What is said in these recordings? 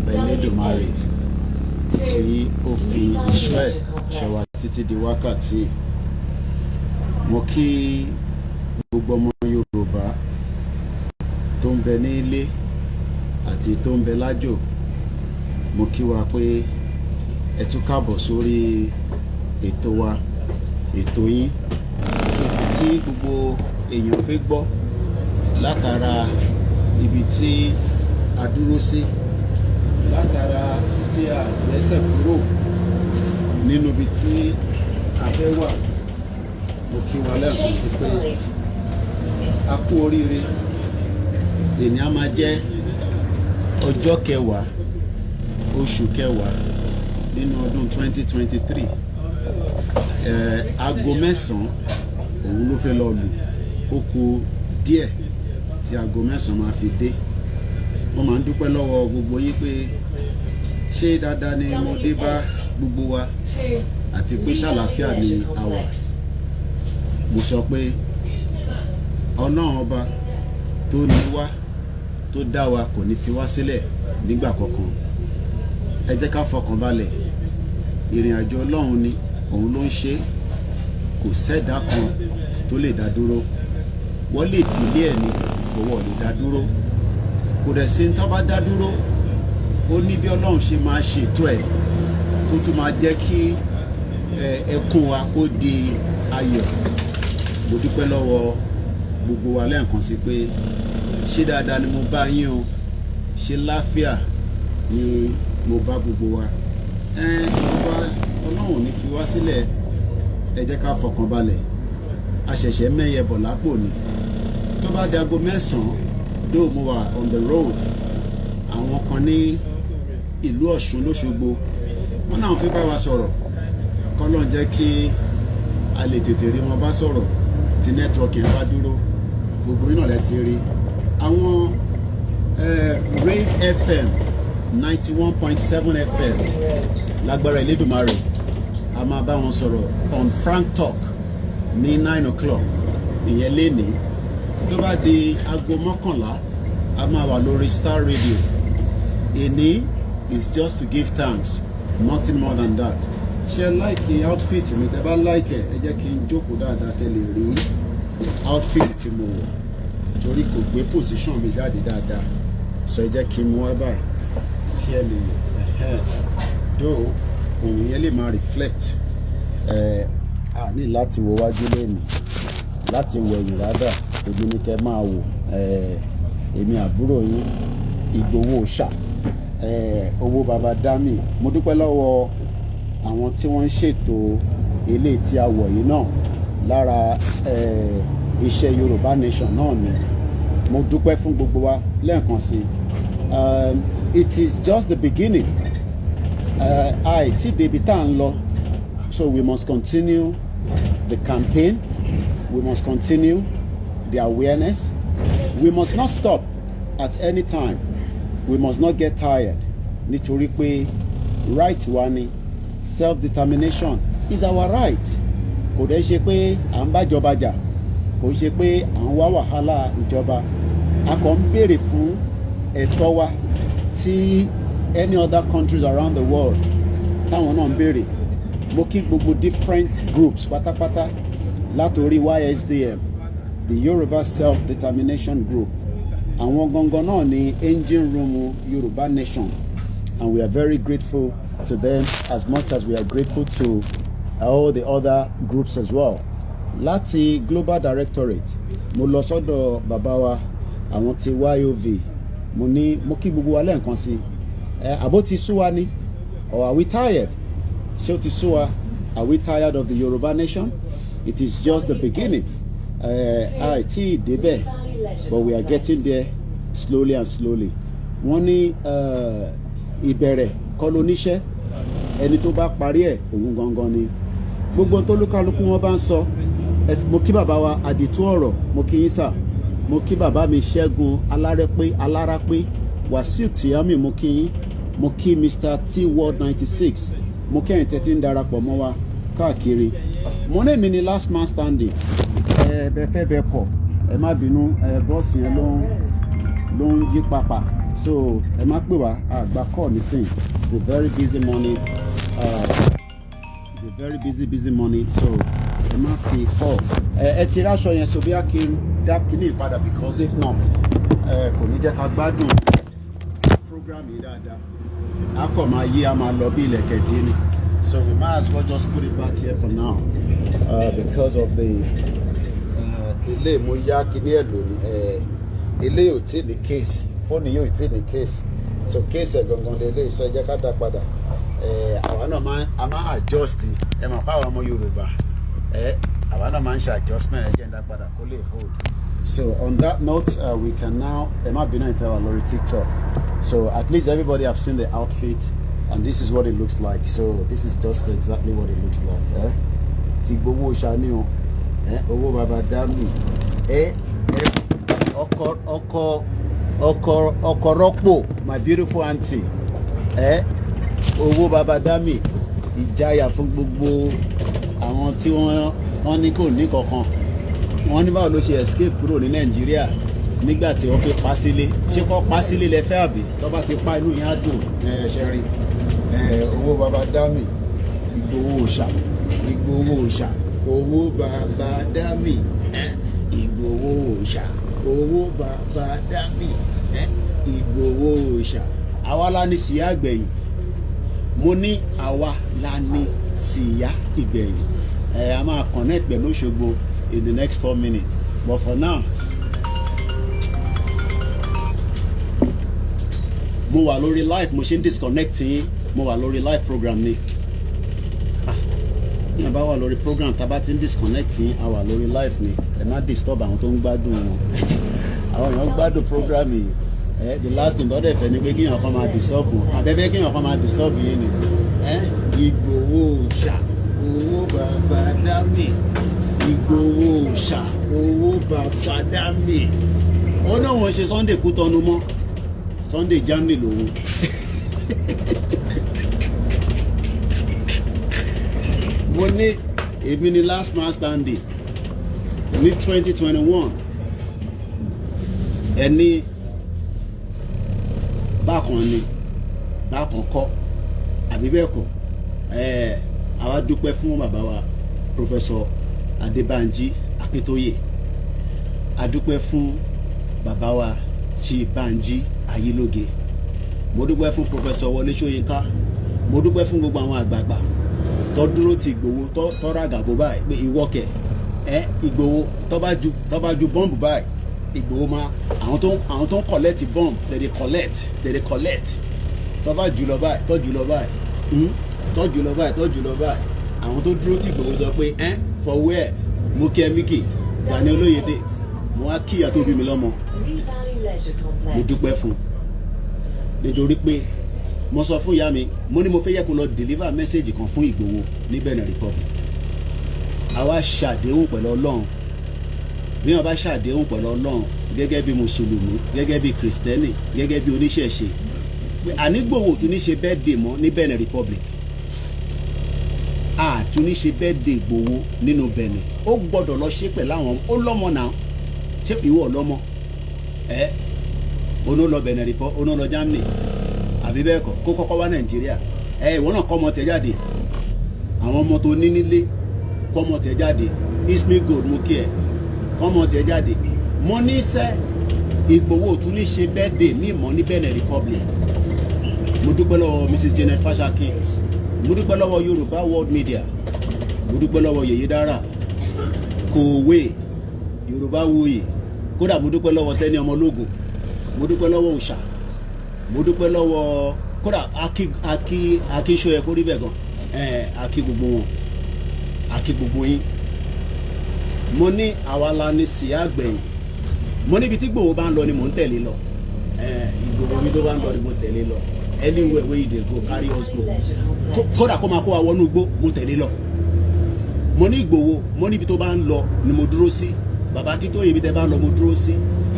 ọ̀bẹ Elédùmarè tí ó fi ìṣọ́ ẹ̀ ṣọ́ wa títí di wákàtí. Mo kí gbogbo ọmọ Yorùbá tó ń bẹ ní ilé àti tó ń bẹ lájò. Mo kí wa pé ẹ tún káàbọ̀ sórí ètò wa, ètò yín, tí gbogbo èèyàn fẹ́ gbọ́ látara ibi tí a dúró sí, látara tí a gbẹ́sẹ̀ kúrò nínú ibi tí a fẹ́ wà. Mo kí wa lẹ́ẹ̀kan sí pé a kú oríire. Èní á máa jẹ́ ọjọ́ 10 oṣù 10 nínú ọdún 2023. Aago 9 òun ló fẹ́ lọ lù. Ó kù díẹ̀ tí aago 9 máa fi dé. Mo máa ń dúpẹ́ lọ́wọ́ gbogbo yín pé ṣé dáadáa ni mo dé bá gbogbo wa àti pé ṣàlàáfíà ni a wà. Mo sọ pé Ọlọ́run ọba tó ní wá, tó dá wa, kò ní fi wá sílẹ̀ nígbà kankan. Ẹ jẹ́ ká fọkàn balẹ̀. Ìrìn àjò Ọlọ́run ni, òun ló ń ṣe. Kò sẹ́dá kan tó lè dá dúró. Wọ́n lè dìlé ẹ̀ ni, kò wọ́n lè dá dúró. Kò dẹ̀ sí ní tó bá dá dúró. Ó ní bí Ọlọ́run ṣe máa ṣètò ẹ̀ tó tún máa jẹ́ kí ẹkún wa kó di ayọ̀. Mo dúpẹ́ lọ́wọ́ gbogbo wa lẹ́ẹ̀kan sí pé ṣé dáadáa ni mo bá yín o, ṣé láfíà ni mo bá gbogbo wa. Ọlọ́run ò ní fi wá sílẹ̀. Ẹ jẹ́ ká fọkàn balẹ̀. A ṣẹ̀ṣẹ̀ mẹ́yẹ bọ̀ lápò ni. Tó bá di aago 9 dó mo wà on the road. Àwọn kan ní ìlú Ọ̀ṣun lóṣogbo, wọ́n náà fi bá wa sọ̀rọ̀. kọ́lọ́n jẹ́ kí a lè tètè rí wọn bá sọ̀rọ̀ tí nẹ́tíwọ́ọ̀kì yẹn bá dúró. Gbogbo iná lẹ ti rí àwọn Rave FM 91.7 FM lágbára Elédùmarè. A máa bá wọn sọ̀rọ̀ on Frank Talk ní 9 o'clock ìyẹn léni. Tó bá di aago 11 a máa wà lórí Star Radio. Èní is just to give thanks, nothing more than that. Ṣé like outfit mi? Tẹ́ bá like ẹ jẹ́ kí n jókòó dáadáa kẹ́ lè rí outfit tí mo wọ̀, torí kò gbé position mi jáde dáadáa. So ẹ jẹ́ kí n mú wá báyìí kí ẹ lè do òun yẹn lè máa reflect. A ní láti wo wájú lónìí, láti wo ẹ̀yìn rádà. Èmi ni kẹ́ máa wò. Èmi àbúrò yín Ìgbòho ṣà, owó baba dami. Mo dúpẹ́ lọ́wọ́ àwọn tí wọ́n ń ṣètò ilé tí a wọ̀ yìí náà. Lára iṣẹ́ Yorùbá Nation náà ni. Mo dúpẹ́ fún gbogbo wa lẹ́ẹ̀kan sí. It is just the beginning. Àìtí débi tá à ń lọ. So we must continue the campaign. We must continue the awareness. We must not stop at any time. We must not get tired. Nítorí pé right wa ni, self-determination is our right. Kò dẹ̀ ṣe pé à ń bá ìjọba jà, kò ṣe pé à ń wá wàhálà ìjọba. A kàn ń béèrè fún ẹ̀tọ́ wa tí any other countries around the world táwọn náà ń béèrè. Mo kí gbogbo different groups pátápátá látorí YSDM, the Yoruba Self-Determination Group. Àwọn gangan náà ni engine room Yoruba Nation, and we are very grateful to them as much as we are grateful to all the other groups as well. Láti Global Directorate, mo lọ sọ́dọ̀ bàbá wa àwọn ti YOV. Mo kí gbogbo wa lẹ́ẹ̀kan sí. Àbó ti sú wa ni? Or are we tired? Ṣé ó ti sú wa? Are we tired of the Yoruba Nation? It is just the beginning. Àìtí débẹ̀, but we are getting there slowly and slowly. Wọ́n ní ìbẹ̀rẹ̀ kọ́ ló níṣẹ́, ẹni tó bá parí ẹ̀ òun gangan ni. Gbogbo tó lúkálukú wọn bá ń sọ. Mo kí bàbá wa àdìtú ọ̀rọ̀, mo kí yín sà. Mo kí bàbá mi Ṣẹ́gun Alárápé, Wàsíù Tìámì, mo kí yín. Mo kí Mr. T World 96. Mo kí ẹ̀yin tẹ́tí ń darapọ̀ mọ́ wa káàkiri. Mo ní èmi ni last man standing. Bẹ́ẹ̀ fẹ́ bẹ́ẹ̀ kọ̀, ẹ má bínú, bọ́ọ̀sì yẹn ló ń yí papà. so ẹ má pè wá àgbà call nísìn. It's a very busy morning. It's a very busy morning, so ẹ má fi call. Ẹ ti ráṣọ yẹn so bí a kì í dá kíní ìpadà, because if not kò ní jẹ́ ká gbádùn program yìí dáadáa. A kò máa yí a máa lọ bí ilẹ̀kẹ̀ dé ni. So we might as well just put it back here for now, because of the ilé mo yá kíní ẹ̀ lónìí. Ilé ò tí ní case, fóònù yóò tí ní case, so case ẹ̀ gangan lélẹ̀, so ẹ jẹ́ ká dá padà. Àwa náà máa adjust ẹ mọ̀ fáwọn ọmọ Yorùbá, àwa náà máa ń ṣe adjustment ẹ jẹ́ ń dá padà kó lè hold. So on that note, we can now Emma Bina and Lori TikTok. So at least everybody have seen the outfit, and this is what it looks like. So this is just exactly what it looks like. Tigbowo Shani o, Owo Baba Dami, Okorokpo, my beautiful auntie, Owo Baba Dami, ìjayà fún gbogbo àwọn tí wọ́n ní kò ní kankan. Wọ́n ní báwo ló ṣe escape kúrò ní Nàìjíríà nígbà tí wọ́n fi pa sílé. Ṣé kó pa sílé lẹ fẹ́ àbí? Tó bá ti pa inú yẹn á dùn. Ṣe rí Owó Baba Dami, Ìgbòho òòṣà, Ìgbòho òòṣà, Owó Baba Dami, Ìgbòho òòṣà, Owó Baba Dami, Ìgbòho òòṣà. Àwa la ní síyá ìgbẹ̀yìn. Mo ní àwa la ní síyá ìgbẹ̀yìn. A máa connect pẹ̀lú Òṣogbo in the next 4 minutes, but for now mo wà lórí live, mo ṣe ń disconnect yín, mo wà lórí live program ni. Ní àbá wà lórí program tá bá ti ń disconnect yín, a wà lórí live ni. Ẹ má disturb àwọn tó ń gbádùn wọn. Àwọn èèyàn ń gbádùn program yìí. The last thing lọ́dẹ̀ fẹ́ ni pé kí èèyàn kan máa disturb wọn. Abẹ́fẹ́ kí èèyàn kan máa disturb yín ni. Ìgbòho òòṣà, Owó Baba Dami, Ìgbòho òòṣà, Owó Baba Dami. Ó náà wọ́n ṣe Sunday Kútọ́nu mọ́, Sunday Germany lòun. Mo ní èmi ni last man standing ní 2021. Ẹni bákan ni bákan kọ́ àbí bẹ́ẹ̀ kọ́. Àwa dúpẹ́ fún bàbá wa Professor Adébánjí Akíntóyè. A dúpẹ́ fún bàbá wa Chief Banji Ayélóge. Mo dúpẹ́ fún Professor Wọlé Ṣóyínká. Mo dúpẹ́ fún gbogbo àwọn àgbààgbà tó dúró ti Ìgbòho tó ra gàbó báyìí pé ìwọ́kẹ̀ Ìgbòho tó bá ju bọ́ǹbù báyìí Ìgbòho máa àwọn tó ń collect bomb they dey collect tó bá jù lọ báyìí tó jù lọ báyìí àwọn tó dúró ti Ìgbòho sọ pé for where mo kí ẹ Mickey Gani Olóyèdè, mo wá kí ìyá tó bí mi lọ́mọ. Mo dúpẹ́ fún nítorí pé mo sọ fún ìyá mi, mo ní mo fẹ́ yẹ kó lọ deliver message kan fún Ìgbòho ní Benin Republic. Àwa ṣàdéhùn pẹ̀lú Ọlọ́run. Bí wọ́n bá ṣàdéhùn pẹ̀lú Ọlọ́run gẹ́gẹ́ bí mùsùlùmí, gẹ́gẹ́ bí kìrìsìtẹ́nì, gẹ́gẹ́ bí oníṣẹ̀ṣe, pé àní Ìgbòho tún ní ṣe birthday mọ́ ní Benin Republic. Tún ní ṣe birthday Ìgbòho nínú Benin. Ó gbọ́dọ̀ lọ ṣe pẹ̀lú àwọn ó lọ́mọ náà. Ṣé ìwọ lọ́mọ? Ono lọ Benin Republic, ono lọ Germany, àbí bẹ́ẹ̀ kọ́ kó kọ́kọ́ wá Nàìjíríà. Ìwọ náà kọ́ ọmọ tẹ̀ jáde. Àwọn ọmọ tó ní nílé kọ́ ọmọ tẹ̀ jáde. Ismi Gold mo kí ẹ kọ́ ọmọ tẹ̀ jáde. Mo ní sẹ́ Ìgbòho tún ní ṣe birthday ní ìmọ̀ ní Benin Republic. Mo dúpẹ́ lọ́wọ́ Mrs. Janet Fashakin. Mo dúpẹ́ lọ́wọ́ Yorùbá World Media. Mo dúpẹ́ lọ́wọ́ Yèyé Dára, Kòwé, Yorùbá Wuyì. Kódà mo dúpẹ́ lọ́wọ́ Tẹ́ni Ọmọlógo. Mo dúpẹ́ lọ́wọ́ Òòṣà. Mo dúpẹ́ lọ́wọ́ kódà akíṣó ẹ kó rí bẹ́ẹ̀ gan. Akí gbogbo wọn, akí gbogbo yín. Mo ní àwa la ní síyá gbẹ̀yìn. Mo níbi tí Ìgbòho bá ń lọ ni mò ń tẹ̀lé lọ. Ìgbòho mi tó bá ń lọ ni mo tẹ̀lé lọ. Anywhere where you dey go, carry us go. Kódà kó máa kó wa wọnú igbó, mo tẹ̀lé lọ. Mo ní Ìgbòho, mo níbi tó bá ń lọ ni mo dúró sí. Bàbá Akíntóyè ibi tẹ́ bá ń lọ mo dúró sí.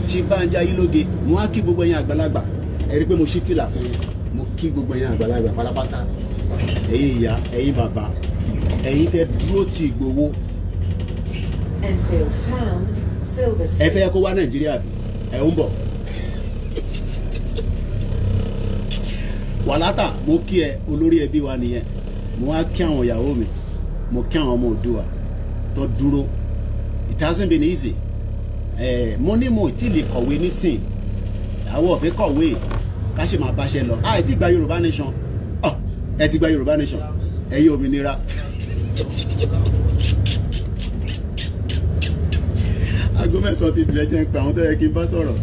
Chief Banji Ayélóge, mo wá kí gbogbo ẹ̀yin àgbàlagbà. Ẹ rí pé mo ṣí fìlà fún yín. Mo kí gbogbo ẹ̀yin àgbàlagbà pátápátá. Ẹ̀yin ìyá, ẹ̀yin bàbá, ẹ̀yin tẹ́ dúró ti Ìgbòho. Ẹ fẹ́ kó wá Nàìjíríà bí? Ẹ ń bọ̀. Wàlátà mo kí ẹ olórí ẹbí wa nìyẹn. Mo wá kí àwọn ìyàwó mi, mo kí àwọn ọmọ Oòduà tó dúró. It hasn't been easy. Mo ní mo ti lè kọ̀wé nísìn. Àwọn ọ̀fẹ́ kọ̀wé ká ṣe máa báṣẹ lọ. Ẹ ti gba Yorùbá nation. Ẹ ti gba Yorùbá nation. Ẹ̀yin òmìnira. Aago mẹ́sàn-án ti dìrẹ́ jẹ́ ń pe àwọn tó yẹ kí n bá sọ̀rọ̀.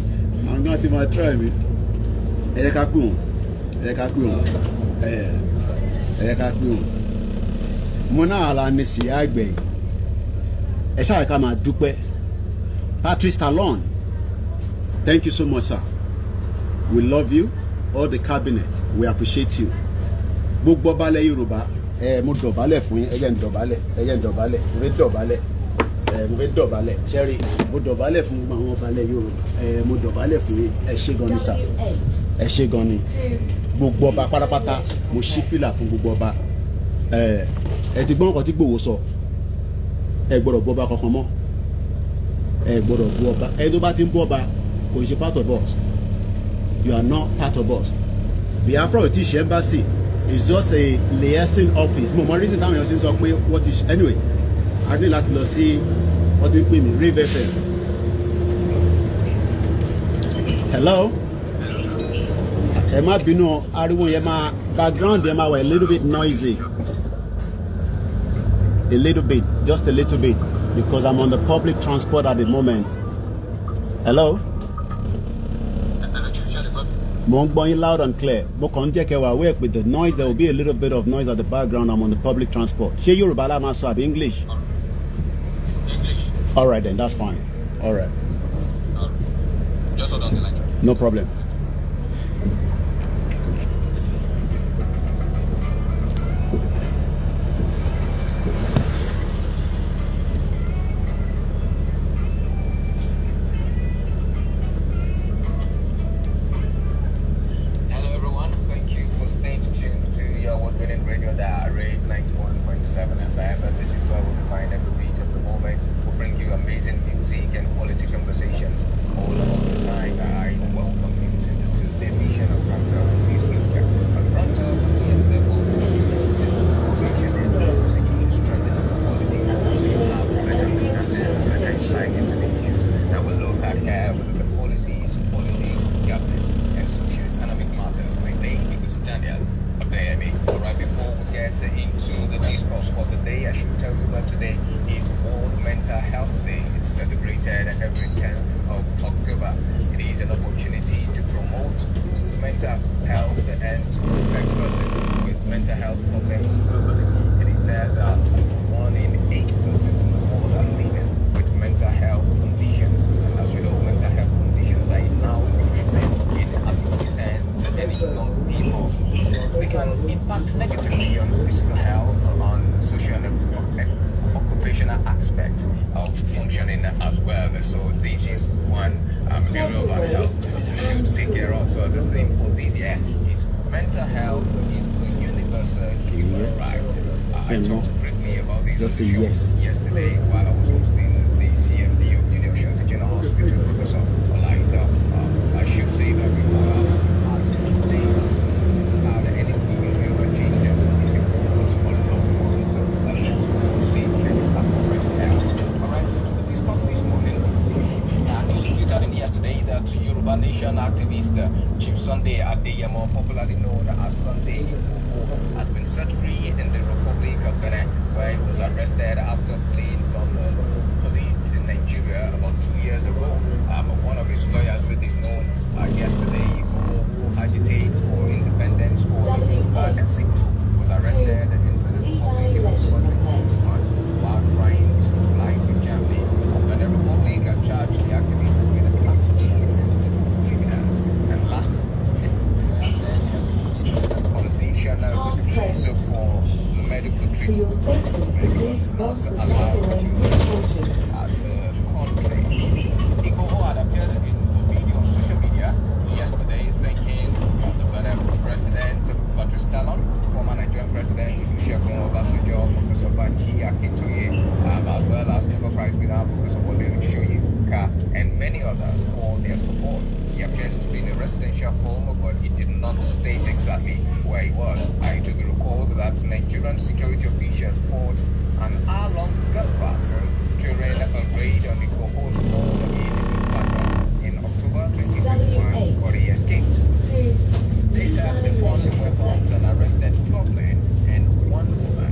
Àwọn kan ti máa try mi. Ẹ yẹ ká pè wọ́n. Ẹ yẹ ká pè wọ́n. Ẹ yẹ ká pè wọ́n. Mo náà la ní sí àgbẹ̀ yìí. Ẹ ṣáà ká máa dúpẹ́. Patrice Talon, thank you so much, sir. We love you. All the cabinet, we appreciate you. Gbogbo ọba ilẹ̀ Yorùbá, mo dọ̀bálẹ̀ fún yín, ẹ jẹ́ n dọ̀bálẹ̀, mo fẹ́ dọ̀bálẹ̀, ṣẹ́rí, mo dọ̀bálẹ̀ fún gbogbo àwọn ọba ilẹ̀ Yorùbá, mo dọ̀bálẹ̀ fún yín, ẹ ṣé gan ni sà, ẹ ṣé gan ni. Gbogbo ọba pátápátá, mo ṣí fìlà fún gbogbo ọba. Ẹ ti gbọ́ nǹkan tí Gbòho sọ, ẹ gbọ́dọ̀ bú ọba kankan mọ́, ẹ gbọ́dọ̀ bú ọba, ẹ tó bá ti ń bú ọba, kò ṣe part of us. You are not part of us. Biafra British Embassy is just a liaison office. Mo reason táwọn èèyàn ṣe ń sọ pé what is anyway. A ní láti lọ sí wọ́n ti ń pè mí Rave FM. Hello. Ẹ má bínú ariwo yẹn máa background yẹn máa wà a little bit noisy. A little bit, just a little bit, because I'm on the public transport at the moment. Hello. Mo ń gbọ́ yín loud and clear. Mo kàn ń jẹ́ kẹ́ wà aware with the noise. There will be a little bit of noise at the background. I'm on the public transport. Ṣé Yorùbá la máa sọ àbí English? English. All right then, that's fine. All right. Just hold on the line. No problem. Just say yes. Yesterday, while I was hosting the CMD of Union Teaching Hospital, Professor Olaita, I should say that we were asked things about anything we ever change it. It's because for long months, let's see any corporate health. Alright, to discuss this morning, news tweeted yesterday that Yoruba Nation activist Chief Sunday Adeyemo, popularly known as Sunday Igboho, has been set free in the Republic of Benin, where he was arrested after fleeing from police in Nigeria about 2 years ago. One of his lawyers made this known yesterday, who agitates for independence or ethnic, was arrested in the Republic in October 2021 while trying to fly to Germany. The Republic had charged the activist with criminals. And lastly, the politician refused for medical treatment. Please cross the cycle lane with caution. Igboho had appeared in a video on social media yesterday thanking the Benin President Patrice Talon, former Nigerian President Olusegun Obasanjo, Professor Banji Akintoye, as well as Nobel Prize winner Professor Wole Soyinka, and many others for their support. He appeared to be in a residential home, but he did not state exactly where he was. To be recalled that Nigerian security officials fought an hour-long gun battle during a raid on the Igboho's home in Ibadan in October 2021 before he escaped. They said they found the weapons and arrested 12 men and 1 woman.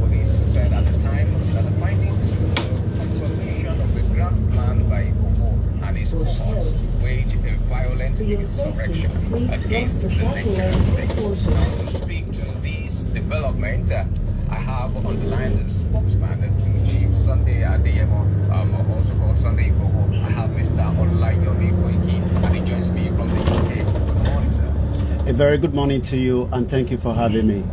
Police said at the time that the findings were confirmation of the grand plan by Igboho and his cohorts to wage a violent insurrection against the Nigerian state. Now, to speak to this development, I have on the line the spokesman to Chief Sunday Adeyemo, also called Sunday Igboho. I have Mr. Olayomi Koiki, and he joins me from the UK. Good morning, sir. A very good morning to you, and thank you for having me.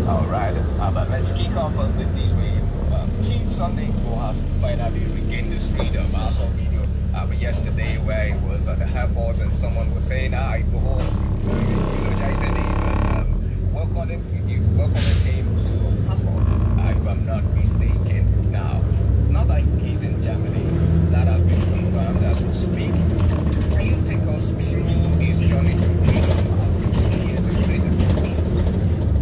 All right, but let's kick off with this way. Chief Sunday Igboho has finally regained his freedom. I saw a video yesterday where he was at the airport and someone was saying, Igboho, eulogizing him and welcoming him to Hamburg, if I'm not mistaken. Now that he's in Germany, that has been confirmed as we speak. Can you take us through his journey to freedom after 2 years in prison?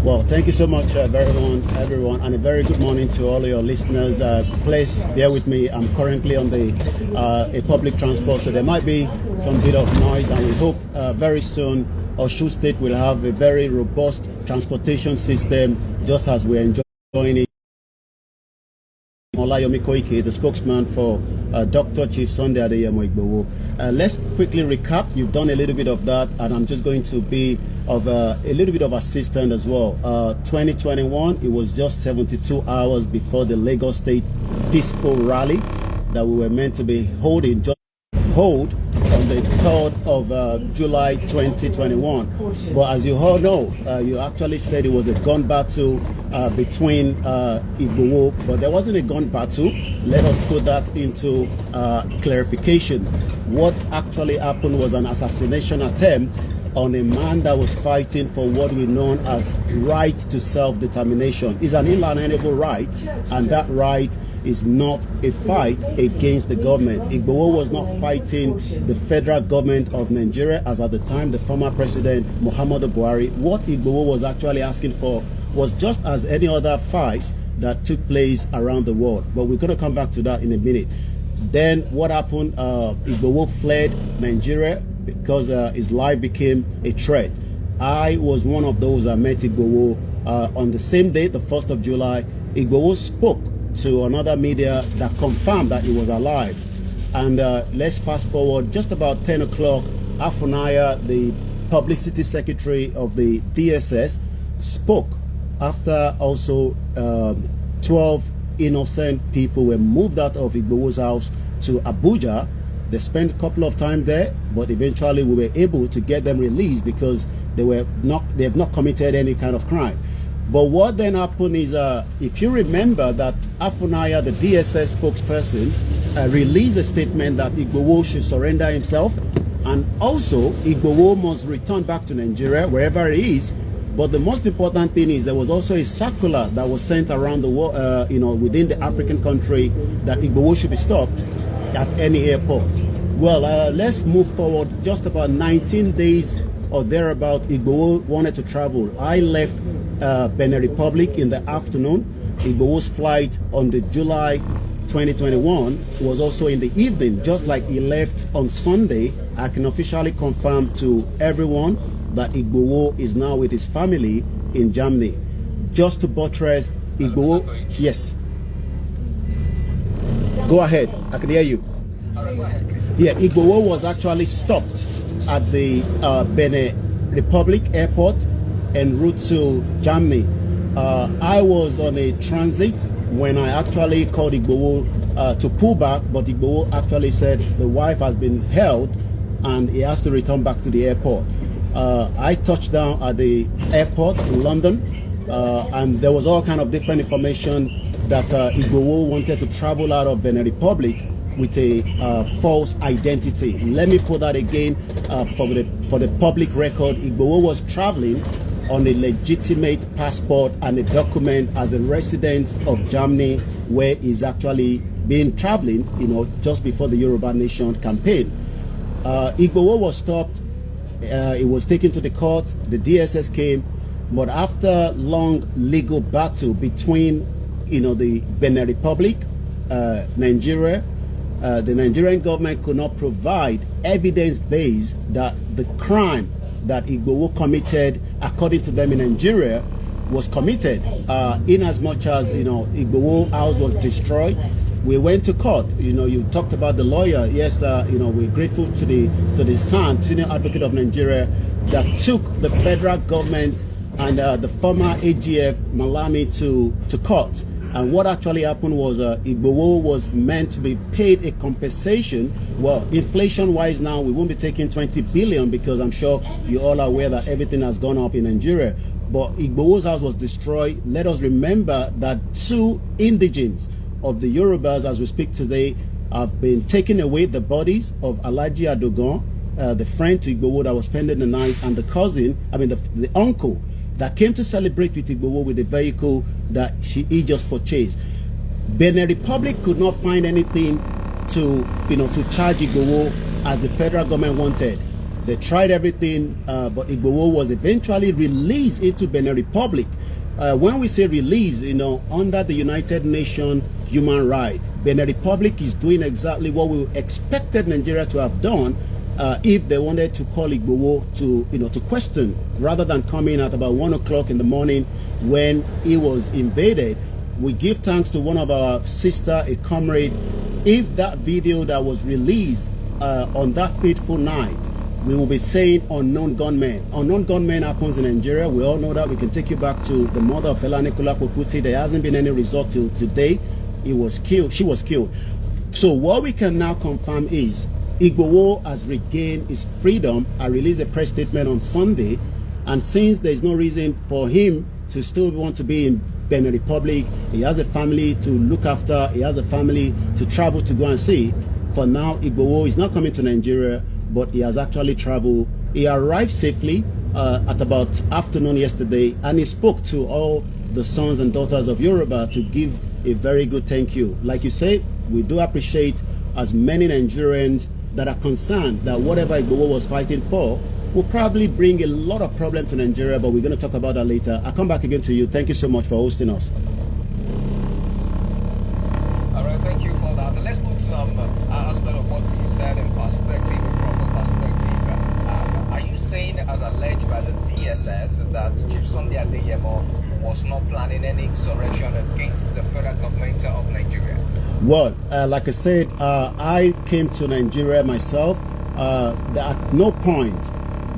Well, thank you so much, everyone, and a very good morning to all your listeners. Please bear with me. I'm currently on a public transport, so there might be some bit of noise, and we hope very soon Osun State will have a very robust transportation system, just as we're enjoying it. Olayomi Koiki, the spokesman for Dr. Chief Sunday Adeyemo Igboho. Let's quickly recap. You've done a little bit of that, and I'm just going to be of a little bit of assistance as well. 2021, it was just 72 hours before the Lagos State peaceful rally that we were meant to be holding. On the 3rd of July 2021. But as you all know, you actually said it was a gun battle between Igboho, but there wasn't a gun battle. Let us put that into clarification. What actually happened was an assassination attempt on a man that was fighting for what we know as right to self-determination. It's an inalienable right, and that right is not a fight against the government. Igboho was not fighting the federal government of Nigeria, as at the time the former president Muhammadu Buhari. What Igboho was actually asking for was just as any other fight that took place around the world. But we're going to come back to that in a minute. Then what happened? Igboho fled Nigeria because his life became a threat. I was one of those that met Igboho on the same day, the 1st of July. Igboho spoke to another media that confirmed that he was alive. And let's fast forward just about 10 o'clock. Afunaya, the publicity secretary of the DSS, spoke after also 12 innocent people were moved out of Igboho's house to Abuja. They spent a couple of time there, but eventually we were able to get them released because they have not committed any kind of crime. But what then happened is, if you remember that Afunaya, the DSS spokesperson, released a statement that Igboho should surrender himself, and also Igboho must return back to Nigeria, wherever he is. But the most important thing is there was also a circular that was sent around the world, within the African country, that Igboho should be stopped at any airport. Well, let's move forward. Just about 19 days or thereabout, Igboho wanted to travel. I left Benin Republic in the afternoon. Igboho's flight on the July 2021 was also in the evening, just like he left on Sunday. I can officially confirm to everyone that Igboho is now with his family in Germany. Just to buttress Igboho, yes. Go ahead, I can hear you. Yeah, Igboho was actually stopped at the Benin Republic airport en route to Germany. I was on a transit when I actually called Igboho to pull back, but Igboho actually said the wife has been held and he has to return back to the airport. I touched down at the airport in London, and there was all kind of different information that Igboho wanted to travel out of Benin Republic with a false identity. Let me put that again for the public record. Igboho was traveling on a legitimate passport and a document as a resident of Germany, where he's actually been traveling, just before the Yoruba Nation campaign. Igboho was stopped It was taken to the court. The DSS came, but after long legal battle between, the Benin Republic, Nigeria, the Nigerian government could not provide evidence based that the crime that Igboho committed, according to them in Nigeria, was committed. In as much as Igboho house was destroyed, we went to court. You talked about the lawyer. Yes, we're grateful to the SAN, Senior Advocate of Nigeria, that took the federal government and the former AGF Malami to court. And what actually happened was Igboho was meant to be paid a compensation. Well, inflation-wise now, we won't be taking 20 billion because I'm sure you all are aware that everything has gone up in Nigeria. But Igboho's house was destroyed. Let us remember that 2 indigenes of the Yorubas, as we speak today, have been taken away. The bodies of Alhaji Adogon, the friend to Igboho that was spending the night, and the cousin, the uncle, that came to celebrate with Igboho with the vehicle that he just purchased. Benin Republic could not find anything to charge Igboho as the federal government wanted. They tried everything, but Igboho was eventually released into Benin Republic. When we say release, under the United Nations human rights, Benin Republic is doing exactly what we expected Nigeria to have done. If they wanted to call Igboho to question, rather than coming at about 1 o'clock in the morning when he was invaded. We give thanks to one of our sister, a comrade. If that video that was released on that fateful night, we will be saying unknown gunmen. Unknown gunmen happens in Nigeria. We all know that. We can take you back to the mother of Fela Nicola Kuti. There hasn't been any result till today. He was killed. She was killed. So what we can now confirm is Igboho has regained his freedom. I released a press statement on Sunday, and since there's no reason for him to still want to be in Benin Republic, he has a family to look after, he has a family to travel to go and see. For now, Igboho is not coming to Nigeria, but he has actually traveled. He arrived safely at about afternoon yesterday, and he spoke to all the sons and daughters of Yoruba to give a very good thank you. Like you say, we do appreciate as many Nigerians that are concerned that whatever Igboho was fighting for will probably bring a lot of problems to Nigeria, but we're going to talk about that later. I'll come back again to you. Thank you so much for hosting us. All right, thank you for that. Let's put some aspect of what you said in perspective, a proper perspective. Are you saying, as alleged by the DSS, that Chief Sunday Adeyemo was not planning any insurrection against the federal government of Nigeria? Well, like I said, I came to Nigeria myself. At no point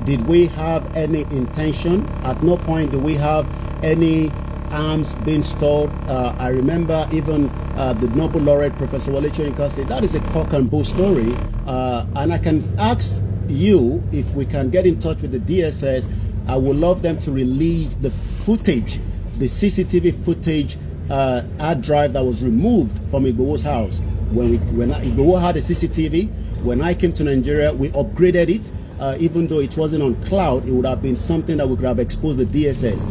did we have any intention. At no point do we have any arms being stored. I remember even the Nobel laureate Professor Wale Soyinka said that is a cock and bull story. And I can ask you if we can get in touch with the DSS. I would love them to release the footage, the CCTV footage, hard drive that was removed from Igboho's house. When Igboho had a CCTV, when I came to Nigeria, we upgraded it. Even though it wasn't on cloud, it would have been something that we could have exposed the DSS.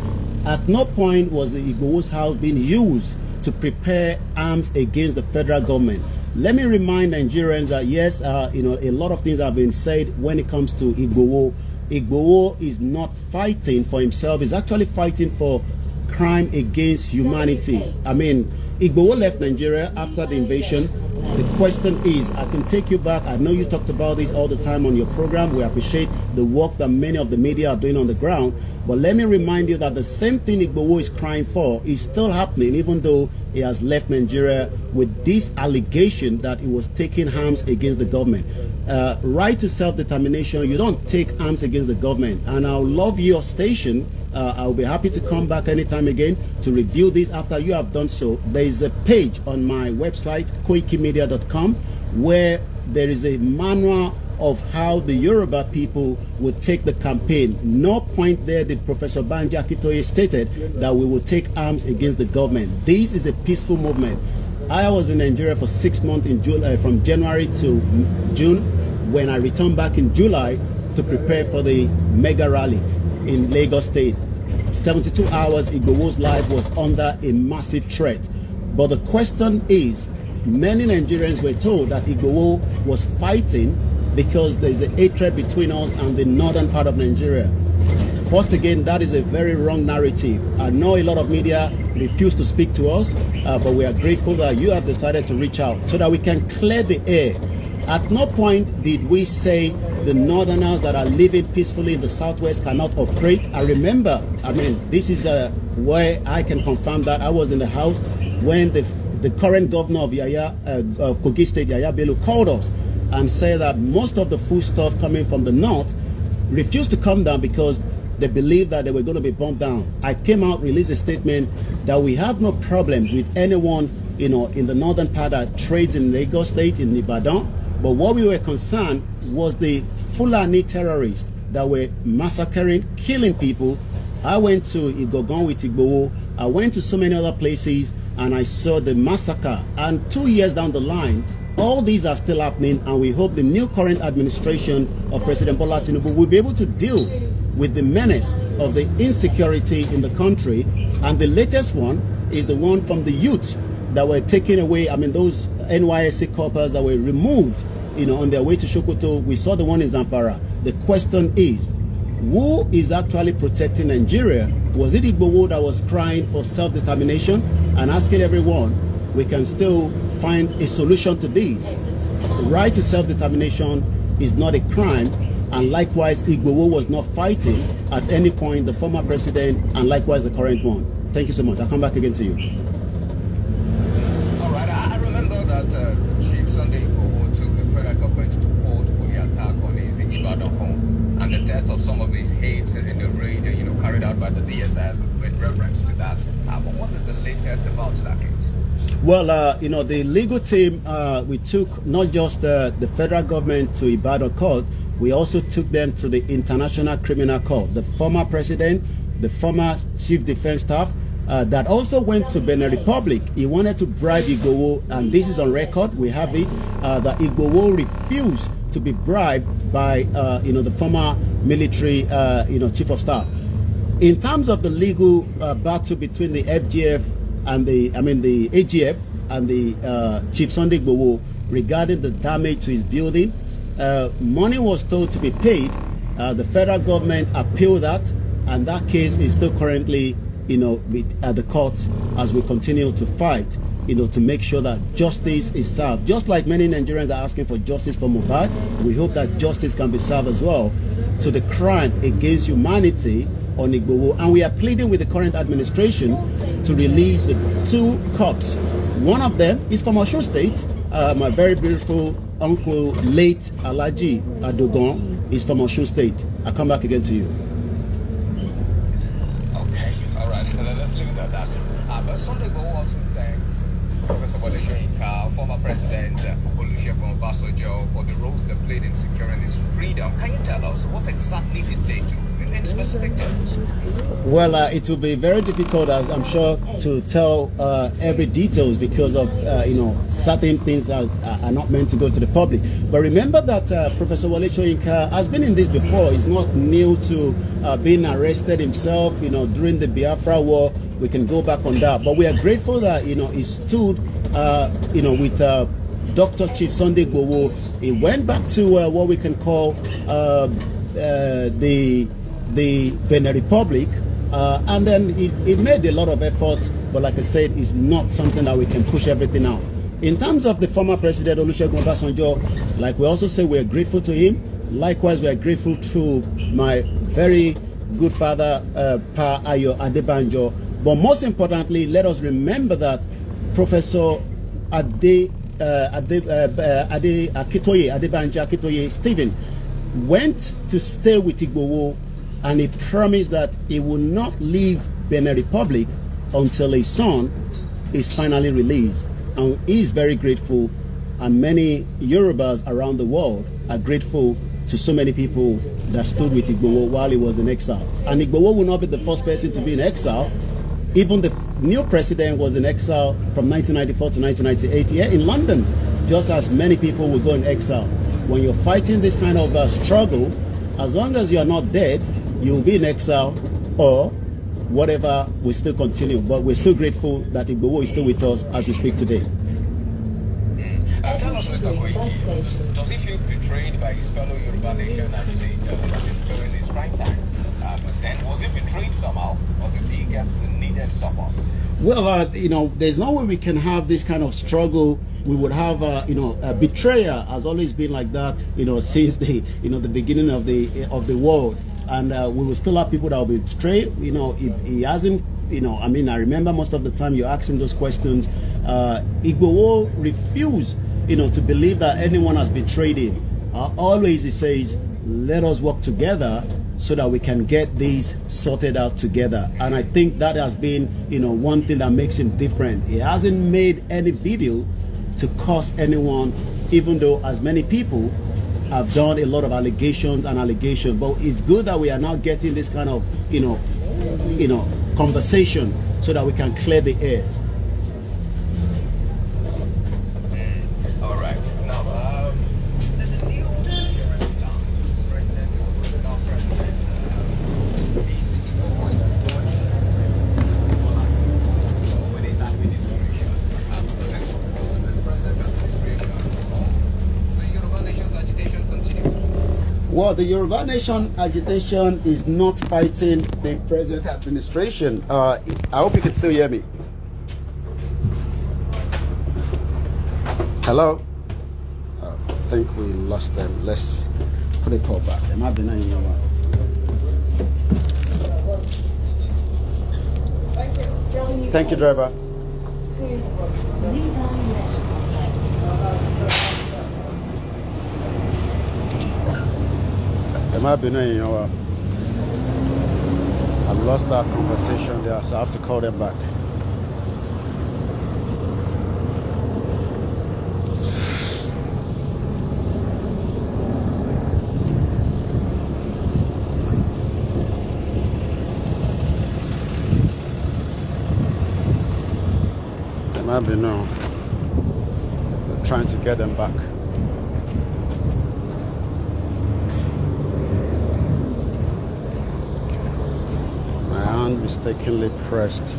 At no point was the Igboho's house being used to prepare arms against the federal government. Let me remind Nigerians that yes, a lot of things have been said when it comes to Igboho. Igboho is not fighting for himself; he's actually fighting for crime against humanity. I mean, Igboho left Nigeria after the invasion. The question is, I can take you back. I know you talked about this all the time on your program. We appreciate the work that many of the media are doing on the ground. But let me remind you that the same thing Igboho is crying for is still happening, even though he has left Nigeria with this allegation that he was taking arms against the government. Right to self-determination, you don't take arms against the government. And I'll love your station. I'll be happy to come back anytime again to review this after you have done so. There is a page on my website, koikimedia.com, where there is a manual of how the Yoruba people will take the campaign. No point there did Professor Banji Akintoye stated that we will take arms against the government. This is a peaceful movement. I was in Nigeria for 6 months in July, from January to June, when I returned back in July to prepare for the mega rally in Lagos State. 72 hours, Igboho's life was under a massive threat. But the question is, many Nigerians were told that Igboho was fighting because there's a hatred between us and the northern part of Nigeria. First again, that is a very wrong narrative. I know a lot of media refuse to speak to us, but we are grateful that you have decided to reach out so that we can clear the air. At no point did we say the northerners that are living peacefully in the southwest cannot operate. I remember, this is where I can confirm that I was in the house when the current governor of Kogi State, Yaya Bello, called us and said that most of the foodstuff coming from the north refused to come down because they believed that they were going to be bumped down. I came out, released a statement that we have no problems with anyone, in the northern part that trades in Lagos State, in Ibadan. But what we were concerned was the Fulani terrorists that were massacring, killing people. I went to Igogon with Igboho. I went to so many other places and I saw the massacre. And 2 years down the line, all these are still happening, and we hope the new current administration of President Bola Tinubu will be able to deal with the menace of the insecurity in the country. And the latest one is the one from the youth that were taken away. Those NYSC corpers that were removed, on their way to Sokoto. We saw the one in Zamfara. The question is, who is actually protecting Nigeria? Was it Igboho that was crying for self-determination and asking everyone, we can still find a solution to this? Right to self-determination is not a crime, and likewise Igboho was not fighting at any point the former president and likewise the current one. Thank you so much. I'll come back again to you. All right, I remember that Chief Sunday Igboho took the federal government to court for the attack on his Ibadan home and the death of some of his aides in the raid, carried out by the DSS with reference to that. But what is the latest about that case? Well, the legal team, we took not just the federal government to Ibadan court, we also took them to the International Criminal Court. The former president, the former chief defense staff, that also went to Benin Republic. He wanted to bribe Igboho, and this is on record, we have it, that Igboho refused to be bribed by, the former military, chief of staff. In terms of the legal battle between the FGF and the AGF and the Chief Sunday Igboho regarding the damage to his building, money was told to be paid. The federal government appealed that, and that case is still currently, at the court as we continue to fight, to make sure that justice is served. Just like many Nigerians are asking for justice for Mohbad, we hope that justice can be served as well to the crime against humanity on Igboho. And we are pleading with the current administration to release the 2 cops. One of them is from Osun State. My very beautiful uncle, late Alhaji Adogon, is from Osun State. I'll come back again to you. Okay, all right, let's leave it at that. But Sunday Igboho also thanks Professor Wole Soyinka, former President Olusegun Obasanjo, for the roles they played in securing his freedom. Can you tell us what exactly did they do in specific terms? Well, it will be very difficult, as I'm sure, to tell every details because of certain things are not meant to go to the public. But remember that Professor Wole Soyinka has been in this before. He's not new to being arrested himself. During the Biafra War, we can go back on that. But we are grateful that he stood, with Dr. Chief Sunday Igboho. He went back to what we can call the Benin Republic, and then it made a lot of effort, but like I said, it's not something that we can push everything out. In terms of the former president Olusegun Obasanjo, like we also say, we are grateful to him. Likewise, we are grateful to my very good father, Pa Ayo Adebanjo. But most importantly, let us remember that Professor Adebanjo Akitoye Stephen went to stay with Igboho, and he promised that he will not leave Benin Republic until his son is finally released. And he is very grateful, and many Yorubas around the world are grateful to so many people that stood with Igboho while he was in exile. And Igboho will not be the first person to be in exile. Even the new president was in exile from 1994 to 1998 here in London, just as many people will go in exile. When you're fighting this kind of struggle, as long as you're not dead, you'll be in exile or whatever will still continue. But we're still grateful that Igboho is still with us as we speak today. Tell us, Mr. Koiki, does he feel betrayed by his fellow Yoruba Nation agitators during his prime times? But then, was he betrayed somehow, or did he get the needed support? Well, there's no way we can have this kind of struggle. We would have, a betrayer has always been like that, since the beginning of the world, and we will still have people that will betray. He hasn't. I remember most of the time you're asking those questions. Igboho refused, to believe that anyone has betrayed him. Always he says, "Let us work together so that we can get these sorted out together." And I think that has been, one thing that makes him different. He hasn't made any video to curse anyone, even though as many people have done a lot of allegations. But it's good that we are now getting this kind of, conversation so that we can clear the air. All right. Now, there's a new insurance in town. The president who is now president. He's going to watch with his administration. Does this support the present administration? Or the Yoruba Nation's agitation continue? Well, the Yoruba Nation agitation is not fighting the present administration. I hope you can still hear me. Hello? I think we lost them. Let's put a call back. Am I being Thank you, driver. I lost that conversation there, so I have to call them back. They might be now trying to get them back. Mistakenly pressed.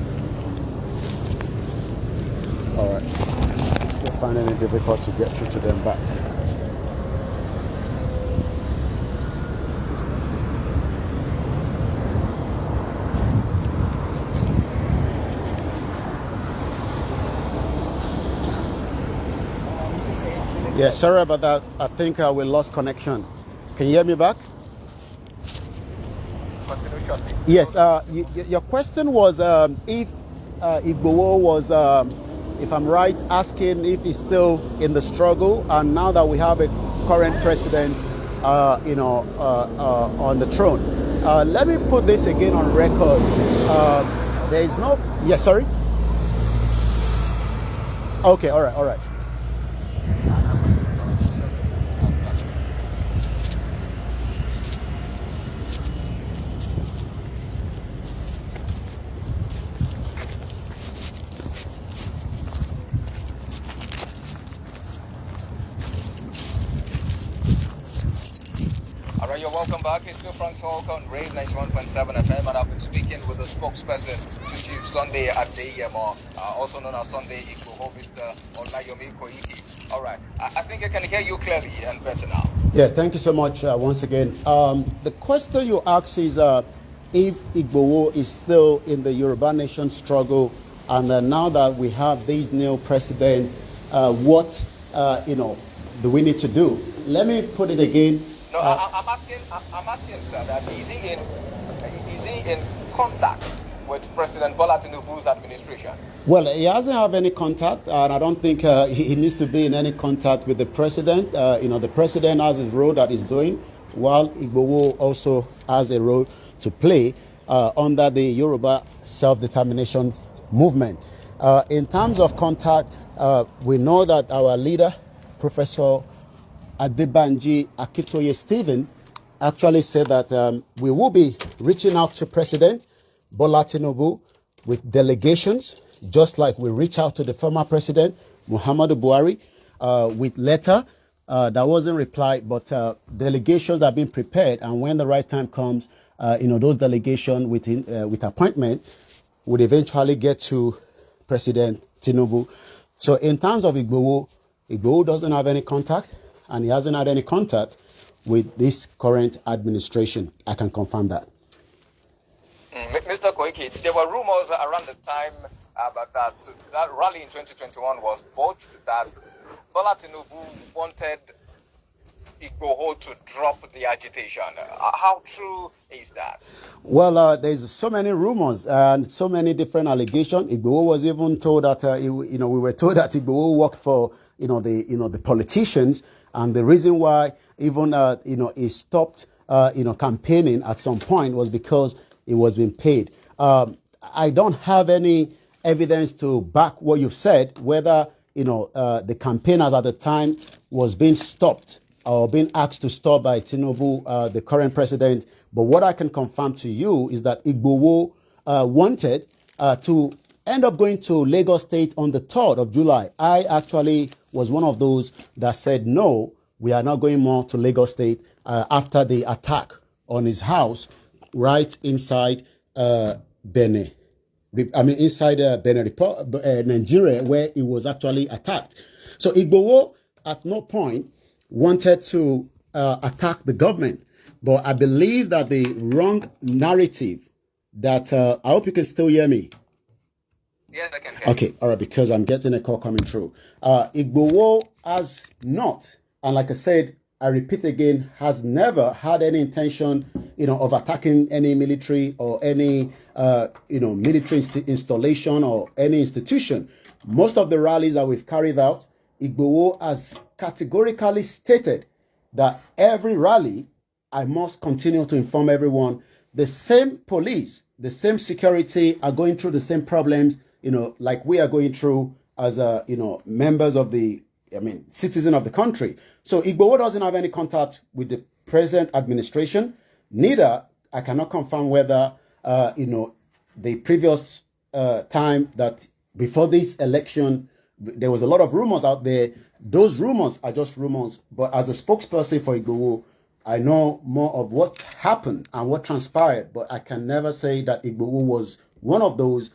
All right. Don't find any difficult to get through to them back. Yeah, sorry about that. I think we lost connection. Can you hear me back? Yes, your question was if Igboho was, if I'm right, asking if he's still in the struggle, and now that we have a current president, on the throne. Let me put this again on record. There is no, yes, sorry? Okay, all right. Alright, you're welcome back. It's still Frank Talk on Rave 91.7 FM, and I've been speaking with the spokesperson to Chief Sunday Adeyemo, also known as Sunday Igboho, Mr. Olayomi Koiki. Alright, I think I can hear you clearly and better now. Yeah, thank you so much once again. The question you asked is if Igboho is still in the Yoruba Nation struggle, and now that we have these new presidents, what do we need to do? Let me put it again. No, I'm asking, sir, that is he in contact with President Bola Tinubu's administration? Well, he hasn't have any contact, and I don't think he needs to be in any contact with the president. The president has his role that he's doing, while Igboho also has a role to play under the Yoruba self-determination movement. In terms of contact, we know that our leader, Professor Adebanji Akintoye Stephen, actually said that we will be reaching out to President Bola Tinubu with delegations, just like we reach out to the former president, Muhammadu Buhari, with letter that wasn't replied, but delegations have been prepared, and when the right time comes, those delegations with appointment would eventually get to President Tinubu. So in terms of Igboho, Igboho doesn't have any contact, and he hasn't had any contact with this current administration. I can confirm that. Mr. Koiki, there were rumors around the time that rally in 2021 was botched, that Bola Tinubu wanted Igboho to drop the agitation. How true is that? Well, there's so many rumors and so many different allegations. Igboho was even told that, we were told that Igboho worked for, the politicians, and the reason why even, he stopped, campaigning at some point was because he was being paid. I don't have any evidence to back what you've said, whether, the campaigners at the time was being stopped or being asked to stop by Tinubu, the current president. But what I can confirm to you is that Igboho wanted to end up going to Lagos State on the 3rd of July. I actually was one of those that said, no, we are not going more to Lagos State after the attack on his house right inside Benin. Inside Benin, Nigeria, where he was actually attacked. So Igboho at no point wanted to attack the government. But I believe that the wrong narrative that, I hope you can still hear me. Yes, I can hear. Okay, all right, because I'm getting a call coming through. Igboho has not, and like I said, I repeat again, has never had any intention, of attacking any military or any, military installation or any institution. Most of the rallies that we've carried out, Igboho has categorically stated that every rally, I must continue to inform everyone, the same police, the same security are going through the same problems, like we are going through as, members of the, citizen of the country. So Igboho doesn't have any contact with the present administration. Neither, I cannot confirm whether, the previous time that before this election, there was a lot of rumors out there. Those rumors are just rumors. But as a spokesperson for Igboho, I know more of what happened and what transpired. But I can never say that Igboho was one of those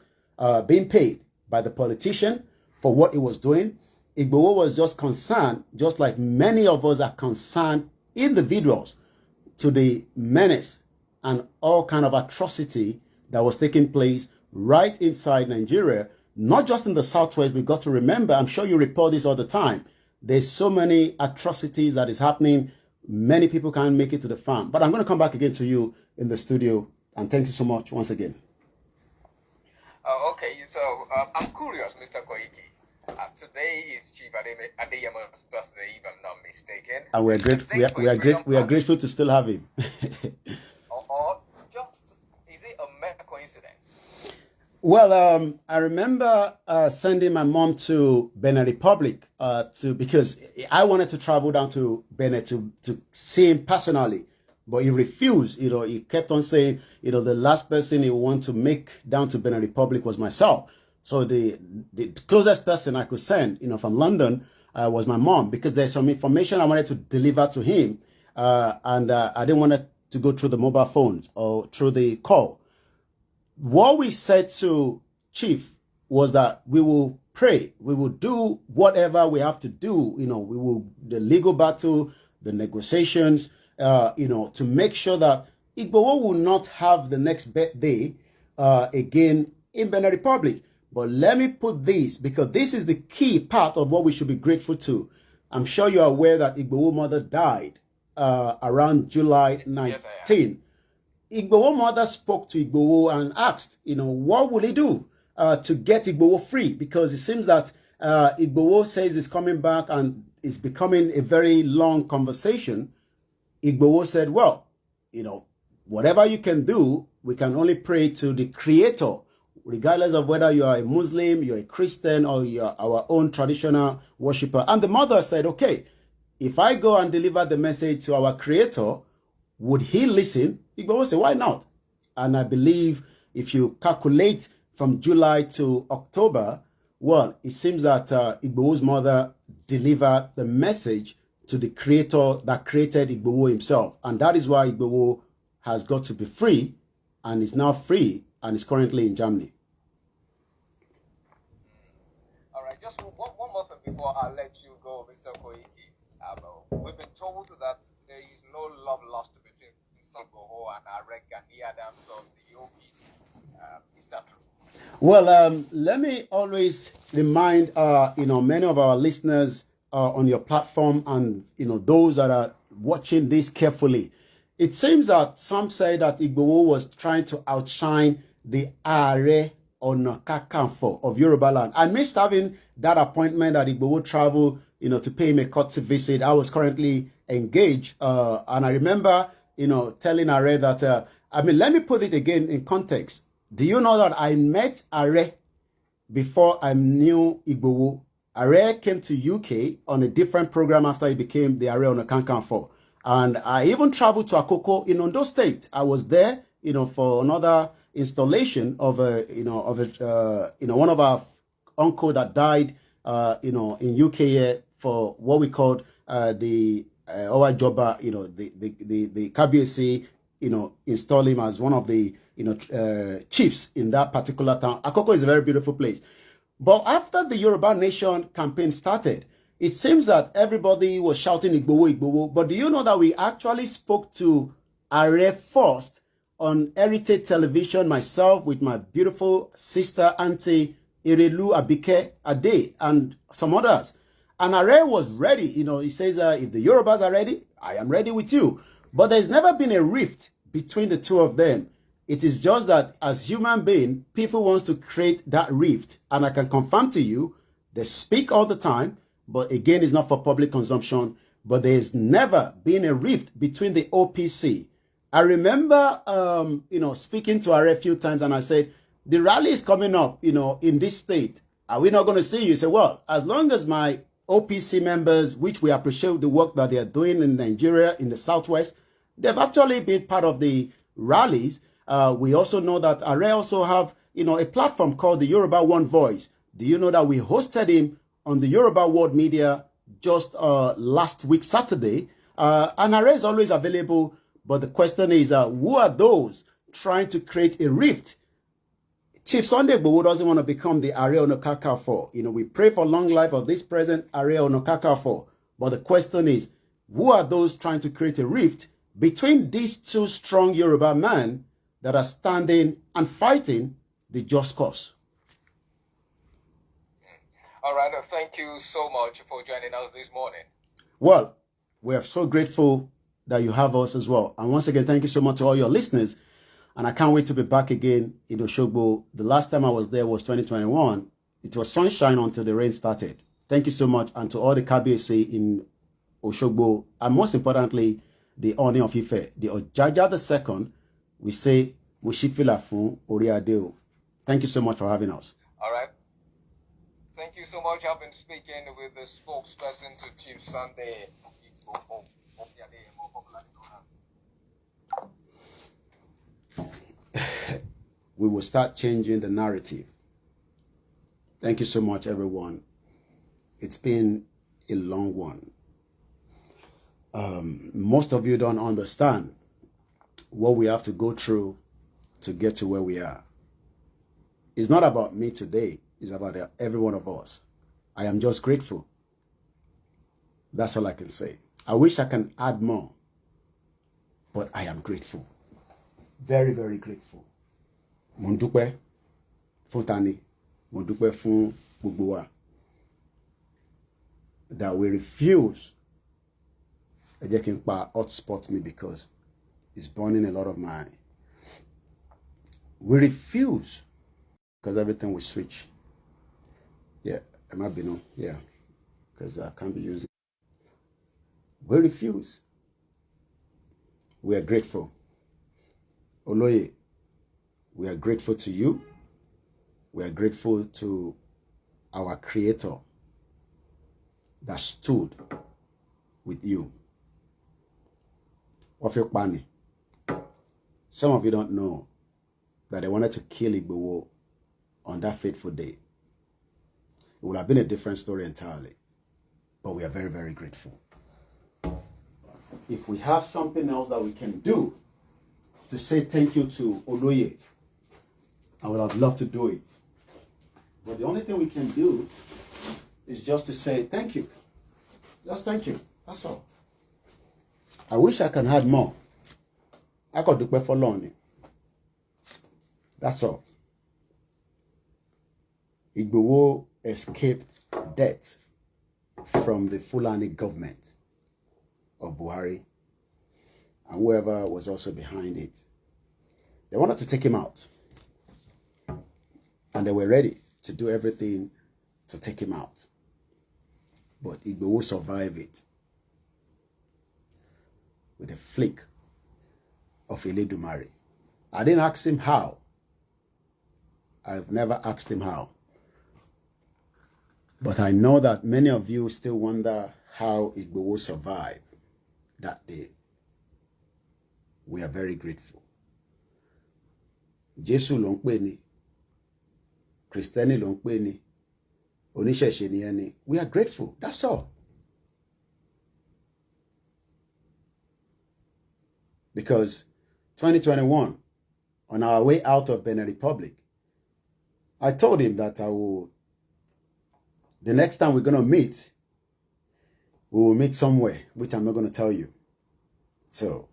being paid by the politician for what he was doing. Igboho was just concerned, just like many of us are concerned, individuals, to the menace and all kind of atrocity that was taking place right inside Nigeria, not just in the southwest. We got to remember, I'm sure you report this all the time, there's so many atrocities that is happening. Many people can't make it to the farm. But I'm going to come back again to you in the studio, and thank you so much once again. Okay, so I'm curious, Mr. Koiki. Today is Chief Adeyema's birthday, if I'm not mistaken. And we are grateful to still have him. or just, is it a mere coincidence? Well, I remember sending my mom to Benin Republic because I wanted to travel down to Benin to see him personally, but he refused. He kept on saying, the last person he wanted to make down to Benin Republic was myself. So the closest person I could send, from London was my mom, because there's some information I wanted to deliver to him, and I didn't want it to go through the mobile phones or through the call. What we said to Chief was that we will pray, we will do whatever we have to do, we will, the legal battle, the negotiations, to make sure that Igboho will not have the next birthday again in Benin Republic. But let me put this, because this is the key part of what we should be grateful to. I'm sure you're aware that Igboho mother died around July 19. Yes, Igboho mother spoke to Igboho and asked, what will he do to get Igboho free? Because it seems that Igboho says he's coming back and it's becoming a very long conversation. Igboho said, well, whatever you can do, we can only pray to the Creator, regardless of whether you are a Muslim, you're a Christian, or you're our own traditional worshiper. And the mother said, okay, if I go and deliver the message to our Creator, would he listen? Igboho said, why not? And I believe if you calculate from July to October, well, it seems that Igboho's mother delivered the message to the Creator that created Igboho himself. And that is why Igboho has got to be free, and is now free, and is currently in Germany. All right, just one more thing before I let you go, Mr. Koiki, we've been told that there is no love lost between Igboho and Arek Gani Adams of the OPC. Is that true? Well, let me always remind, many of our listeners on your platform and, those that are watching this carefully. It seems that some say that Igboho was trying to outshine the Are Ona Kakanfo of Yoruba land. I missed having that appointment that Igboho travel, to pay him a courtesy visit. I was currently engaged. And I remember, telling Are that, let me put it again in context. Do you know that I met Are before I knew Igboho? Are came to UK on a different program after he became the Are Ona Kakanfo. And I even traveled to Akoko in Ondo State. I was there, for another installation of one of our uncle that died, in UK here for what we called the Owajoba, the KBC, install him as one of the, chiefs in that particular town. Akoko is a very beautiful place. But after the Yoruba Nation campaign started, it seems that everybody was shouting Igboho, Igboho. But do you know that we actually spoke to Are first on Heritage Television, myself with my beautiful sister, Auntie Irelu Abike Ade, and some others. And Are was ready. He says, if the Yorubas are ready, I am ready with you. But there's never been a rift between the two of them. It is just that as human beings, people want to create that rift. And I can confirm to you, they speak all the time. But again, it's not for public consumption. But there's never been a rift between the OPC. I remember, speaking to Are a few times, and I said, the rally is coming up, in this state. Are we not going to see you? He said, well, as long as my OPC members, which we appreciate the work that they are doing in Nigeria, in the Southwest, they've actually been part of the rallies. We also know that Are also have, a platform called the Yoruba One Voice. Do you know that we hosted him on the Yoruba World Media just last week, Saturday? And Are is always available. But the question is, who are those trying to create a rift? Chief Sunday Igboho doesn't want to become the Are Ona Kakanfo. We pray for long life of this present Are Ona Kakanfo. But the question is, who are those trying to create a rift between these two strong Yoruba men that are standing and fighting the just cause? All right. Thank you so much for joining us this morning. Well, we are so grateful that you have us as well. And once again, thank you so much to all your listeners. And I can't wait to be back again in Oshogbo. The last time I was there was 2021. It was sunshine until the rain started. Thank you so much. And to all the KBC in Oshogbo, and most importantly, the Oni of Ife, the Ojaja II, we say, Mushifila fun Oriadeo. Thank you so much for having us. All right. Thank you so much. I've been speaking with the spokesperson to Chief Sunday. We will start changing the narrative. Thank you so much, everyone. It's been a long one. Most of you don't understand what we have to go through to get to where we are. It's not about me today. It's about every one of us. I am just grateful. That's all I can say. I wish I can add more, but I am grateful. Very, very grateful. Mo dúpẹ́ fún tani, mo dúpẹ́ fún gbogbo wa. That we refuse. Ẹ jẹ́ kí n pa hotspot me because it's burning a lot of my. We refuse because everything we switch. Yeah, it might be no. Yeah, because I can't be using. We refuse. We are grateful. Oloye, we are grateful to you. We are grateful to our Creator that stood with you. Ofiokpani. Some of you don't know that they wanted to kill Igboho on that fateful day. It would have been a different story entirely. But we are very, very grateful. If we have something else that we can do to say thank you to Oloye, I would have loved to do it. But the only thing we can do is just to say thank you. Just thank you. That's all. I wish I can add more. I could do for long. That's all. Igboho escaped death from the Fulani government of Buhari and whoever was also behind it. They wanted to take him out. And they were ready to do everything to take him out. But Igboho survived it with a flick of Eledumare. I didn't ask him how. I've never asked him how. But I know that many of you still wonder how Igboho survived that day. We are very grateful. Jesu ló ń pè ní, Kristẹni ló ń pè ní, oníṣẹ̀ṣe ni ẹni. We are grateful. That's all. Because 2021, on our way out of Benin Republic, I told him that the next time we're going to meet, we will meet somewhere, which I'm not going to tell you. So,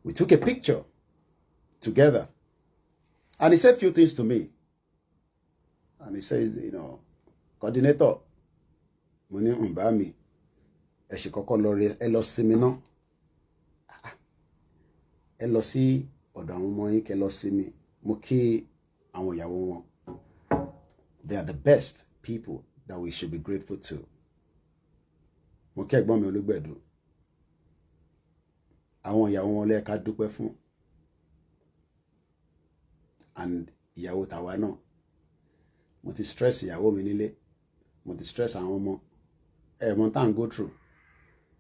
we took a picture together. And he said a few things to me. And he says, coordinator, mo ní ǹbá mi, ẹ ṣe kọ́kọ́ lọ rí ẹ lọ sinmi ná. Ẹ lọ sí ọ̀dọ̀ àwọn ọmọ yín kẹ́ lọ sinmi. Mo kí àwọn ìyàwó wọn. They are the best people that we should be grateful to. Mo kí ẹ̀gbọ́n mi Olúgbẹ̀dù. Àwọn ìyàwó wọn lẹ ká dúpẹ́ fún. And ìyàwó tàwa náà. Mo ti stress ìyàwó mi nílé. Mo ti stress àwọn ọmọ. Mo tá ń go through.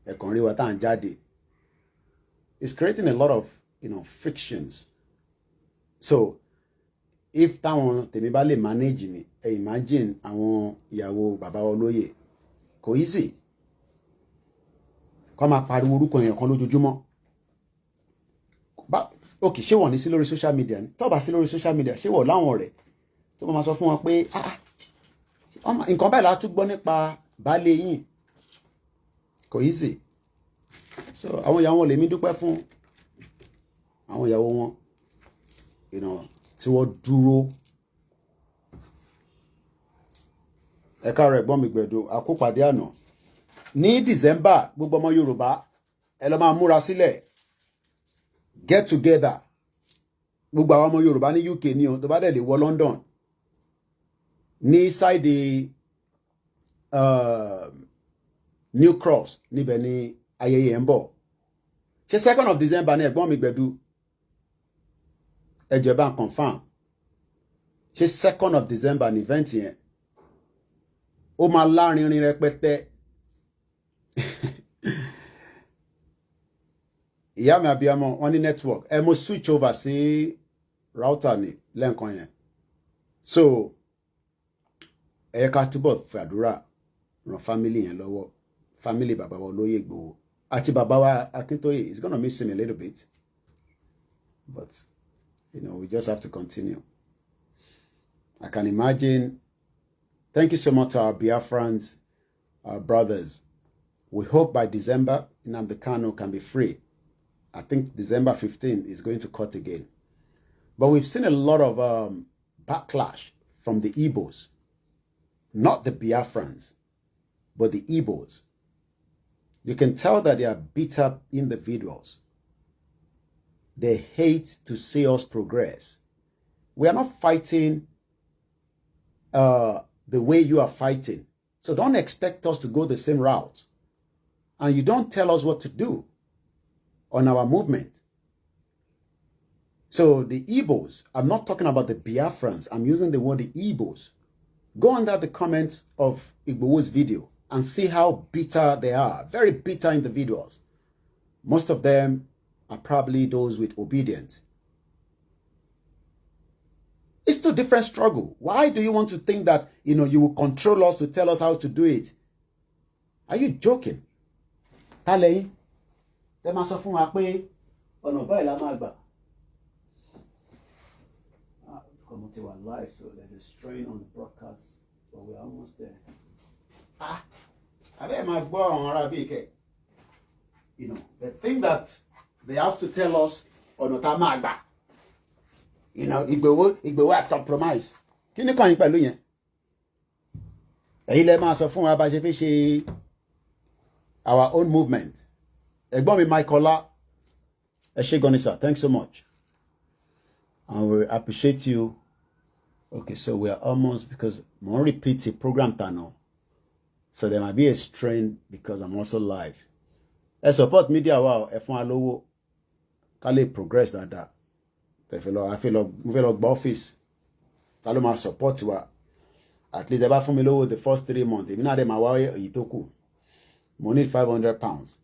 Kàn rí wa tá ń jáde. It's creating a lot of, frictions. So, if táwọn tèmi bá lè manage mi, imagine àwọn ìyàwó bàbá olóyè. Kò easy. Kó máa pariwo orúkọ èèyàn kan lójoojúmọ́. Okay, ṣé wọ́n ní sí lórí social media ni? Tó bá sí lórí social media, ṣé wọ́n láwọn ọ̀rẹ́ tó máa sọ fún wọn pé nǹkan báyìí la tún gbọ́ nípa baálé yín. Kò easy. So àwọn ìyàwó wọn lèmi dúpẹ́ fún. Àwọn ìyàwó wọn, tí wọ́n dúró. Ẹ káàárọ̀ ẹ̀gbọ́n mi Gbẹ̀du, àkópàdé àná. Ní December, gbogbo ọmọ Yorùbá, ẹ lọ máa múra sílẹ̀. Get together. Gbogbo àwọn ọmọ Yorùbá ní UK ní o, tó bá dẹ̀ lè wọ London. Ní side New Cross, níbẹ̀ ni ayẹyẹ ń bọ̀. Ṣé 2nd of December ní ẹ̀gbọ́n mi Gbẹ̀du? Ẹ jọ̀ọ́ bá ń confirm. Ṣé 2nd of December ní event yẹn? Ó máa lárinrin rẹpẹtẹ. Ìyá mi abiyamọ wọ́n ní network. Mo switch over sí router ní lẹ́ǹkan yẹn. So, ẹ ká túbọ̀ fàdúrà ràn family yẹn lọ́wọ́. Family bàbá wa Olóyè Ìgbòho. Àti bàbá wa Akíntóyè is gonna miss him a little bit. But, we just have to continue. I can imagine. Thank you so much to our Biafrans, our brothers. We hope by December, Nnamdi Kanu can be free. I think December 15 is going to cut again. But we've seen a lot of backlash from the Igbos. Not the Biafrans, but the Igbos. You can tell that they are bitter individuals. They hate to see us progress. We are not fighting the way you are fighting. So don't expect us to go the same route. And you don't tell us what to do on our movement. So the Igbos, I'm not talking about the Biafrans, I'm using the word the Igbos. Go under the comments of Igboho's video and see how bitter they are. Very bitter individuals. Most of them are probably those with obedience. It's two different struggles. Why do you want to think that, you will control us to tell us how to do it? Are you joking? Tálẹ́yìn, tẹ́ máa sọ fún wa pé ọ̀nà báyìí la máa gbà. Come to our live, so there's a strain on the broadcast, but we're almost there. I bet my boy on Arabic. You know, the thing that they have to tell us on Otamaga. You know, Igbo has compromise. Kí ni kan yín pẹ̀lú yẹn? Èyí lẹ máa sọ fún wa bá ṣe fi ṣe our own movement. Ẹ̀gbọ́n mi Michaela, ẹ ṣé gan ni sir, thanks so much. And we appreciate you. Okay, so we are almost, because more repeat the program tunnel. So there might be a strain because I'm also live. Ẹ support media wow, ẹ fún wa lówó. Ká lè progress dáadáa. I feel like office. Ta ló máa support wa. At least ẹ bá fún mi lówó the first 3 months. Èmi náà dé máa wá èyí tó kù. Mo need £500.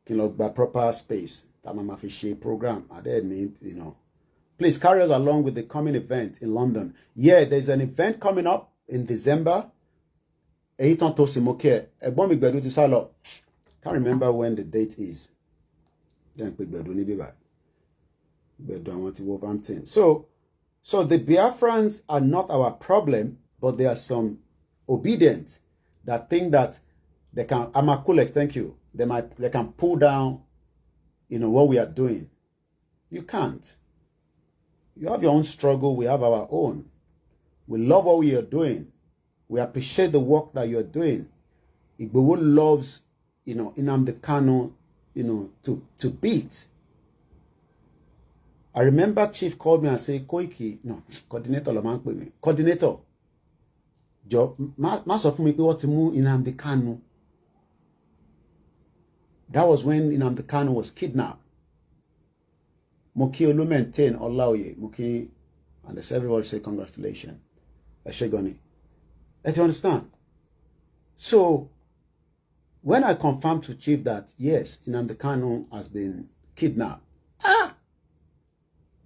Kí n lọ gba proper space. Ta máa fi ṣe program. And then, you know. Please carry us along with the coming event in London. Yeah, there's an event coming up in December. Èyí tán tó sì mo kí ẹ. Ẹ̀gbọ́n mi Gbẹ̀du ti sá lọ. Can't remember when the date is. Then pé Gbẹ̀du ní bíbá. Gbẹ̀du àwọn ti Wolverhampton. So the Biafrans are not our problem, but there are some obedient that think that they can, Amakulek, thank you. They can pull down, you know, what we are doing. You can't. You have your own struggle. We have our own. We love what we are doing. We appreciate the work that you are doing. Igbowo loves, you know, Nnamdi Kanu, you know, to beat. I remember Chief called me and said, Koiki, no, coordinator ló máa ń pè mí. Coordinator, jọ, má sọ fún mi pé wọ́n ti mú Nnamdi Kanu. That was when Nnamdi Kanu was kidnapped. Moki Olu maintain Olaoye, Moki, and there's everybody say congratulations. Eshegoni. Do you understand? So, when I confirmed to Chief that, yes, Nnamdi Kanu has been kidnapped,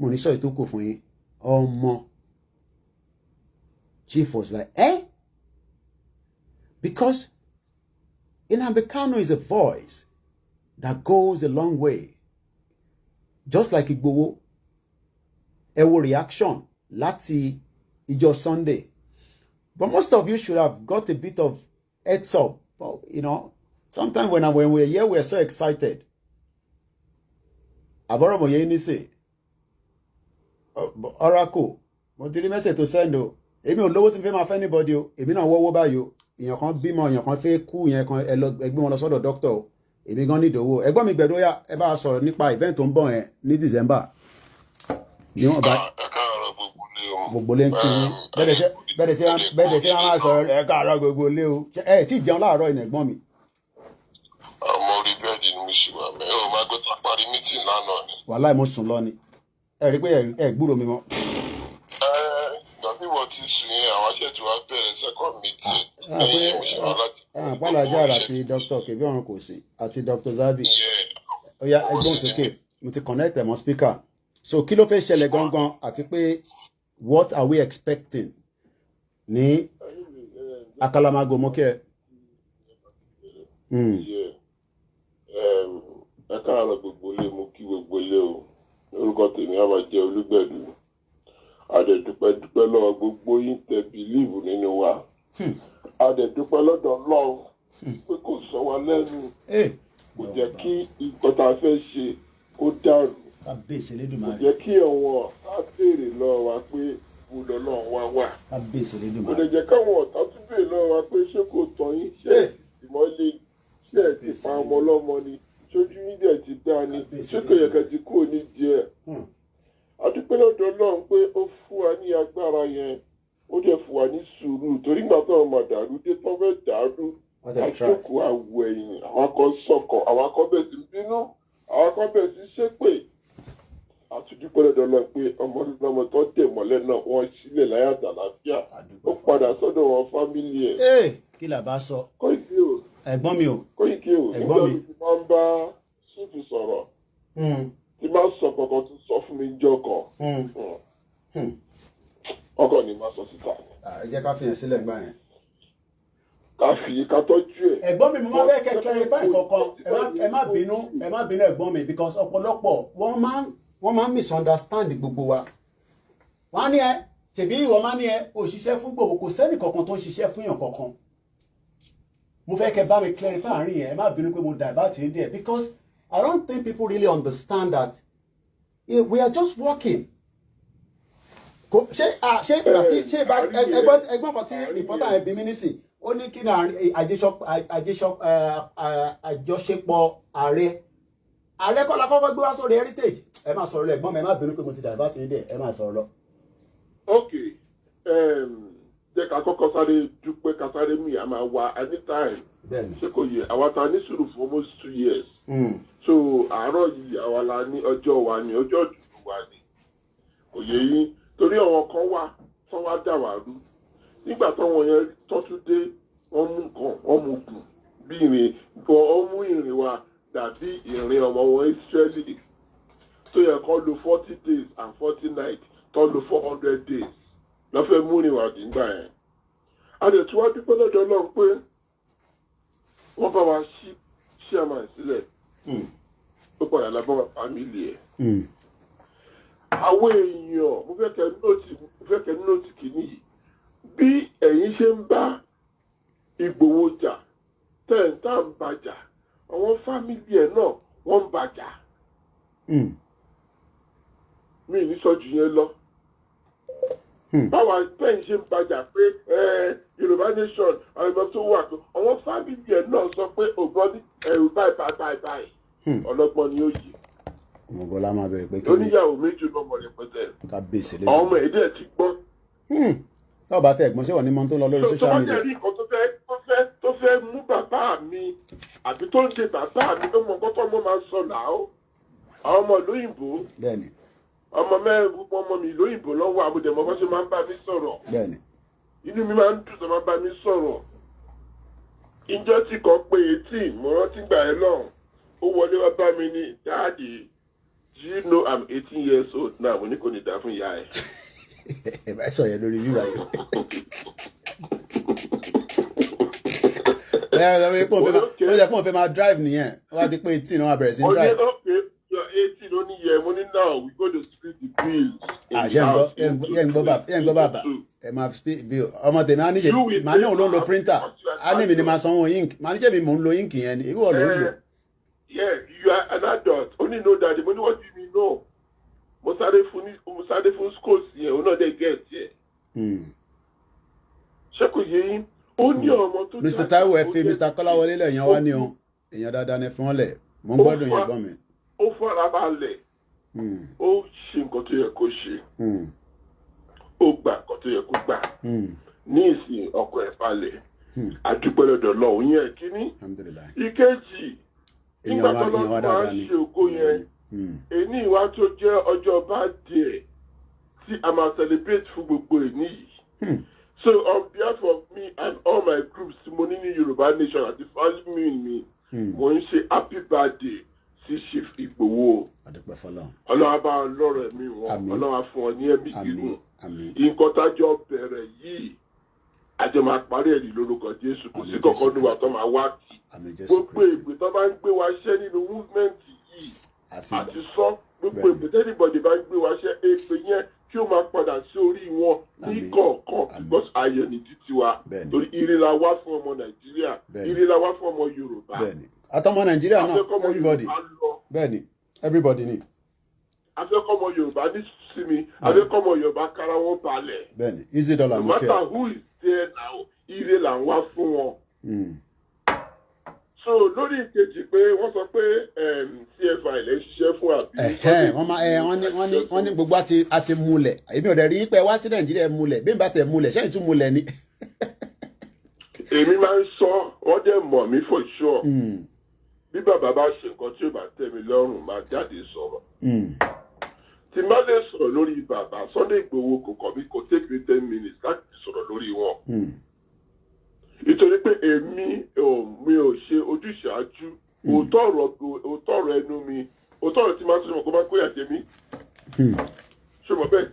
Moniso ituko fún yín, ọmọ. Chief was like, eh? Because Nnamdi Kanu is a voice that goes a long way. Just like Igbowo, ẹ reaction láti ìjọ Sunday. But most of you should have got a bit of heads up. You know, sometimes when we're here, we're so excited. Àbọ̀rọ̀ yẹn ní sè. Oracle, mo ti rí message to send o. Èmi ò lówó tí n fẹ́ máa fẹ́ anybody o. Èmi náà wọ́wọ́ báyìí o. Èèyàn kan bímọ, èèyàn kan fẹ́ kú, èèyàn kan ẹ gbé wọn lọ sọ́dọ̀ doctor o. Èmi gan need owó. Ẹ̀gbọ́n mi Gbẹ̀du yá, ẹ bá sọ̀rọ̀ nípa event tó ń bọ̀ yẹn ní December. Ni wọ́n bá gbogbo lé ń kí yín. Bẹ́ẹ̀ ṣe máa sọ̀rọ̀ ẹ káàárọ̀ gbogbo lé o. Ẹ tí jẹun láàárọ̀ ìnà ẹ̀gbọ́n mi. Ọmọ orí bẹ́ẹ̀dì ni mo ṣì wà mẹ́. Ó máa gbé tó parí mítìn lánàá ni. Wàláì mo sùn lọ ni. Ẹ rí pé ẹ gbúrò mi mọ́. Ìgbà bí wọ́n ti sùn yẹn, àwọn aṣètò wa bẹ̀rẹ̀ second meeting. Lẹ́yìn mo ṣe wá láti. Pàlàjà àti Dr. Kebí ọ̀run kò sí àti Dr. Zabi. Ó yá ẹgbọ́n sókè, mo ti connect ẹ̀ mọ́ speaker. So kí ló fẹ́ ṣẹlẹ̀ gangan àti pé what are we expecting ní Akalamago mọ́kẹ́? Ẹ káàárọ̀ gbogbo ilé, mo kí gbogbo ilé o. Orúkọ tèmi á máa jẹ́ Olúgbẹ̀dù. Adẹ̀dúpẹ́ lọ́wọ́ gbogbo yín tẹ́ bìlíìfù nínú wa. Adẹ̀dúpẹ́ lọ́dọ̀ Ọlọ́run pé kò sọ wa lẹ́nu. Kò jẹ́ kí nǹkan tá a fẹ́ ṣe kó dàrú. Kò jẹ́ kí ẹ̀wọ̀n á béèrè lọ́wọ́ wa pé mo lọ lọ́wọ́ wa wà. Kò lè jẹ́ káwọn ọ̀tá tún béèrè lọ́wọ́ wa pé ṣé kò tán yín, ṣé ìmọ̀lẹ́ ṣé ẹ̀ ti pa ọmọ ọlọ́mọ ni, ṣojú yín dẹ̀ ti dá ni, ṣé kò yẹ kẹ́ ti kúrò ní díẹ̀. Adúpẹ́ lọ́dọ̀ Ọlọ́run pé ó fún wa ní agbára yẹn, ó dẹ̀ fún wa ní sùúrù torí nígbà tó ọmọ dàrú dé tó fẹ́ dàrú àṣòkò àwọ̀ ẹ̀yìn àwọn kan sọ̀kọ̀ àwọn kan bẹ̀ sí bínú àwọn kan bẹ̀ sí ṣépè. Àtúndúpẹ́ lọ́dọ̀ Ọlọ́run pé ọmọ tó tẹ̀ mọ́lẹ̀ náà wọ́n sílẹ̀ láyà àtàlàfíà ó padà sọ́dọ̀ wọn fámìlì ẹ̀. Kí là bá sọ? Kóìkì o. Ẹ̀gbọ́n mi o. Kóìkì o. Ẹ̀gbọ́n mi. Nígbà tí wọ́n bá Súùfù sọ̀rọ̀. Tí máa sọ kankan tó sọ fún mi jọ kan. Ọkọ ni máa sọ síta. Ẹ jẹ́ ká fi yẹn sílẹ̀ gbà yẹn. Ká tọ́jú ẹ̀. Ẹ̀gbọ́n mi mo máa fẹ́ kẹ́ clarify kankan. Ẹ má bínú ẹ̀gbọ́n mi because ọ̀pọ̀lọpọ̀ wọ́n máa ń misunderstand gbogbo wa. Wọ́n á ní ẹ ṣèbí ìwọ máa ní ẹ òṣìṣẹ́ fún gbogbo kò sẹ́nì kankan tó ń ṣiṣẹ́ fún yàn kankan. mo fẹ́ kẹ́ bá mi clarify àárín yẹn ẹ má bínú pé mo divert yín díẹ̀ because I don't think people really understand that we are just working. ṣé ẹgbọ́n kan tí reporter ẹ̀ bí mi nísìn ó ní kí ni àjọṣepọ̀ ààrẹ kọ́ la fọ́fọ́ gbé wá sórí heritage ẹ máa sọ̀rọ̀ ẹ̀gbọ́n mi ẹ má bínú pé mo ti divert yín díẹ̀ ẹ máa sọ̀rọ̀ lọ. ok jẹ́ ká kọ́kọ́ sáré dúpẹ́ ká sáré mi àmà wa anytime ṣé kò yẹ àwa ta ní sùúrù fún almost 2 years so àárọ̀ yìí àwa la ní ọjọ́ wa ní ọjọ́ ìdùnnú wa ní kò yẹ yín torí àwọn kan wà tó wá dà wá rú nígbà táwọn yẹn tọ́tún dé wọ́n mú nǹkan wọ́n mú gùn bí ìrìn wọ́n mú ìrìn wa dàbí ìrìn ọmọ wọn Ísírẹ́lì tó yẹ kó lò 40 days and 40 nights tó lò 400 days lọ́fẹ́ mú ìrìn wa dìgbà yẹn a lè tún wá dúpẹ́ lọ́dọ̀ náà pé wọ́n bá wa ṣí àmà sílẹ̀ ó padà lábọ́ wa fámìlì ẹ̀. àwọn èèyàn mo fẹ́ kẹ́ nóòtì kìíní yìí bí ẹ̀yin ṣe ń bá Ìgbòho jà tẹ̀ǹtà ń bàjà àwọn fámìlì ẹ̀ náà wọ́n ń bàjà. mi ní sọ́jú yẹn lọ. báwa tẹ̀yìn ṣe ń bàjà pé Yorùbá nation àwọn ìbọn tó wà tó àwọn fámìlì ẹ̀ náà sọ pé ògbọ́n ní ẹ̀rù báyìí ọlọ́gbọ́n ni ó yí. ọmọgọlá máa bẹ̀rẹ̀ pé kí ni oníyàwó méjì lọ́mọ rẹpẹtẹ ká bèsè lé ọmọ èdè ẹ̀ ti gbọ́. tó bá tẹ ẹ̀gbọ́n ṣé wọ́n ní mọ́ tó lọ lórí social media. tó bá jẹ́ rí nǹkan tó fẹ́ mú bàbá mi àbí tó ń ṣe bàbá mi tó mọ gbọ́tọ́ mọ́ máa ń sọ làá àwọn ọmọ lóyìnbó bẹ́ẹ̀ni ọmọ mẹ́rin gbogbo ọmọ mi lóyìnbó lọ́wọ́ àbúdẹ̀mọ́ bá ṣe máa ń bá mi sọ̀rọ̀ bẹ́ẹ̀ni inú mi máa ń dùn tó máa ń bá mi sọ̀rọ̀ ìjọ tí kan pé 18 mo rántí gbà ẹ́ lọ́hùn ó wọlé wá bá mi ní dáàdì do you know I'm 18 years old now mo ní kò ní dá fún ìyá ẹ̀. ẹ bá sọ yẹn lórí bíbá yìí. ó yẹ kó o fẹ́ máa drive nìyẹn wọ́n á ti pé 18 náà wọ́n á bẹ̀rẹ̀ sí ní drive. You're 18 only year money now we go to split the bills. Yẹn gbọ́ bàbá ẹ máa split bill ọmọ tèmi á ní ṣe máa ní òun ló ń lo printer á ní mi ni máa sanwó ink máa ní ṣe mi mò ń lo ink yẹn ni ìwọ ló ń lò. Yeah, you are an adult only know that the money what do you mean no mo sáré fún schools yẹn òun náà dé get yẹn. ṣé kò yé yín ó ní ọmọ tó. Mr. Taiwo ẹ fi Mr. Kọ́láwọlé lẹ̀ yẹn wá ní o èèyàn dáadáa ní fún ọ lẹ̀ mo ń gbọ́dọ̀ yẹn gbọ́n mi. ó farabalẹ̀ ó ṣe nǹkan tó yẹ kó ṣe ó gbà nǹkan tó yẹ kó gbà ní ìsìn ọkọ̀ ẹ̀ balẹ̀ àdúpẹ́ lọ́dọ̀ lọ́hùn yẹn kínní ìkejì nígbà tó lọ́dún máa ń ṣe ògo yẹn èyí ìwà tó jẹ́ ọjọ́ bá díẹ̀ tí a máa celebrate fún gbogbo èyí yìí so on behalf of me and all my groups mo ní ní Yorùbá nation àti family mi mo ń ṣe happy birthday sí Chief Ìgbòho ọlọ́wà bá lọ́rọ̀ ẹ̀mí wọn ọlọ́wà fún ọ ní ẹ̀mí gígùn nǹkan tájọ bẹ̀rẹ̀ yìí àjọ máa parí ẹ̀rí lórúkọ Jésù kò sí kọ̀ọ̀kan ní wa tó máa wá kí gbogbo ègbè tó bá ń gbé wa ṣẹ́ nínú movement yìí àti sọ gbogbo ègbè tẹ́nìbọ̀dì bá ń gbé wa ṣẹ́ èpè yẹn kí ó máa padà sí orí wọn ní kọ̀ọ̀kan because ayọ̀ ní títí wa torí ire la wá fún ọmọ Nàìjíríà ire la wá fún ọmọ Yorùbá. àtọmọ Nàìjíríà náà everybody ni. afẹ́kọ́mọ Yorùbá ní sinmi afẹ́kọ́mọ Yorùbá kára wọn balẹ̀. bẹ́ẹ̀ni easy dollar no matter who is there now ire là ń wá fún wọn. so lórí ìkejì pé wọ́n sọ pé CFI lè ṣiṣẹ́ fún àbí. wọ́n ní gbogbo àti múlẹ̀ èmi ò dẹ̀ rí pé wá sí Nàìjíríà múlẹ̀ bí n bá tẹ̀ múlẹ̀ ṣẹ́yìn tún múlẹ̀ ni. èmi máa ń sọ wọ́n dẹ̀ mọ̀ mí for sure. bí bàbá bá ṣe nǹkan tí ó bá tẹ́ mi lọ́rùn máa jáde sọ̀rọ̀. tí má lè sọ̀rọ̀ lórí bàbá Sunday Igboho kò kọ̀ mí kò take me 10 minutes láti sọ̀rọ̀ lórí wọn. nítorí pé èmi mi ò ṣe ojúṣàájú òótọ́ ọ̀rọ̀ ẹnu mi òótọ́ ọ̀rọ̀ tí máa ń sọ̀rọ̀ kó máa ń kóyà jẹ mí. ṣé mo bẹ́ẹ̀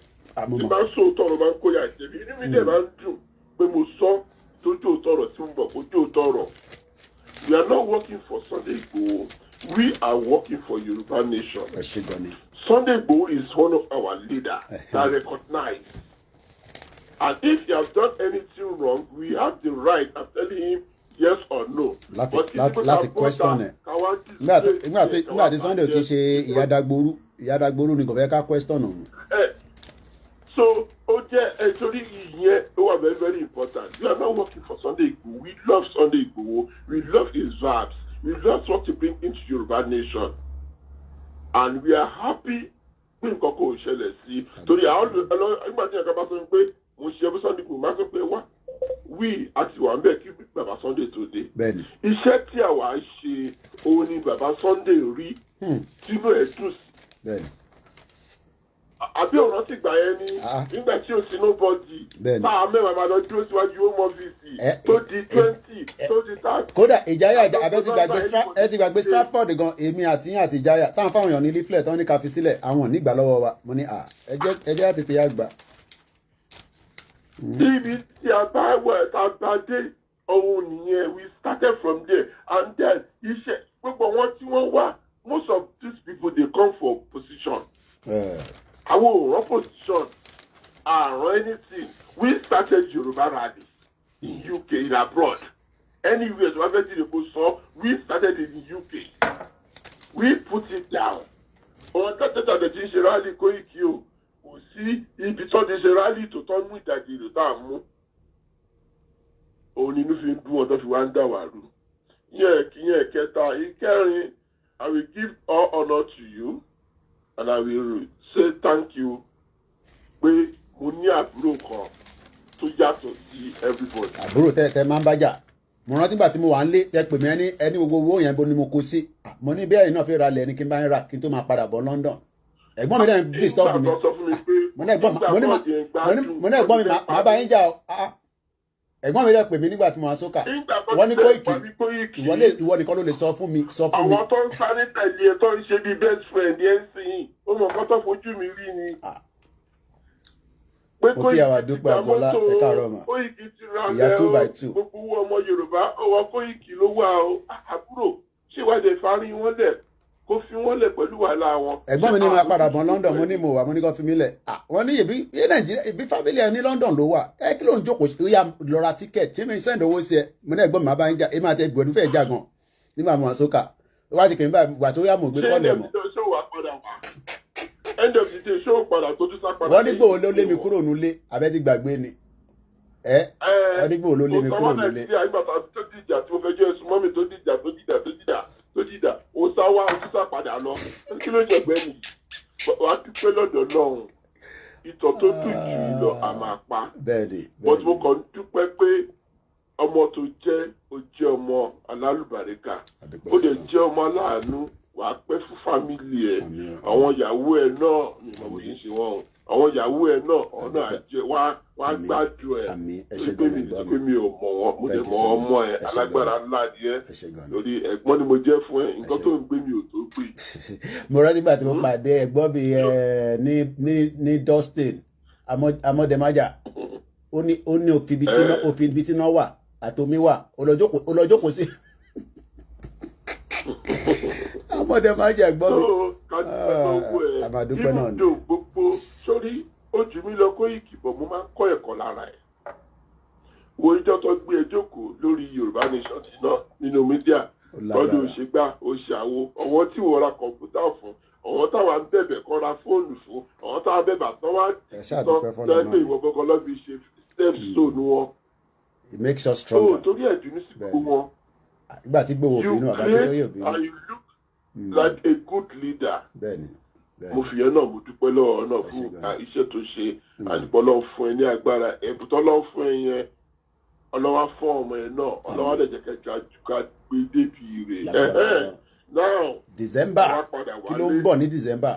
tí máa ń sọ òótọ́ ọ̀rọ̀ máa ń kóyà jẹ mí inú mi dẹ̀ máa ń dùn pé mo sọ tójú òótọ́ ọ̀rọ̀ tí mo bọ̀ kójú òótọ́ ọ̀rọ̀. We are not working for Sunday Igboho. We are working for Yoruba nation. Sunday Igboho is one of our leaders that recognize. And if he has done anything wrong, we have the right of telling him, yes or no. láti question ẹ̀ nígbà tí Sunday kì í ṣe ìyádàgbòrú ni kò fẹ́ ká question òun. So ó jẹ́ torí ìyẹn ó wà very very important. We are not working for Sunday Igboho. We love Sunday Igboho. We love his vibes. We love what he bring into Yoruba nation. And we are happy pé nǹkan kò ṣẹlẹ̀ sí. Torí àwọn ìgbà tí ẹ̀ka bá sọ pé mo ṣe ẹbí Sunday Igboho máa sọ pé wá wí àti wà ń bẹ̀ kí bàbá Sunday tó dé. Iṣẹ́ tí àwa ṣe òun ni bàbá Sunday rí tínú ẹ̀ dùn sí. Àbí ọ̀rọ̀ ti gbà yẹn ni nígbà tí o sí nobody táà mẹ́wàá máa lọ dúró síwájú home office tó di 20 tó di 30. Kódà Ìjáyà ẹ ti gbàgbé Stratford gan èmi àti yín àti Ìjáyà táwọn fáwọn èèyàn ní leaflet tán ní ká fi sílẹ̀ àwọn ò ní gbà lọ́wọ́ wa mo ní ẹ jẹ́ àtètè yá gbà. Ibi tí a bá wẹ̀ tá a bá dé ohun nìyẹn we started from there and then iṣẹ́ gbogbo wọn tí wọ́n wá most of these people dey come for position. Àwọn òràn position àrùn anything we started Yoruba rally in UK in abroad anywhere so afẹ́ tí lè kó sọ we started in UK we put it down ọ̀rọ̀ tẹ́tẹ́tẹ́ tí ń ṣe rally Koiki o kò sí ibi tó ti ṣe rally tó tọ́ mú ìdajì rẹ̀ tá a mú òun ni inú fi ń dún wọn tó fi wá ń dà wá rú yẹn kẹta ìkẹrin I will give all honour to you and I will say thank you pé mo ní àbúrò kan tó yàtọ̀ sí everybody. Àbúrò tẹ máa ń bájà mo rántí gbà tí mo wà ń lé tẹ pè mí ẹni gbogbo owó yẹn bó ni mo kó sí mo ní bẹ́ẹ̀ náà fi ra lẹ̀ ní kí n bá ń ra kí n tó máa padà bọ̀ London ẹ̀gbọ́n mi náà ń disturb mi mo ní ẹ̀gbọ́n mi máa bá yín jà ẹ̀gbọ́n mi náà pè mí nígbà tí mo wà sókà wọ́n ní Koiki ìwọ nìkan ló lè sọ fún mi. àwọn tó ń sáré tẹ̀lé ẹ̀ tó ń ṣe bí best friend yẹn ń sìn ó mọ̀ kọ́ tó fojú mi rí ni. pé Koiki àwàdúpẹ́ àbọ̀lá ẹ̀ka àrọ̀ mà ìyá 2x2. gbogbo ọmọ Yorùbá ọwọ́ Koiki ló wà ó àbúrò ṣèwádìí farí wọn lẹ̀ kó fi wọn lẹ̀ pẹ̀lú wàhálà wọn. ẹ̀gbọ́n mi ní máa padà bọ̀ London mo ní mo wà mo ní kó fi mí lẹ̀ wọ́n ní ìbí Nàìjíríà ìbí family ẹ̀ ní London ló wà kí ló ń jókòó ó yá lọ ra ticket tí mi send owó sí ẹ mo ní ẹ̀gbọ́n mi máa bá ń jà èmi àti ẹgbẹ̀rún fẹ́ẹ́ jà gan nígbà mo wà sókà wájú kì í bá ìgbà tó yá mo gbé kọ́lẹ̀ mọ́. end of the day ṣó padà tó tún sá padà. wọ́n ní gbòó ló lé mi kúrò nulẹ̀ abẹ́ ti gbàgbé ni wọ́n ní gbòó ló lé mi kúrò nulẹ̀. tó dìjà tí mo fẹ́ jẹ́ ẹ̀sùn mọ́mì tó dìjà ó sá wá ó tún sá padà lọ kí ló jẹ́ gbẹ́ni wàá dúpẹ́ lọ́dọ̀ Ọlọ́run ìtọ̀ tó dùn jù lọ a máa pa but mo kàn ń dúpẹ́ pé ọmọ tó jẹ́ ó jẹ́ ọmọ alálùbáríkà ó dẹ̀ jẹ́ ọmọ aláàánú wàá pẹ́ fún fámìlì ẹ̀ àwọn ìyàwó ẹ̀ náà ni mo ti ń ṣe wọ́n o àwọn ìyàwó ẹ̀ náà ọ̀nà àjẹ wá gbádùn ẹ̀ pé mi ò mọ̀ wọ́n mo dẹ̀ mọ̀ ọmọ ẹ̀ alágbára ńlá ni ẹ̀ lórí ẹ̀gbọ́n ni mo jẹ́ fún ẹ̀ nǹkan tó ń gbé mi ò tó gbé. mo rántí gbà tí mo pàdé ẹ̀gbọ́n mi ní Dustin amọ̀dẹ̀májà ó ní òfin ibi tí náà wà àtomi wà olójókòó sí amọ̀dẹ̀májà ẹ̀gbọ́n mi àmàdúpẹ́ náà ni. sórí ojú mi lọ Koiki bọ̀ mo máa ń kọ́ ẹ̀kọ́ lára ẹ̀ wo ìjọ tó gbé ẹ jókòó lórí Yorùbá Nation ti náà nínú mídíà lọ́dún òṣègbà òṣàwò ọwọ́ tí wọ́n ra kọ̀ǹpútà fún ọwọ́ táwa ń bẹ̀bẹ̀ kọ́ ra fóònù fún ọwọ́ táwa bẹ̀bẹ̀ tán wá tán pé ìwọ gbọ́ngàn lọ́bi ṣe stepstone wọn. It makes us stronger. torí ẹ̀jú ní sípò wọn. ìgbà tí gbowó bínú àbájọ yóò bínú. and you look like a good leader. bẹ́ẹ̀ni. mo fi yẹn náà mo dúpẹ́ lọ́wọ́ náà fún iṣẹ́ tó ṣe àdìpọ̀ lọ́wọ́ fún ẹ ní agbára ẹ̀bùtọ́ lọ́wọ́ fún ẹ yẹn ọlọ́wọ́ fún ọmọ ẹ náà ọlọ́wọ́ dẹ̀jẹ̀ kẹjọ àjùká gbé débi rẹ̀ now December kí ló ń bọ̀ ní December.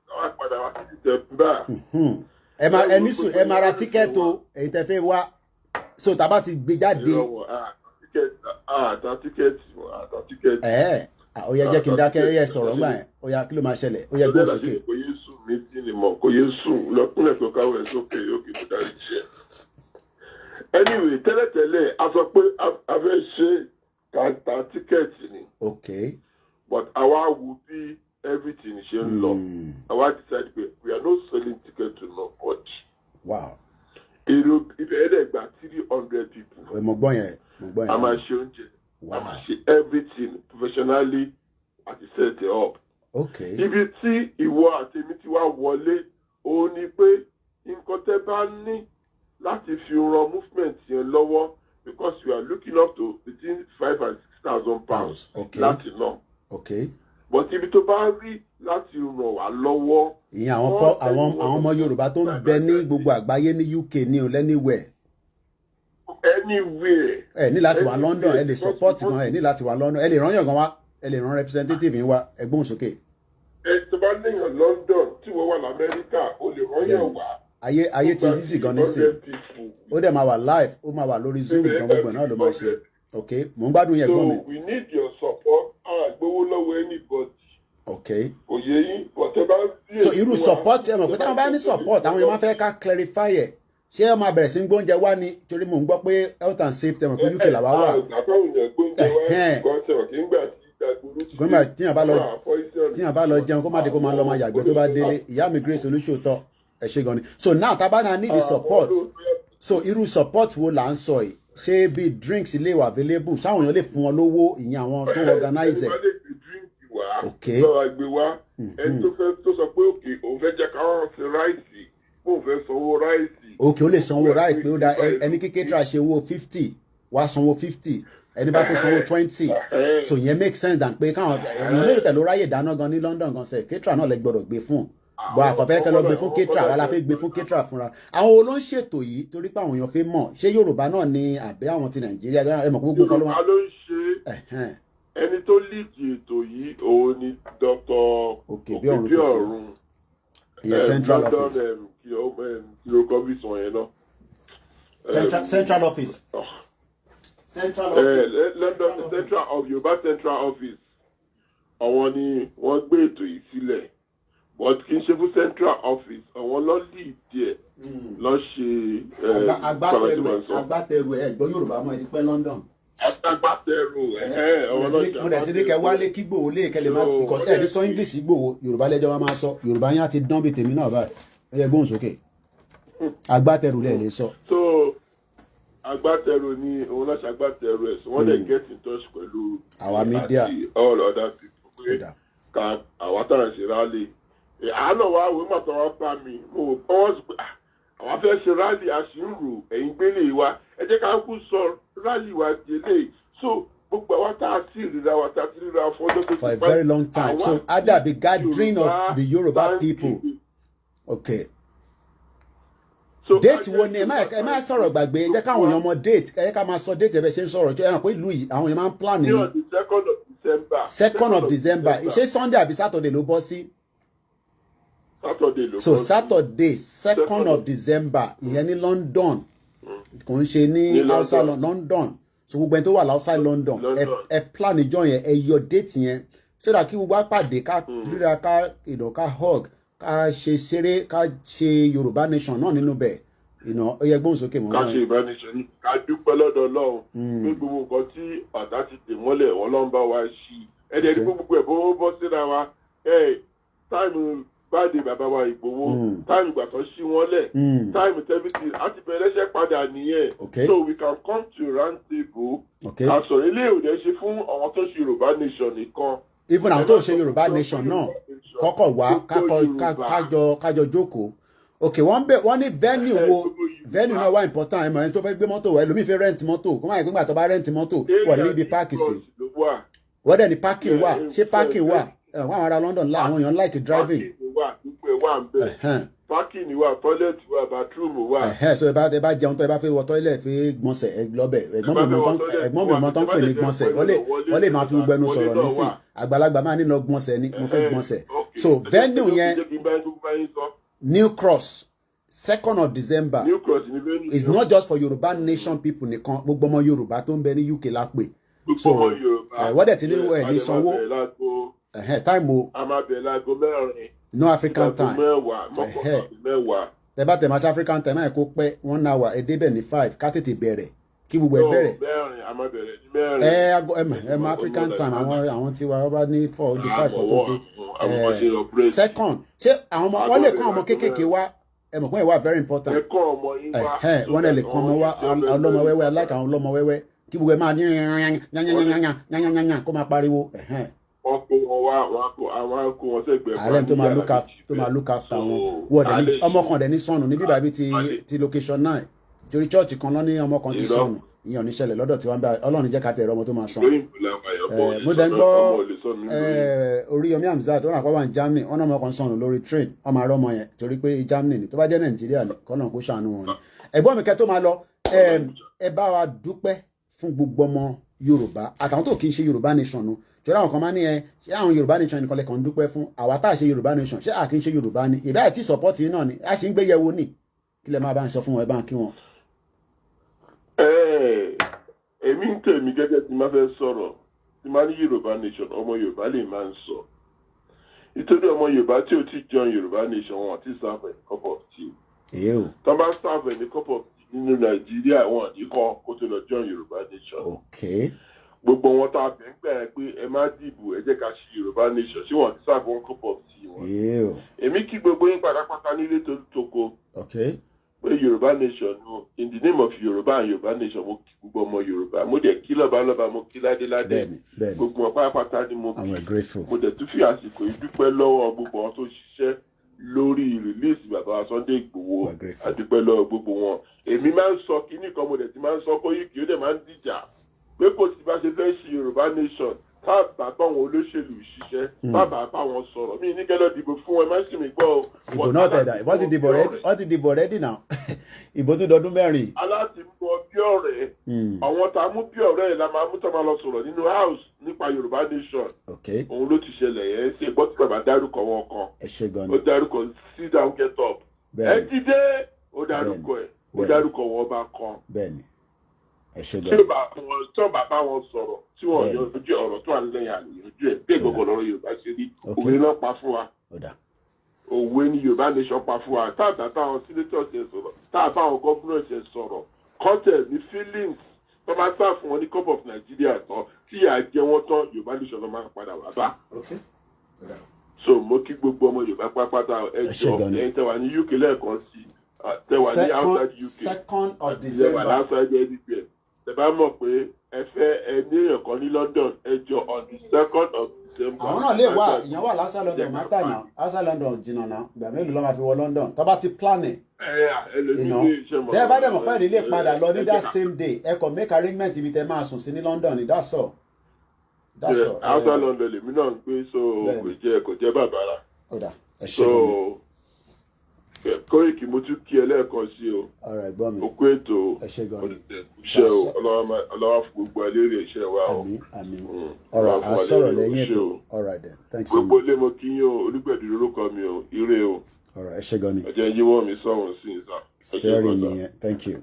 wọ́n á padà wá sí December. ẹ máa ra tíkẹ́ẹ̀tì o èyí tẹ́ fẹ́ wá so tá a bá ti gbé jáde. àtà tíkẹ́ẹ̀tì. ó yẹ jẹ́ kí n dákẹ́ yẹ sọ̀rọ̀ ńgbà yẹn ó yá kí ló máa ṣẹlẹ̀ ó yẹ gbó sókè. kò yé sùn méjì ni mọ̀ kò yé sùn lọ́kùnrin tó káwé sókè òkè tó dárí jẹ́. anyway tẹ́lẹ̀tẹ́lẹ̀ a sọ pé a fẹ́ ṣe ta tíkẹ́ẹ̀tì ni. okay. but àwa wo bí everything ṣe ń lọ àwa decide pé we are not selling ticket to nobody. wow. èrò ibẹ̀ ẹ̀ẹ́dẹ̀gbà 300 people. mo gbọ́ yẹn. a máa ṣe oúnjẹ a máa ṣe everything professionally àti set it up. Okay. Ibi tí ìwọ àti èmi ti wá wọlé òun ni pé nǹkan tẹ́ bá ní láti fi ran movement yẹn lọ́wọ́ because we are looking up to between £5,000 and £6,000 okay. láti ná. Okay. But ibi tó bá rí láti ràn wá lọ́wọ́. Ìyẹn àwọn ọmọ Yorùbá tó ń bẹ ní gbogbo àgbáyé ní UK ní o anywhere. Anywhere. Ẹ ní láti wá London ẹ lè support gan ẹ ní láti wá London ẹ lè rán yàn gan wá ẹ lè rán representative yín wá ẹgbọ́n sókè. Ẹ tó bá léèyàn London tí wọ́n wà l'Amẹ́ríkà o lè rán yàn wá. Ayé ti yí sí gan nísìn ó dẹ̀ máa wà live ó máa wà lórí Zoom gan gbogbo náà ló máa ṣe. Okay, mò ń gbádùn yẹn gbọ́n mi. So we need your support àgbowó lọ́wọ́ anybody. Okay. Kò yé yín whatever. So irú support ẹ mọ̀ pé táwọn bá ní support àwọn yẹn máa fẹ́ ká clarify ẹ̀ ṣé ẹ máa bẹ̀rẹ̀ sí ń gbóúnjẹ wá ní torí mò ń gbọ́ pé health and safety ẹ mọ̀ pé UK làwa wà. Gómìnà tíyàn bá lọ jẹun kó má di kó máa lọ máa yàgbẹ́ tó bá délé ìyá mi Grace Olúṣòótọ́ ẹ ṣé gan ni. So now tábà náà need the support so irú support wo là ń sọ yìí ṣé bí drinks ilé wà available ṣáwọn èèyàn lè fún wọn lówó ìyẹn àwọn tó organize ẹ̀. Okay. Ẹni tó sọ pé òkè òun fẹ́ jẹ́ káwọn ṣe ráìsì òun fẹ́ sanwó ráìsì. Okay, ó lè sanwó ráìsì pé ó da ẹni kékeré tra ṣe owó 50 wá sanwó 50 ẹni bá fẹ́ sanwó 20 so yẹn make sense than pé káwọn èèyàn mélòó tẹ̀ ló ráyè dáná gan ní London gan sẹ̀ kétra náà lẹ gbọ́dọ̀ gbé fún bọ́ àkọ́fẹ́ kẹ́ lọ gbé fún kétra wà la fẹ́ gbé fún kétra fúnra àwọn wo ló ń ṣètò yìí torí pé àwọn èèyàn fẹ́ mọ̀ ṣé Yorùbá náà ni àbẹ́ àwọn ti Nàìjíríà ẹ mọ̀ gbogbo kan ló wà. Yorùbá ló ń ṣe ẹni tó líìkì ètò yìí òun ni Dr. Òkèbíọ̀run Central Office Central Office London Central of Yorùbá Central Office àwọn ni wọ́n gbé ètò yìí sílẹ̀ but kì í ṣe fún Central Office àwọn lọ lead díẹ̀ lọ ṣe agbátẹrù ẹ gbọ́ Yorùbá mọ́ ẹ ti pẹ́ London. Agbátẹrù mo dẹ̀ ti ní kẹ́ wálé kí Gbòho lè kẹ́lẹ̀ máa kọ́ tẹ̀ ní sọ English Gbòho Yorùbá lẹ́jọ́ wa máa sọ Yorùbá yẹn á ti dán bí tèmi náà báyìí ẹ yẹ gbóhùn sókè agbátẹrù lẹ̀ lè sọ. So agbátẹrù ni òun náà ṣe agbátẹrù ẹ̀ so wọ́n lè get in touch pẹ̀lú our media all other people pé ká àwa tàrà ṣe rálì àánà wa àwọn ìmọ̀tàn wa bá mi mo wọ́n sọ pé àwọn afẹ́ ṣe rálì àṣírù ẹ̀yìn gbélé wa ẹ jẹ́ ká kú sọ rálì wa délé so gbogbo àwọn tá a ti ríra wa tá a ti ríra fọjọ́ tó ti pẹ́ for a very long time so ada be gathering of the Yoruba people. Okay. So date wo ni ẹ máa sọ̀rọ̀ gbàgbé ẹ jẹ́ káwọn èèyàn mọ date ẹ jẹ́ ká máa sọ date ẹ bẹ ṣe ń sọ̀rọ̀ ẹ mọ̀ pé ìlú yìí àwọn èèyàn máa ń plan ní. 2nd of December ṣé Sunday àbí Saturday ló bọ́ sí. So Saturday 2nd of December ìyẹn ní London kò ń ṣe ní outside London so gbogbo ẹni tó wà outside London ẹ plan ìjọ yẹn ẹ yọ date yẹn so that kí gbogbo àpàdé ká ríra ká ká hug ká ṣe ṣeré ká ṣe Yorùbá nation náà nínú bẹ̀ ó yẹ gbóhùn sókè mọ́. ká ṣe ìbánisọ̀ ní ká dúpẹ́ lọ́dọ̀ Ọlọ́run pé gbogbo nǹkan tí ọ̀tá ti tè mọ́lẹ̀ wọ́n ló ń bá wa ṣí ẹ̀dẹ̀ ní gbogbo ẹ̀ bó bọ́ síra wa táìmù báde bàbá wa Ìgbòho táìmù ìgbà tó ṣí wọ́n lẹ̀ táìmù tẹ́bítì àti bẹ̀rẹ̀ ṣẹ́ padà nìyẹn so we can come to round table àsọ̀rọ̀ ilé ìwòdẹ ṣe fún àwọn tó ṣe Yorùbá nation nìkan. Even àwọn tó ṣe Yorùbá nation náà kọ́kọ́ wá kájọ jókòó okay wọ́n ní venue náà wá important ẹ̀mọ̀ ẹni tó fẹ́ gbé mọ́tò wá ẹlòmíì fẹ́ rent mọ́tò kó máa gbégbà tó bá rent mọ́tò wọ́n níbi páàkì sí wọ́n dẹ̀ ní parking wà ṣé parking wà wọ́n ará London lá àwọn èèyàn like driving parking wà toilet wà bathroom wà. So ẹ bá jẹun tó ẹ bá fẹ́ wọ toilet fẹ́ gbọ̀nsẹ̀ ẹ lọ́bẹ̀ ẹ̀gbọ́n mi ọmọ tó ń pè ní gbọ̀nsẹ̀ wọ́n lè máa fi gbogbo ẹnu sọ̀rọ̀ nísìn àgbàlagbà máa ní lọ gbọ̀nsẹ̀ ni mo fẹ́ gbọ̀nsẹ̀ so venue yẹn New Cross 2nd of December is not just for Yorùbá nation people nìkan gbogbo ọmọ Yorùbá tó ń bẹ ní UK lápè so wọ́n dẹ̀ ti ní ẹ̀ ní sanwó time o no African time tẹ bá tẹ̀ máa ṣe African time ẹ̀ kó pẹ́ 1 hour ẹ̀ débẹ̀ ní 5 ká tètè bẹ̀rẹ̀ kí gbogbo ẹ̀ bẹ̀rẹ̀ ẹ̀ máa African time àwọn tiwa wọ́n bá ní 4 di 5 kan tó dé second ṣé àwọn ọmọ wọ́n lè kọ́ àwọn ọmọ kéékèèké wá ẹ mọ̀ pé ìwà very important wọ́n lè kọ́ ọmọ wá ọlọ́mọ wẹ́wẹ́ aláìka àwọn ọlọ́mọ wẹ́wẹ́ kí gbogbo ẹ máa kó máa pariwo. Wọ́n kó wọn wá, wọ́n kó wọn sẹ́gbẹ̀ẹ́. Ààrẹ tó máa look after wọn. Wọ́n dẹ̀ ní ọmọ kan dẹ̀ ní sọnù níbí bàbí ti location 9. Torí church kan lọ ní ọmọ kan ti sọnù. Ìyẹn ò ní ṣẹlẹ̀ lọ́dọ̀ tí wọ́n bá Ọlọ́run jẹ́ ká tẹ̀rọ ọmọ tó máa sọnù. Mo dẹ̀ ń gbọ́ Oríyọmí Hamzat tó rà pọ̀ wà ní Germany wọ́n náà ọmọ kan sọnù lórí train ọmọ àrọ́ ọmọ yẹn torí pé Germany ni tó bá jẹ́ Nàìjíríà ni kọ́nà kó ṣàánú wọn ni. Ẹ̀gbọ́n mi kẹ́ tó máa lọ ẹ bá wa dúpẹ́ fún gbogbo ọmọ Yorùbá àtàwọn tó kì í ṣe Yorùbá nation nu torí àwọn kan máa ní ṣé àwọn Yorùbá nation nìkan lẹ́kàn ń dúpẹ́ fún àwa tá à ṣe Yorùbá nation ṣé à kì í ṣe Yorùbá ni ìbá ẹ̀ tí support yìí náà ni a ṣì ń gbé yẹ̀wò ní kí lẹ máa bá ń sọ fún wọn ẹ bá ń kí wọn. Èmi ń tèmi gẹ́gẹ́ tí máa fẹ́ sọ̀rọ̀ tí máa ní Yorùbá nation ọmọ Yorùbá lè máa ń sọ nítorí ọmọ Yorùbá tí ò ti join Yorùbá nation wọn àti sáfẹ̀ cup of tea tó bá sáfẹ̀ ní cup of tea nínú Nàìjíríà wọn ní kọ́ kó tó lọ join Yorùbá nation. Gbogbo wọn tá a bẹ̀ ń gbà pé ẹ má dìbò ẹ jẹ́ ká ṣe Yorùbá nation ṣé wọn ti sáfẹ̀ wọn cup of tea wọn. Èmi kí gbogbo yín pátápátá nílé tó tóko pé Yorùbá nation no in the name of Yorùbá and Yorùbá nation mo kí gbogbo ọmọ Yorùbá mo dẹ̀ kí lọ́balọ́ba mo kí ládéládé gbogbo wọn pátápátá ni mo kí mo dẹ̀ tún fi àsìkò ìdúpẹ́ lọ́wọ́ gbogbo wọn tó ṣiṣẹ́ lórí release bàbá Sunday Igboho àdúpẹ́ lọ́wọ́ gbogbo wọn. Èmi máa ń sọ kíní kan mo dẹ̀ ti máa ń sọ Koiki ó dẹ̀ máa ń dìjà pé kò sí bá ṣe fẹ́ ṣe Yorùbá nation bàbá báwọn olóṣèlú ṣiṣẹ́ bàbá báwọn sọ̀rọ̀ mí ní kẹ́lọ́ dìbò fún ẹ má sì mí gbọ́. Ìbò náà tẹ̀dá wọ́n ti dìbò rẹ́dì náà ìbò tó dọdún mẹ́rin. aláti mú ọ bí ọ̀rẹ́ àwọn tá a mú bí ọ̀rẹ́ yẹn la máa mú tó máa lọ sọ̀rọ̀ nínú house nípa Yorùbá nation òun ló ti ṣẹlẹ̀ yẹn ṣe gbọ́ tí bàbá dárúkọ wọn kan ó dárúkọ sit down get up ẹ ti dé ó dárúkọ ẹ ó dárúkọ wọn bá kan tí ó bá wọn sọ̀rọ̀ tí wọ́n yanjú ọ̀rọ̀ tó wà lẹ́yìn àlèyànjú ẹ̀ bí gbogbo ọ̀rọ̀ Yorùbá ṣe rí òwe náà pa fún wa òwe ní Yorùbá nation pa fún wa táàtà táwọn senators ṣe sọ̀rọ̀ táàtà àwọn gómìnà ṣe sọ̀rọ̀ content ní feelings tó bá sá fún wọn ní cup of Nigeria tán tí yà á jẹ wọn tán Yorùbá nation ló máa padà wá bá. So mo kí gbogbo ọmọ Yorùbá pápátá ẹjọ ẹ̀yin tẹwà ní UK lẹ́ẹ̀kan sí tẹwà ní outside UK àti tẹwà outside anywhere ẹ bá mọ̀ pé ẹ fẹ́ ẹ ní èèyàn kan ní London ẹjọ́ on the 2nd of December. Àwọn náà lè wá ìyẹn wà lásán London mátà náà lásán London jìnnà náà ìgbà mélòó ló máa fi wọ London tó bá ti plan ẹ̀. Bẹ́ẹ̀ bá dẹ̀ mọ̀ pé ilé padà lọ ní that same day ẹ kàn make arrangement ibi tẹ máa sùn sí ní London ní that's all. Outside London lèmi náà ń gbé so kò jẹ́ bàbàrà. So Koiki mo tún kí ẹ lẹ́ẹ̀kan sí o. Òkú ètò iṣẹ́ o ọlọ́wà fún gbogbo àlérè iṣẹ́ wa o. Ọ̀rọ̀ àsọ̀rọ̀ lẹ́yìn ètò. Gbogbo ilé mo kí yín o Olúgbẹ̀dù lórúkọ mi o ire o. Ẹ ṣé gan ni. Ẹ̀jẹ̀ yíwọ́ mi sọ̀rọ̀ sí i sá. Steering nìyẹn thank you.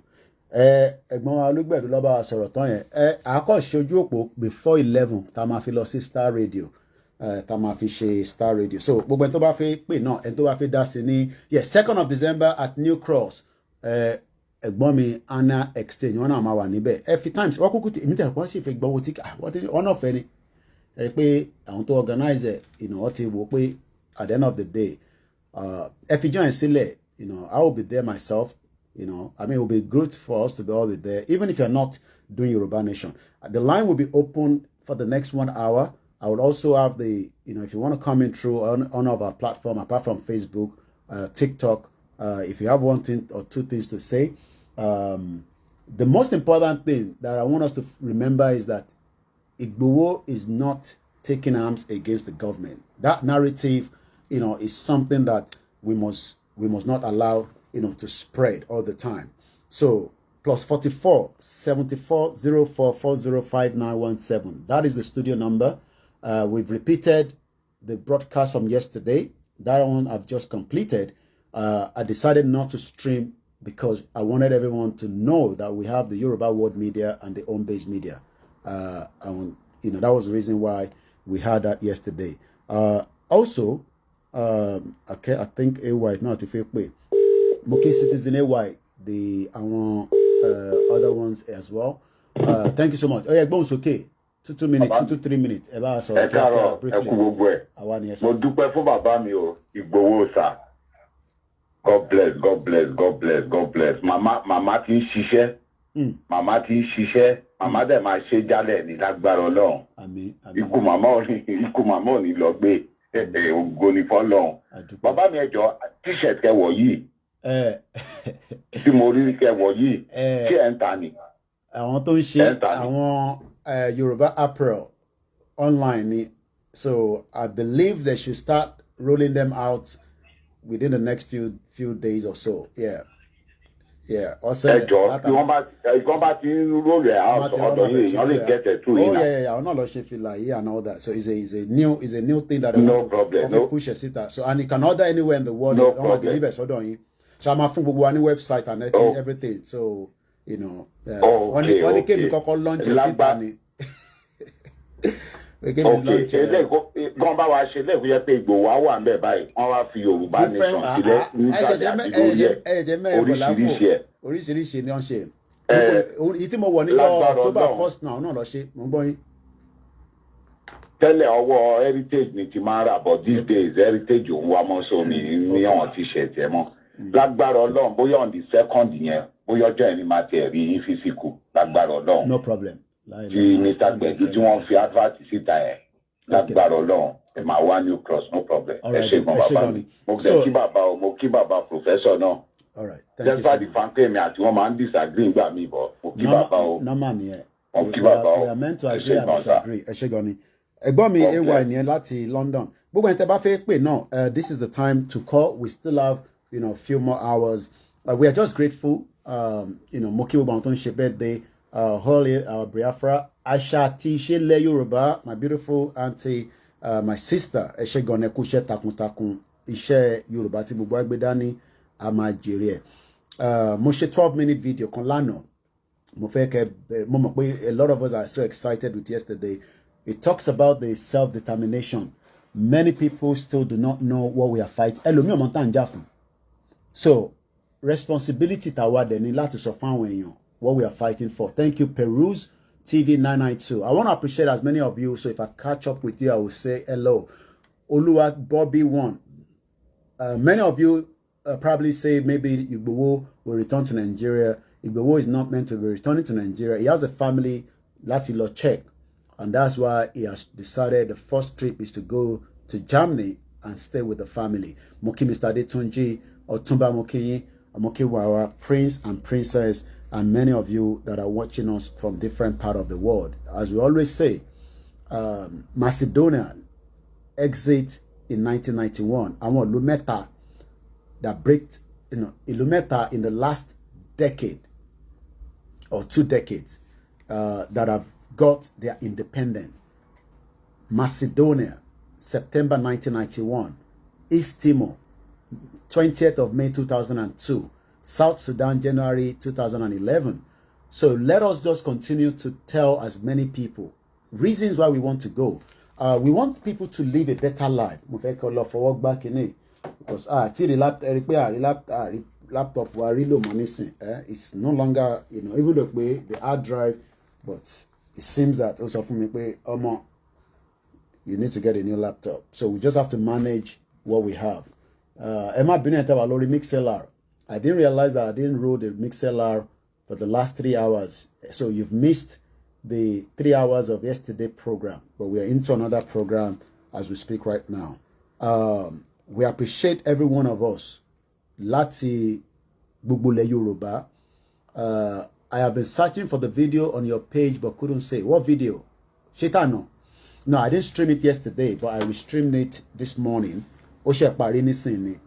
Ẹ̀gbọ́n wa Olúgbẹ̀dù ló bá wa sọ̀rọ̀ tán yẹn. Àkọ́ṣe ojú òpó before 11 tá a máa fi lọ sí Star Radio. Tá a máa fi ṣe Star Radio so gbogbo ẹni tó bá fẹ́ pè náà ẹni tó bá fẹ́ dá sí ní 2nd of December at New Cross ẹ̀gbọ́n mi Anna Exchange wọn náà máa wà níbẹ̀ every times wọ́n kúkú èmi tẹ̀ wọ́n sì fẹ́ gbọ́wọ́ tí wọ́n náà fẹ́ ni ẹ pé àwọn tó organize ẹ̀ wọ́n ti wò pé at the end of the day ẹ fi join sílẹ̀ I will be there myself I mean it will be good for us to be all be there even if you're not doing Yoruba Nation the line will be open for the next 1 hour. I will also have the, if you want to come in through on our platform, apart from Facebook, TikTok, if you have one thing or two things to say, the most important thing that I want us to remember is that Igboho is not taking arms against the government. That narrative, is something that we must not allow, to spread all the time. So, +44 74 04 405917. That is the studio number. We've repeated the broadcast from yesterday. That one I've just completed. I decided not to stream because I wanted everyone to know that we have the Yoruba World Media and the home-based media. And that was the reason why we had that yesterday. Also, okay, I think AY not to fake way. Moki Citizen AY, the other ones as well. Thank you so much. Oh yeah, bones okay. 2 minutes, 2 to 3 minutes. Ẹ bá sọ̀rọ̀ káàárọ̀ ẹ kú gbogbo ẹ̀. Mo dúpẹ́ fún bàbá mi o, Ìgbòho sà. God bless, God bless, God bless, God bless. Màmá ti ń ṣiṣẹ́ màmá ti ń ṣiṣẹ́ màmá dẹ̀ máa ṣe jálẹ̀ ní lágbára Ọlọ́run ikú màmá ò ní lọ gbé ògo ní fọ́lọ́run bàbá mi ẹjọ́ t-shirt kẹwọ̀ yìí tí mo rí kẹwọ̀ yìí tí ẹ̀ ń ta ni. àwọn tó ń ṣe àwọn Yorùbá apparel online ni so I believe they should start rolling them out within the next few days or so. Yeah. Ẹjọ́ tí wọ́n bá ti ń roll it out ọ̀dọ̀ yìí èèyàn lè get it through. Oh yeah. I'm not lọ fila here and all that. So it's a new thing that they want to push it. So and you can order anywhere in the world. No problem. Deliver so I'm from gbogbo any website and everything. So you know. When they came to call launch síta ni. Gan bá wa ṣe lẹ́ẹ̀kú yẹ pé Ìgbòho wa wà ń bẹ̀ báyìí wọ́n wá fi Yorùbá nation sílẹ̀ nígbàdí àti oríṣiríṣi ni wọ́n ṣe èyí tí mo wọ̀ níjọ́ October 1st náà lọ ṣe mo ń gbọ́ yín. Tẹ́lẹ̀ ọwọ́ heritage ni ti máa rà but these days heritage òun wa mọ́ sómi ní àwọn t-shirt ẹ̀ mọ́ lágbára Ọlọ́run bóyá on the 2nd yẹn bóyá ọjọ́ ẹni máa tẹ̀ rí yín physical lágbára Ọlọ́run. No problem. Tí Mr. Gbẹ̀du tí wọ́n fi advert síta yẹn lágbára Ọlọ́run ẹ máa wá New Cross no problem ẹ ṣe gan bàbá mi mo kí bàbá professor náà despite the fact pé mi àti wọn máa ń disagree gbà mí bọ̀ mo kí bàbá o mo kí bàbá o ẹ ṣe gan sa ẹ ṣe gan ni ẹ̀gbọ́n mi ay nìyẹn láti London gbogbo ẹni tẹ́ bá fẹ́ pè náà this is the time to call we still have few more hours we are just grateful mo kí gbogbo àwọn tó ń ṣe birthday Holly Biafra Asha ti Ṣẹlẹ̀ Yorùbá my beautiful auntie my sister ẹ ṣé gan ẹ kú iṣẹ́ takuntakun iṣẹ́ Yorùbá tí gbogbo ẹgbẹ́ dání a máa jèrè ẹ̀ mo ṣe 12-minute video kan lánàá mo fẹ́ kẹ́ mo mọ̀ pé a lot of us are so excited with yesterday it talks about the self-determination many people still do not know what we are fighting ẹlòmíràn mọ̀ tá à ń jà fún so responsibility tàwa dẹ̀ ni láti sọ fún àwọn èèyàn what we are fighting for. Thank you, Peruse TV 992. I want to appreciate as many of you. So if I catch up with you, I will say hello. Oluwa Bobby 1. Many of you probably say maybe Igboho will return to Nigeria. Igboho is not meant to be returning to Nigeria. He has a family, Latilo Czech. And that's why he has decided the first trip is to go to Germany and stay with the family. Moki Mr. Adetunji, Otumba Moki, Mokiwawa, Prince and Princess, and many of you that are watching us from different parts of the world. As we always say, Macedonia exit in 1991. Àwọn ìlú mẹ́ta that break, ìlú mẹ́ta in the last decade or 2 decades that have got their independence. Macedonia, September 1991. East Timor, 20th of May 2002. South Sudan, January 2011. So let us just continue to tell as many people reasons why we want to go. We want people to live a better life. Mo fẹ́ kọ́ lọ fọwọ́ gbá kínní because laptop wa rí lò mọ́ nísìn. It's no longer even though the hard drive, but it seems that also fún mi pé ọmọ you need to get a new laptop. So we just have to manage what we have. Emma Binet wa lórí MixLR. I didn't realize that I didn't roll the MixLR for the last 3 hours. So you've missed the 3 hours of yesterday program, but we are into another program as we speak right now. We appreciate every one of us. Láti Gbogbole Yoruba. I have been searching for the video on your page, but couldn't say. What video? Shetano. No, I didn't stream it yesterday, but I restreamed it this morning. Oshe Parini Sini.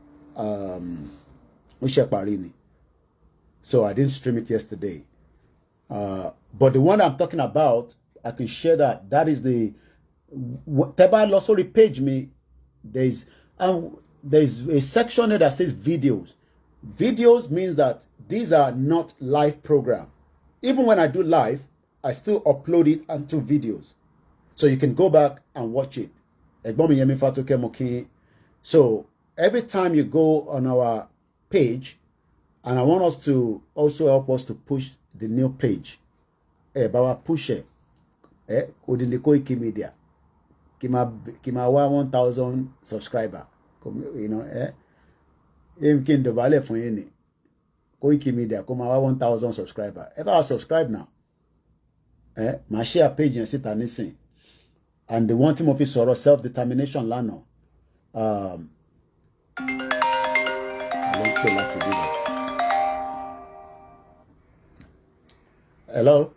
So I didn't stream it yesterday. But the one I'm talking about, I can share that is the Teba Losori page me. There's a section there that says videos. Videos means that these are not live program. Even when I do live, I still upload it onto videos. So you can go back and watch it. So every time you go on our page, and I want us to also help us to push the new page. Bawa push it. Within the Koikimedia. Kima 1,000 subscriber. Kò Koikimedia kó máa wá 1,000 subscriber. Ẹ bá wa subscribe now. Màá share page yẹn síta nísìn. And the one tí mo fi sọ̀rọ̀ self-determination lánàá. I don't feel like to do that. Hello?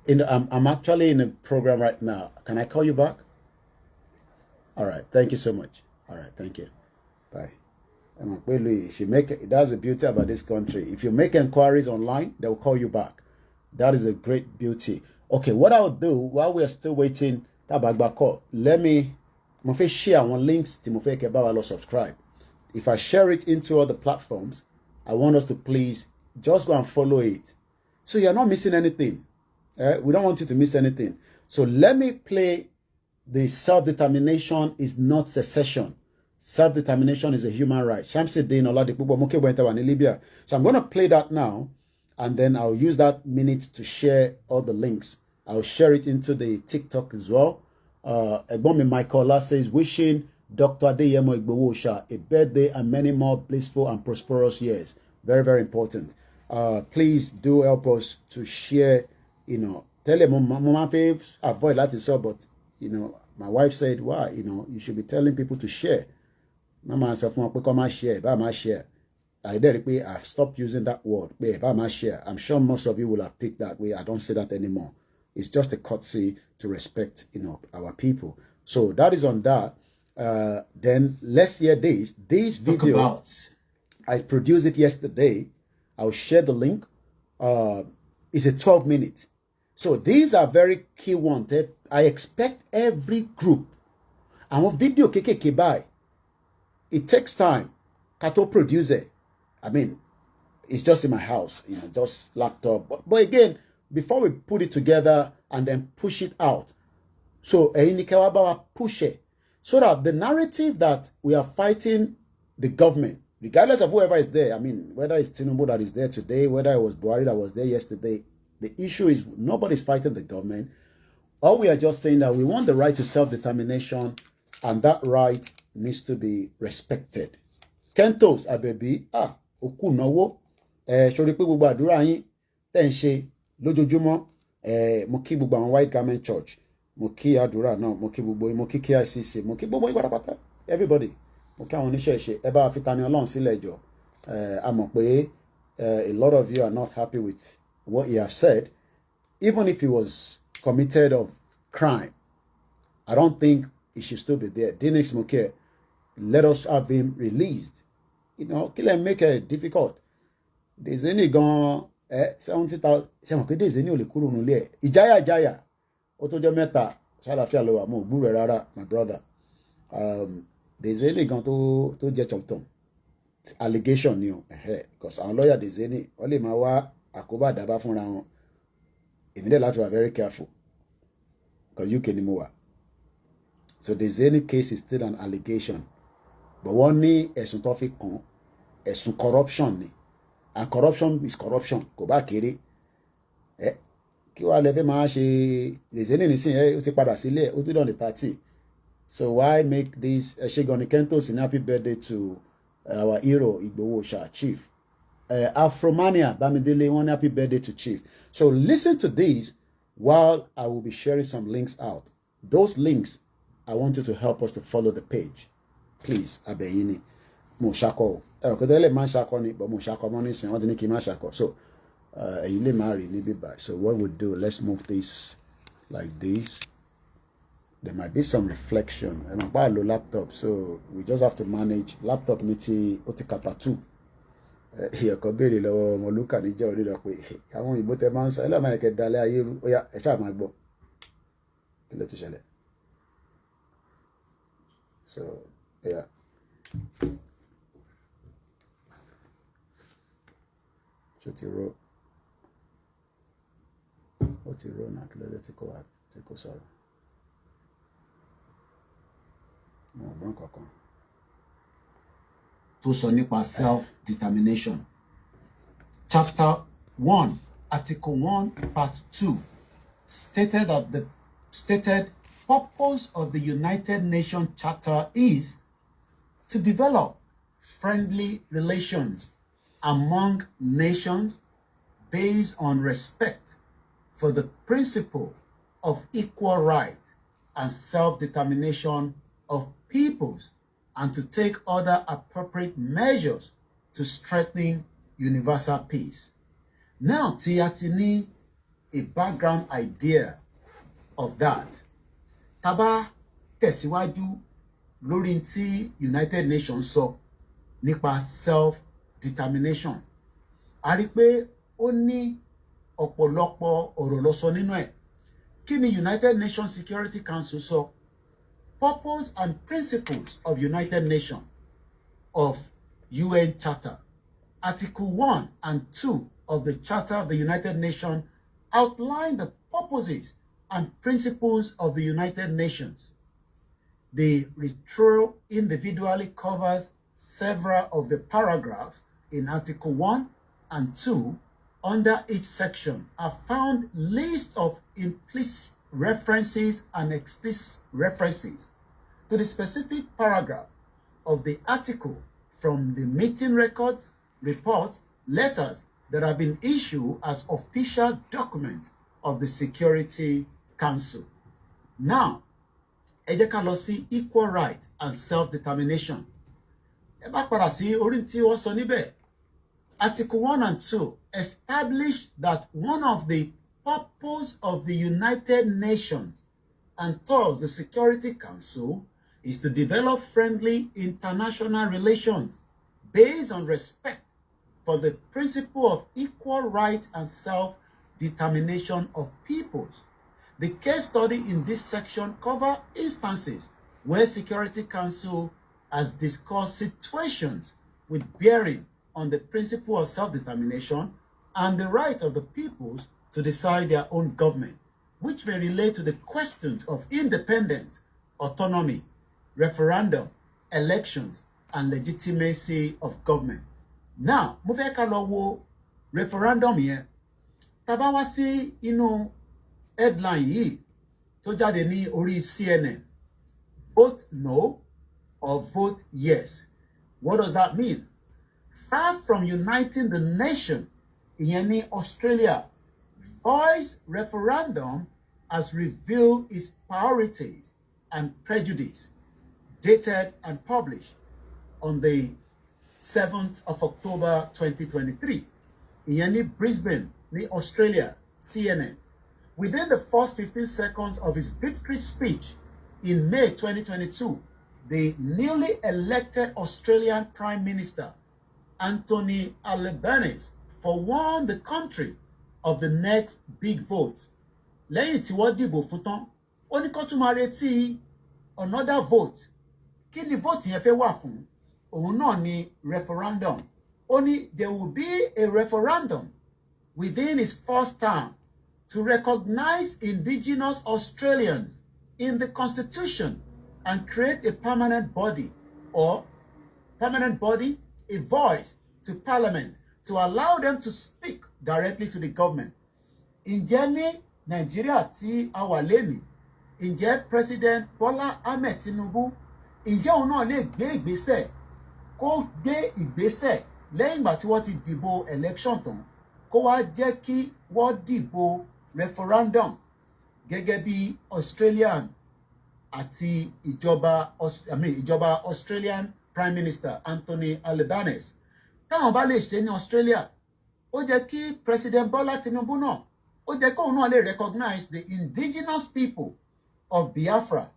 I'm actually in a program right now. Can I call you back? All right. Thank you so much. All right. Thank you. Bye. That's the beauty about this country. If you make inquiries online, they'll call you back. That is a great beauty. Okay, what I'll do while we are still waiting, let me share one links to subscribe. If I share it into other platforms, I want us to please just go and follow it. So you're not missing anything. We don't want you to miss anything. So let me play the self-determination is not secession. Self-determination is a human right. Shamsuddin Oladipupo Mokebwenta in Libya. So I'm going to play that now, and then I'll use that minute to share all the links. I'll share it into the TikTok as well. Egbomi Michael says, wishing Dr. Adeyemo Igbowosha a birthday and many more blissful and prosperous years. Very, very important. Please do help us to share, tell them, Mama Faves, avoid that is so, but, my wife said, why, you should be telling people to share. Mama said, share. I've stopped using that word. Share. I'm sure most of you will have picked that way. I don't say that anymore. It's just a courtesy to respect, our people. So that is on that. Then let's hear this. This video, I produced it yesterday. I'll share the link. It's a 12-minute. So these are very key ones. I expect every group. And video KKK by. It takes time. Kato produce it. I mean, it's just in my house, just laptop. But again, before we put it together and then push it out, so push it, so that the narrative that we are fighting the government, regardless of whoever is there, I mean, whether it's Tinubu that is there today, whether it was Buhari that was there yesterday, the issue is nobody's fighting the government. All we are just saying that we want the right to self-determination, and that right needs to be respected. Kentos Abebi, Oku Nowo, Shori pe gbogbo àdúrà yín tẹ́ ń ṣe lójoojúmọ́, mo kí gbogbo àwọn White Garment Church, mo kí àdúrà náà, mo kí gbogbo, mo kí KICC, mo kí gbogbo yín pátápátá, everybody, mo kí àwọn oníṣẹ́ ìṣe, ẹ bá fi Tani Ọlọ́run sílẹ̀ jọ. A mọ̀ pé a lot of you are not happy with what he has said, even if he was committed of crime. I don't think he should still be there. Dinex Moke, let us have him released. Kill and make it difficult. There's any gone 70,000. There's any only Kurunule. Ijaya. Otojo Meta, Shalafia Loa, Mo, Burera, my brother. There's any gone to Jet of Tom. Allegation new. Because our lawyer, there's any only Mawa, Akoba Daba from now. Immediately, we are very careful. Because you can move. So there's any case is still an allegation. But one ní ẹ̀sùn tó fi kàn, ẹ̀sùn corruption ni. And corruption is corruption. Kò bá kéré. Kí wá lẹ fẹ́ máa ṣe lèzẹ́nì nísìnyí ó ti padà sílẹ̀ ó ti dán the 30. So why make this Ṣẹ́gun Kentos in happy birthday to our hero Igbowosha Chief. Afromania Bamidele, one happy birthday to Chief. So listen to this while I will be sharing some links out. Those links, I want you to help us to follow the page. Please, Abeyini. Mo shako. Kodele man shako ni, but mo shako money sin. What ki man shako. So, you le marry ni be back. So what we do? Let's move this like this. There might be some reflection. And I buy a laptop, so we just have to manage. Laptop niti otikata 2. Here ko bere lọ́wọ́ mo luka ni je ori lo pe. Àwọn Ìgbò te man sọ. Ela ma ke dale ayé ru. Oya, ẹ ṣá máa gbọ́. Kí ló ti ṣẹlẹ̀? So, yeah. Chotiro. Otiro na klele tiko wa tiko sọ̀rọ̀. Mo gbọ́n kankan. Tó sọ nípa self-determination. Chapter 1, Article 1, Part 2 stated that the stated purpose of the United Nations Charter is to develop friendly relations among nations based on respect for the principle of equal rights and self-determination of peoples, and to take other appropriate measures to strengthen universal peace. Now, tí a ti ní a background idea of that, tá bá tẹ̀síwájú lórí tí United Nations sọ nípa self-determination, a rí pé ó ní ọ̀pọ̀lọpọ̀ ọ̀rọ̀ ló sọ nínú ẹ̀. Kí ni United Nations Security Council sọ? Purpose and principles of United Nations of UN Charter. Article 1 and 2 of the Charter of the United Nations outline the purposes and principles of the United Nations. The retro individually covers several of the paragraphs in Article 1 and 2. Under each section are found lists of implicit references and explicit references to the specific paragraph of the article from the meeting records, reports, letters that have been issued as official documents of the Security Council. Now, ẹ jẹ́ ká lọ sí equal right and self-determination. Ẹ bá padà sí orí tí wọ́n sọ níbẹ̀. Article 1 and 2 establish that one of the purposes of the United Nations and thus the Security Council is to develop friendly international relations based on respect for the principle of equal rights and self-determination of peoples. The case study in this section covers instances where Security Council has discussed situations with bearing on the principle of self-determination and the right of the peoples to decide their own government, which may relate to the questions of independence, autonomy, referendum, elections, and legitimacy of government. Now, mo fẹ́ ká lọ wo referendum yẹn. Tá bá wá sí inú headline yìí tó jáde ní orí CNN, vote no or vote yes. What does that mean? Far from uniting the nation, ìyẹn ní Australia, Voice referendum has revealed its priorities and prejudice, dated and published on the 7th of October 2023. Ìyẹn ní Brisbane, ní Australia, CNN. Within the first 15 seconds of his victory speech in May 2022, the newly elected Australian Prime Minister, Anthony Albanese, forewarned the country of the next big vote. Lẹ́yìn tí wọ́n dìbò fún tán, ó ní kó tún máa retí another vote. Kí ni vote yẹn fẹ́ wà fún? Òun náà ni referendum. Ó ní there will be a referendum within his first term to recognize indigenous Australians in the Constitution and create a permanent body, a voice to Parliament to allow them to speak directly to the government. Ǹjẹ́ ní Nàìjíríà tí a wà lẹ́nu, ǹjẹ́ President Bola Ahmed Tinubu, ǹjẹ́ òun náà lè gbé ìgbésẹ̀ lẹ́yìn ìgbà tí wọ́n ti dìbò election tán, kó wá jẹ́ kí wọ́n dìbò referendum gẹ́gẹ́ bí Australian àti ìjọba Australian Prime Minister Anthony Albanese. Táwọn bá lè ṣe ní Australia, ó jẹ́ kí President Bola Tinubu náà, ó jẹ́ kóun náà lè recognize the indigenous people of Biafra,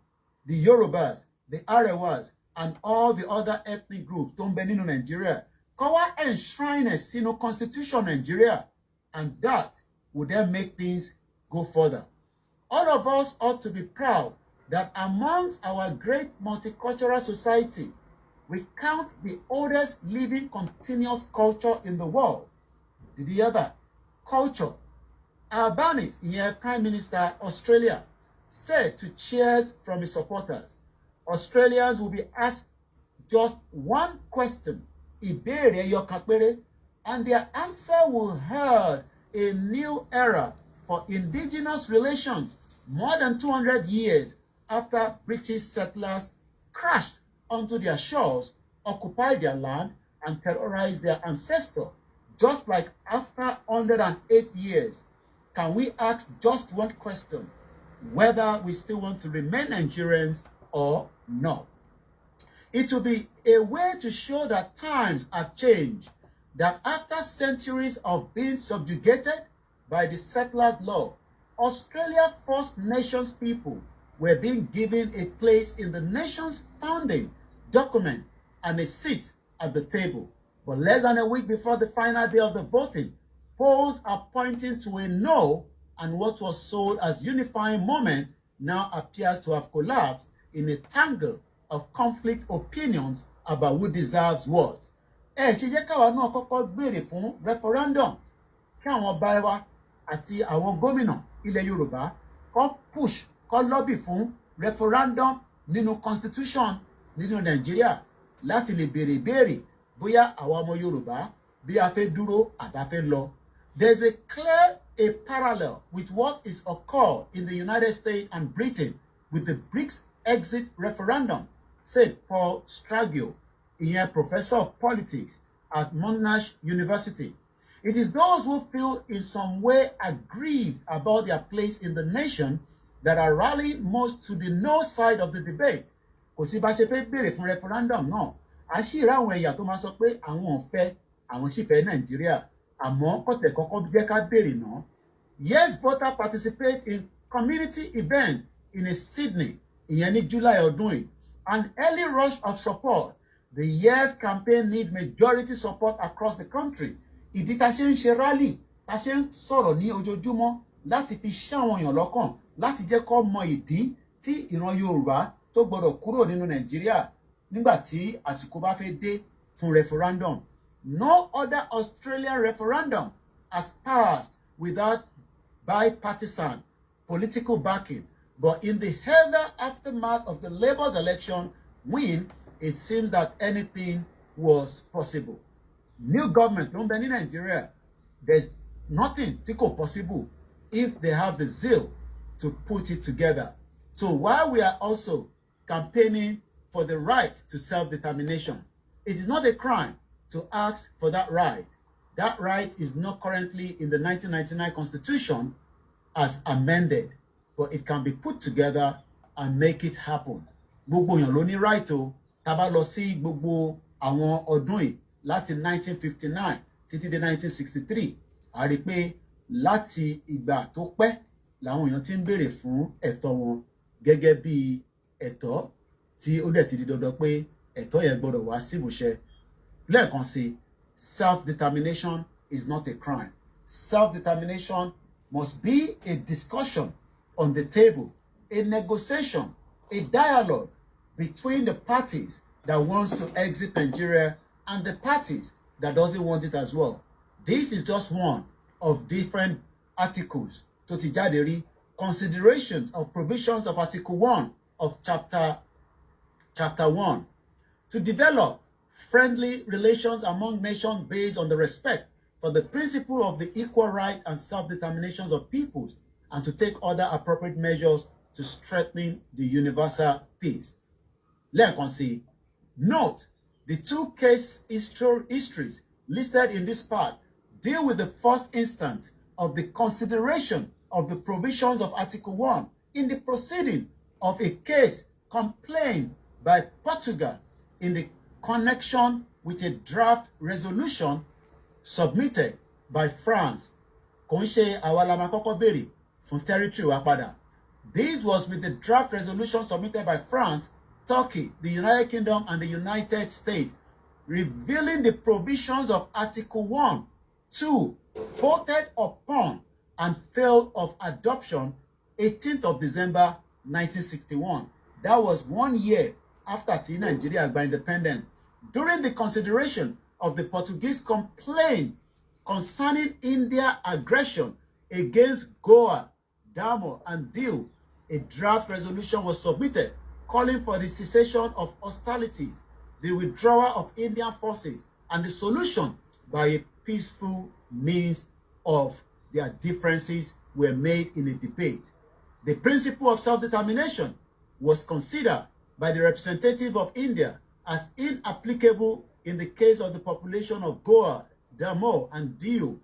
the Yorubas, the Arewas, and all the other ethnic groups tó ń bẹ nínú Nigeria. Kó wá enshrine sínú Constitution Nigeria, and that would then make things go further. All of us ought to be proud that amongst our great multicultural society, we count the oldest living continuous culture in the world. Did you hear that? Culture. Albanese, Prime Minister Australia, said to cheers from his supporters, Australians will be asked just one question, ìbéèrè ẹyọkan péré, and their answer will herald a new era for indigenous relations more than 200 years after British settlers crashed onto their shores occupy their land and terrorize their ancestors. Just like after 108 years, can we ask just one question, whether we still want to remain Nigerians or not? It will be a way to show that times have changed, that after centuries of being subjugated by the settlers' law, Australia's First Nations people were being given a place in the nation's founding document and a seat at the table. But less than a week before the final day of the voting, polls are pointing to a no, and what was sold as unifying moment now appears to have collapsed in a tangle of conflict opinions about who deserves what. Ṣe jẹ́ káwa náà kọ́kọ́ gbèrè fún referendum kí àwọn ọba wa àti àwọn gómìnà ilẹ̀ Yorùbá kó push kó lobby fún referendum nínú constitution nínú Nàìjíríà láti lè béèrè ìbéèrè bóyá àwa ọmọ Yorùbá bí a fẹ́ dúró àbá fẹ́ lọ. There's a clear parallel with what is occurred in the United States and Britain with the BRICS exit referendum, said Paul Stragio, a professor of politics at Monash University. It is those who feel in some way aggrieved about their place in the nation that are rallying most to the no side of the debate. Kò sí bá ṣe fẹ́ béèrè fún referendum náà. Àṣírí àwọn ẹ̀yà tó máa sọ pé àwọn ò fẹ́, àwọn sì fẹ́ Nàìjíríà. Àmọ́ kọ́tẹ̀ kọ́kọ́ jẹ́ ká béèrè náà. Yes, voters participate in community event in Sydney in July ọdún yìí. An early rush of support. The Yes campaign needs majority support across the country. Ìdí tá ṣe ń ṣe rally, tá ṣe ń sọ̀rọ̀ ní ojoojúmọ́ láti fi ṣáwọn èèyàn lọ́kàn, láti jẹ́ kó mọ ìdí tí ìran Yorùbá tó gbọdọ̀ kúrò nínú Nàìjíríà nígbà tí àsìkò bá fẹ́ dé fún referendum. No other Australian referendum has passed without bipartisan political backing. But in the heavy aftermath of the Labour's election win, it seems that anything was possible. New government, ló ń bẹ ní Nigeria, there's nothing tí kò possible if they have the zeal to put it together. So while we are also campaigning for the right to self-determination, it is not a crime to ask for that right. That right is not currently in the 1999 Constitution as amended, but it can be put together and make it happen. Gbogbo èèyàn ló ní right o, tá bá lọ sí gbogbo àwọn ọdún yìí láti 1959 títí dé 1963, a rí pé láti ìgbà tó pẹ́ làwọn èèyàn ti ń béèrè fún ẹ̀tọ́ wọn gẹ́gẹ́ bí ẹ̀tọ́ tí ó dẹ̀ ti di dandan pé ẹ̀tọ́ yẹn gbọ́dọ̀ wá síbùṣẹ. Lẹ́ẹ̀kan sí, self-determination is not a crime. Self-determination must be a discussion on the table, a negotiation, a dialogue between the parties that wants to exit Nigeria and the parties that doesn't want it as well. This is just one of different articles tó ti jáde rí, considerations of provisions of Article 1 of Chapter 1 to develop friendly relations among nations based on the respect for the principle of the equal rights and self-determinations of peoples, and to take other appropriate measures to strengthen the universal peace. Lẹ́ẹ̀kan sí, note, the two case histories listed in this part deal with the first instance of the consideration of the provisions of Article 1 in the proceeding of a case complained by Portugal in the connection with a draft resolution submitted by France. Kò ń ṣe àwa la máa kọ́kọ́ béèrè fún territory wa padà. This was with the draft resolution submitted by France, Turkey, the United Kingdom, and the United States, revealing the provisions of Article 1, 2, voted upon and failed of adoption 18th of December 1961. That was 1 year after Nigeria got independent. During the consideration of the Portuguese complaint concerning India's aggression against Goa, Damo, and Diu, a draft resolution was submitted calling for the cessation of hostilities, the withdrawal of Indian forces, and the solution by a peaceful means of their differences were made in a debate. The principle of self-determination was considered by the representative of India as inapplicable in the case of the population of Goa, Damo, and Diu,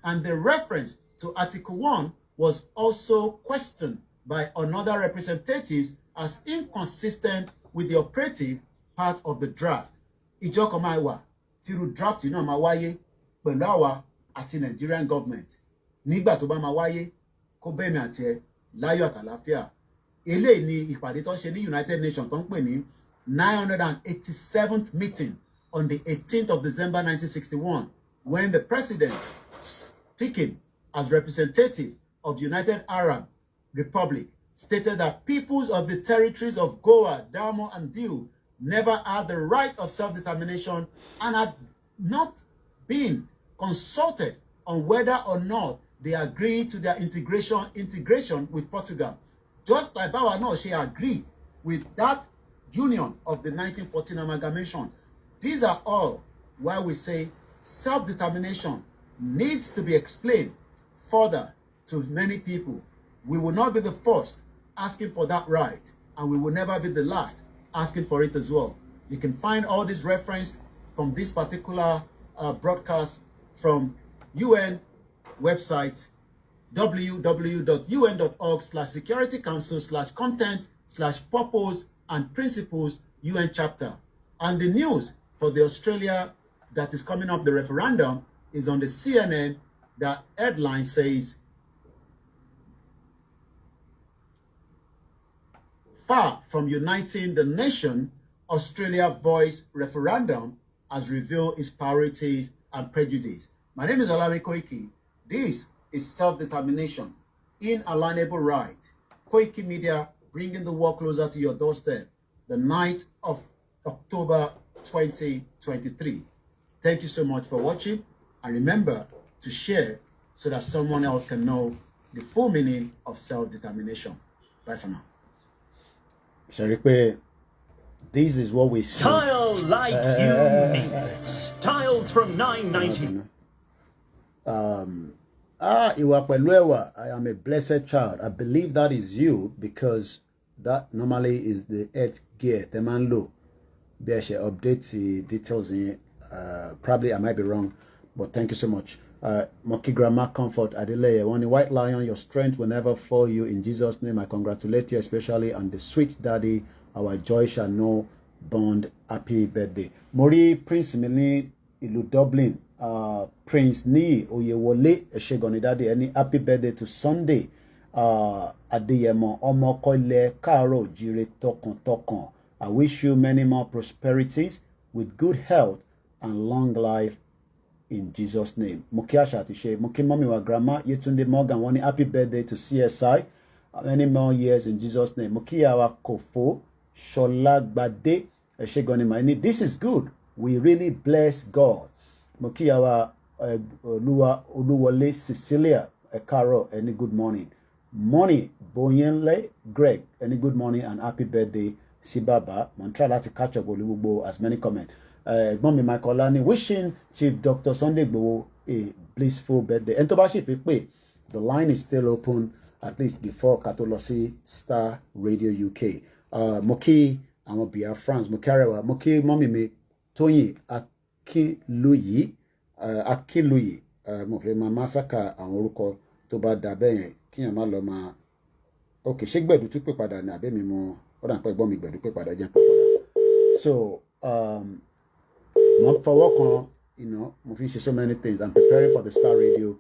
and the reference to Article 1 was also questioned by another representatives as inconsistent with the operative part of the draft. Ìjọkọ̀ máa wà tírú draft náà máa wáyé pẹ̀lú àwa àti Nigerian government. Nígbà tó bá máa wáyé kó bẹ́ẹ̀mí àti ẹ láyọ̀ àtàlàáfíà. Eléyìí ni ìpàdé tó ṣe ní United Nations tó ń pè ní 987th meeting on the 18th of December 1961, when the president, speaking as representative of the United Arab Republic, stated that peoples of the territories of Goa, Damo, and Diu never had the right of self-determination and had not been consulted on whether or not they agreed to their integration with Portugal. Just like Bawa no, she agreed with that union of the 1914 amalgamation. These are all why we say self-determination needs to be explained further to many people. We will not be the first asking for that right, and we will never be the last asking for it as well. You can find all this reference from this particular broadcast from UN website www.un.org/security-council/content/purpose and principles UN chapter. And the news for the Australia that is coming up, the referendum, is on the CNN. That headline says, far from uniting the nation, Australia voice referendum has revealed its priorities and prejudice. My name is Koiki. This is self-determination, inalienable right. Koikimedia, bringing the world closer to your doorstep, the night of October 2023. Thank you so much for watching, and remember to share so that someone else can know the full meaning of self-determination. Bye for now. Sharipe, this is what we see. Tile like you need it. Tiles from 9.90. I am a blessed child. I believe that is you, because that normally is the earth gear. The man low. There she updates the details in it. Probably I might be wrong, but thank you so much. Moki Grandma Comfort Adeleye, one White Lion, your strength will never fail you. In Jesus' name, I congratulate you, especially on the sweet daddy. Our joy shall know bond. Happy birthday. Mori Prince Millie Ilu Dublin. Prince Ni Oyewole Eshegoni Daddy, any happy birthday to Sunday. Adeyemo Omokoile Karo Jire Tokon Tokon. I wish you many more prosperities with good health and long life in Jesus' name. Mukiasha Tishe, Muki Mommy wa Grandma, Yetunde Morgan, one happy birthday to CSI. Many more years in Jesus' name. Mukiawa Kofo, Sholagbade, Eshegoni Maini. This is good. We really bless God. Mukiawa Oluwole Cecilia Ekaro, any good morning. Money Boyenle Greg, any good morning and happy birthday. Sibaba, Montreal to catch up with as many comment. Mommy Michael Lani, wishing Chief Dr. Sunday Gbowo a blissful birthday. And Tobashi Pipe, the line is still open at least before Katolosi Star Radio UK. Moki, I'm a France, Mokarewa, Moki, Mommy me, Tony, Akiluyi, Mofema Masaka, and Uruko, Toba Dabe, Kinyamaloma. Okay, Shekbe do tupe pada na be mi mo. So, mo for work on, you know, mo finish so many things. I'm preparing for the Star Radio.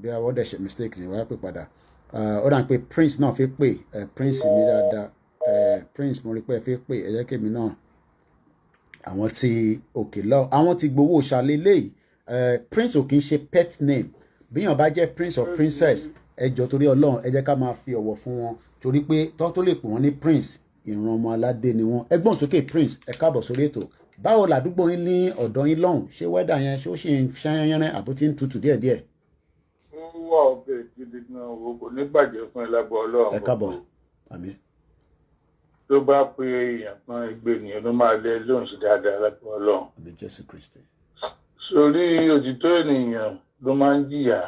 Be a what that mistakenly. Why pe pada? Prince náà fi pè, Prince mi dáadáa, Prince mo rí pé fi pè, ẹ jẹ́ kí mi náà. Àwọn tí òkè lọ, àwọn tí gbowó ṣàlélẹ́yìí. Prince ò kì í ṣe pet name. Bí yàn bá jẹ́ Prince or Princess, ẹ jọ̀ọ́ torí Ọlọ́run, ẹ jẹ́ ká máa fi ọ̀wọ̀ fún wọn. Torí pé tó lè pè wọ́n ní Prince, ìran ọmọ aládé ni wọ́n. Ẹgbọ́n sókè Prince, ẹ káàbọ̀ sórí ètò. Báwo làdúgbò yín ní ọ̀dọ̀ yín lọ́hùn? Ṣé wẹ́dà yẹn ṣó ṣì ń ṣáyányánná àbó tí ń tutù díẹ̀díẹ̀? Ó wà òkè gidi gan, kò ní bàjẹ́ fún ẹlẹ́bọ̀ Ọlọ́run. Ẹ káàbọ̀, àmín. Tó bá pe èèyàn kan ẹgbẹ́ ènìyàn ló máa lé lóhùn sí dáadáa ẹlẹ́bọ̀ Ọlọ́run. Àmín Jésù Kristi. Sórí òtítọ́ ènìyàn ló máa ń jìyà.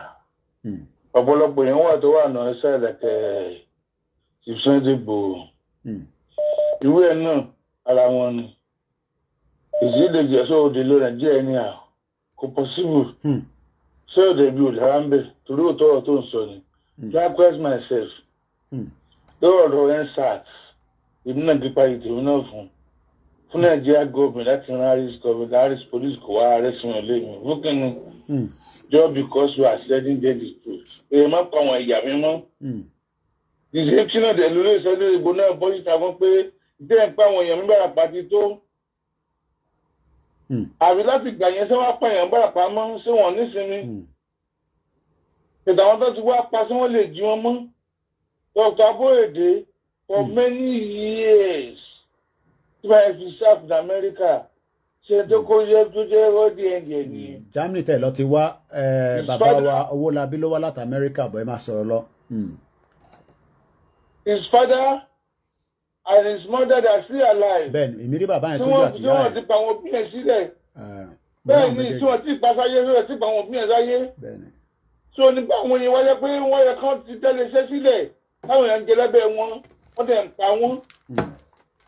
Ọ̀pọ̀lọpọ̀ èèyàn wà tó wà náà ẹsẹ̀ ẹ̀lẹ́kẹ̀ ìsúndìbò. Ìwé ẹ̀ náà ara wọn ni. ìdílé jẹ́ sọ òde ló Nàìjíríà ní à kò possible ṣé òde bí òde ara ń bẹ̀ torí òtọ́rọ̀ tó ń sọ ni likewise myself lọ́rọ̀ ẹ̀ ń sat èmi náà gbé parí tèmi náà fún Nàìjíríà gọ́ọ̀mẹ̀ntì láti ran Harris police kò wá arrest wọn lé mi lókè ni just because we are sending them the truth èyí máa pa àwọn ìyá mi mọ́ ìṣe tí náà dẹ̀ lórí ìsọdún ìbò náà bọ́ síta fún pé ìdẹ́ ń pa àwọn èèyàn mi bára pàtí tó àbí láti gbà yẹn sẹ́wọ́n pa èèyàn bára pa mọ́ sí wọn nísìnyí ìtàn àwọn tó ti wá pa sí wọ́n lè jí wọn mọ́ Dr. Aboyede for many years tí wọ́n fi serve in America ṣe tó kó yẹ tó jẹ́ rọ́ọ̀dì ẹ̀ǹdẹ̀ ni. Germany tẹ̀ lọ ti wá bàbá wa Owólabí ló wá láti America bọ̀ ẹ máa sọ̀rọ̀ lọ. His father and his mother they are still alive. Bẹ́ẹ̀ni èmi rí bàbá yẹn sójú àti ìyá rẹ̀. tí wọ́n ti pa àwọn òbí yẹn sílẹ̀. Bẹ́ẹ̀ni tí wọ́n ti pa sáyé lórí ti pa àwọn òbí yẹn sáyé. Bẹ́ẹ̀ni. So nígbà àwọn yẹn wáyé pé wọ́n yẹ kán ti tẹ́lẹ̀ iṣẹ́ sílẹ̀ táwọn yẹn ń jẹ lábẹ́ wọn wọ́n dẹ̀ ń pa wọ́n.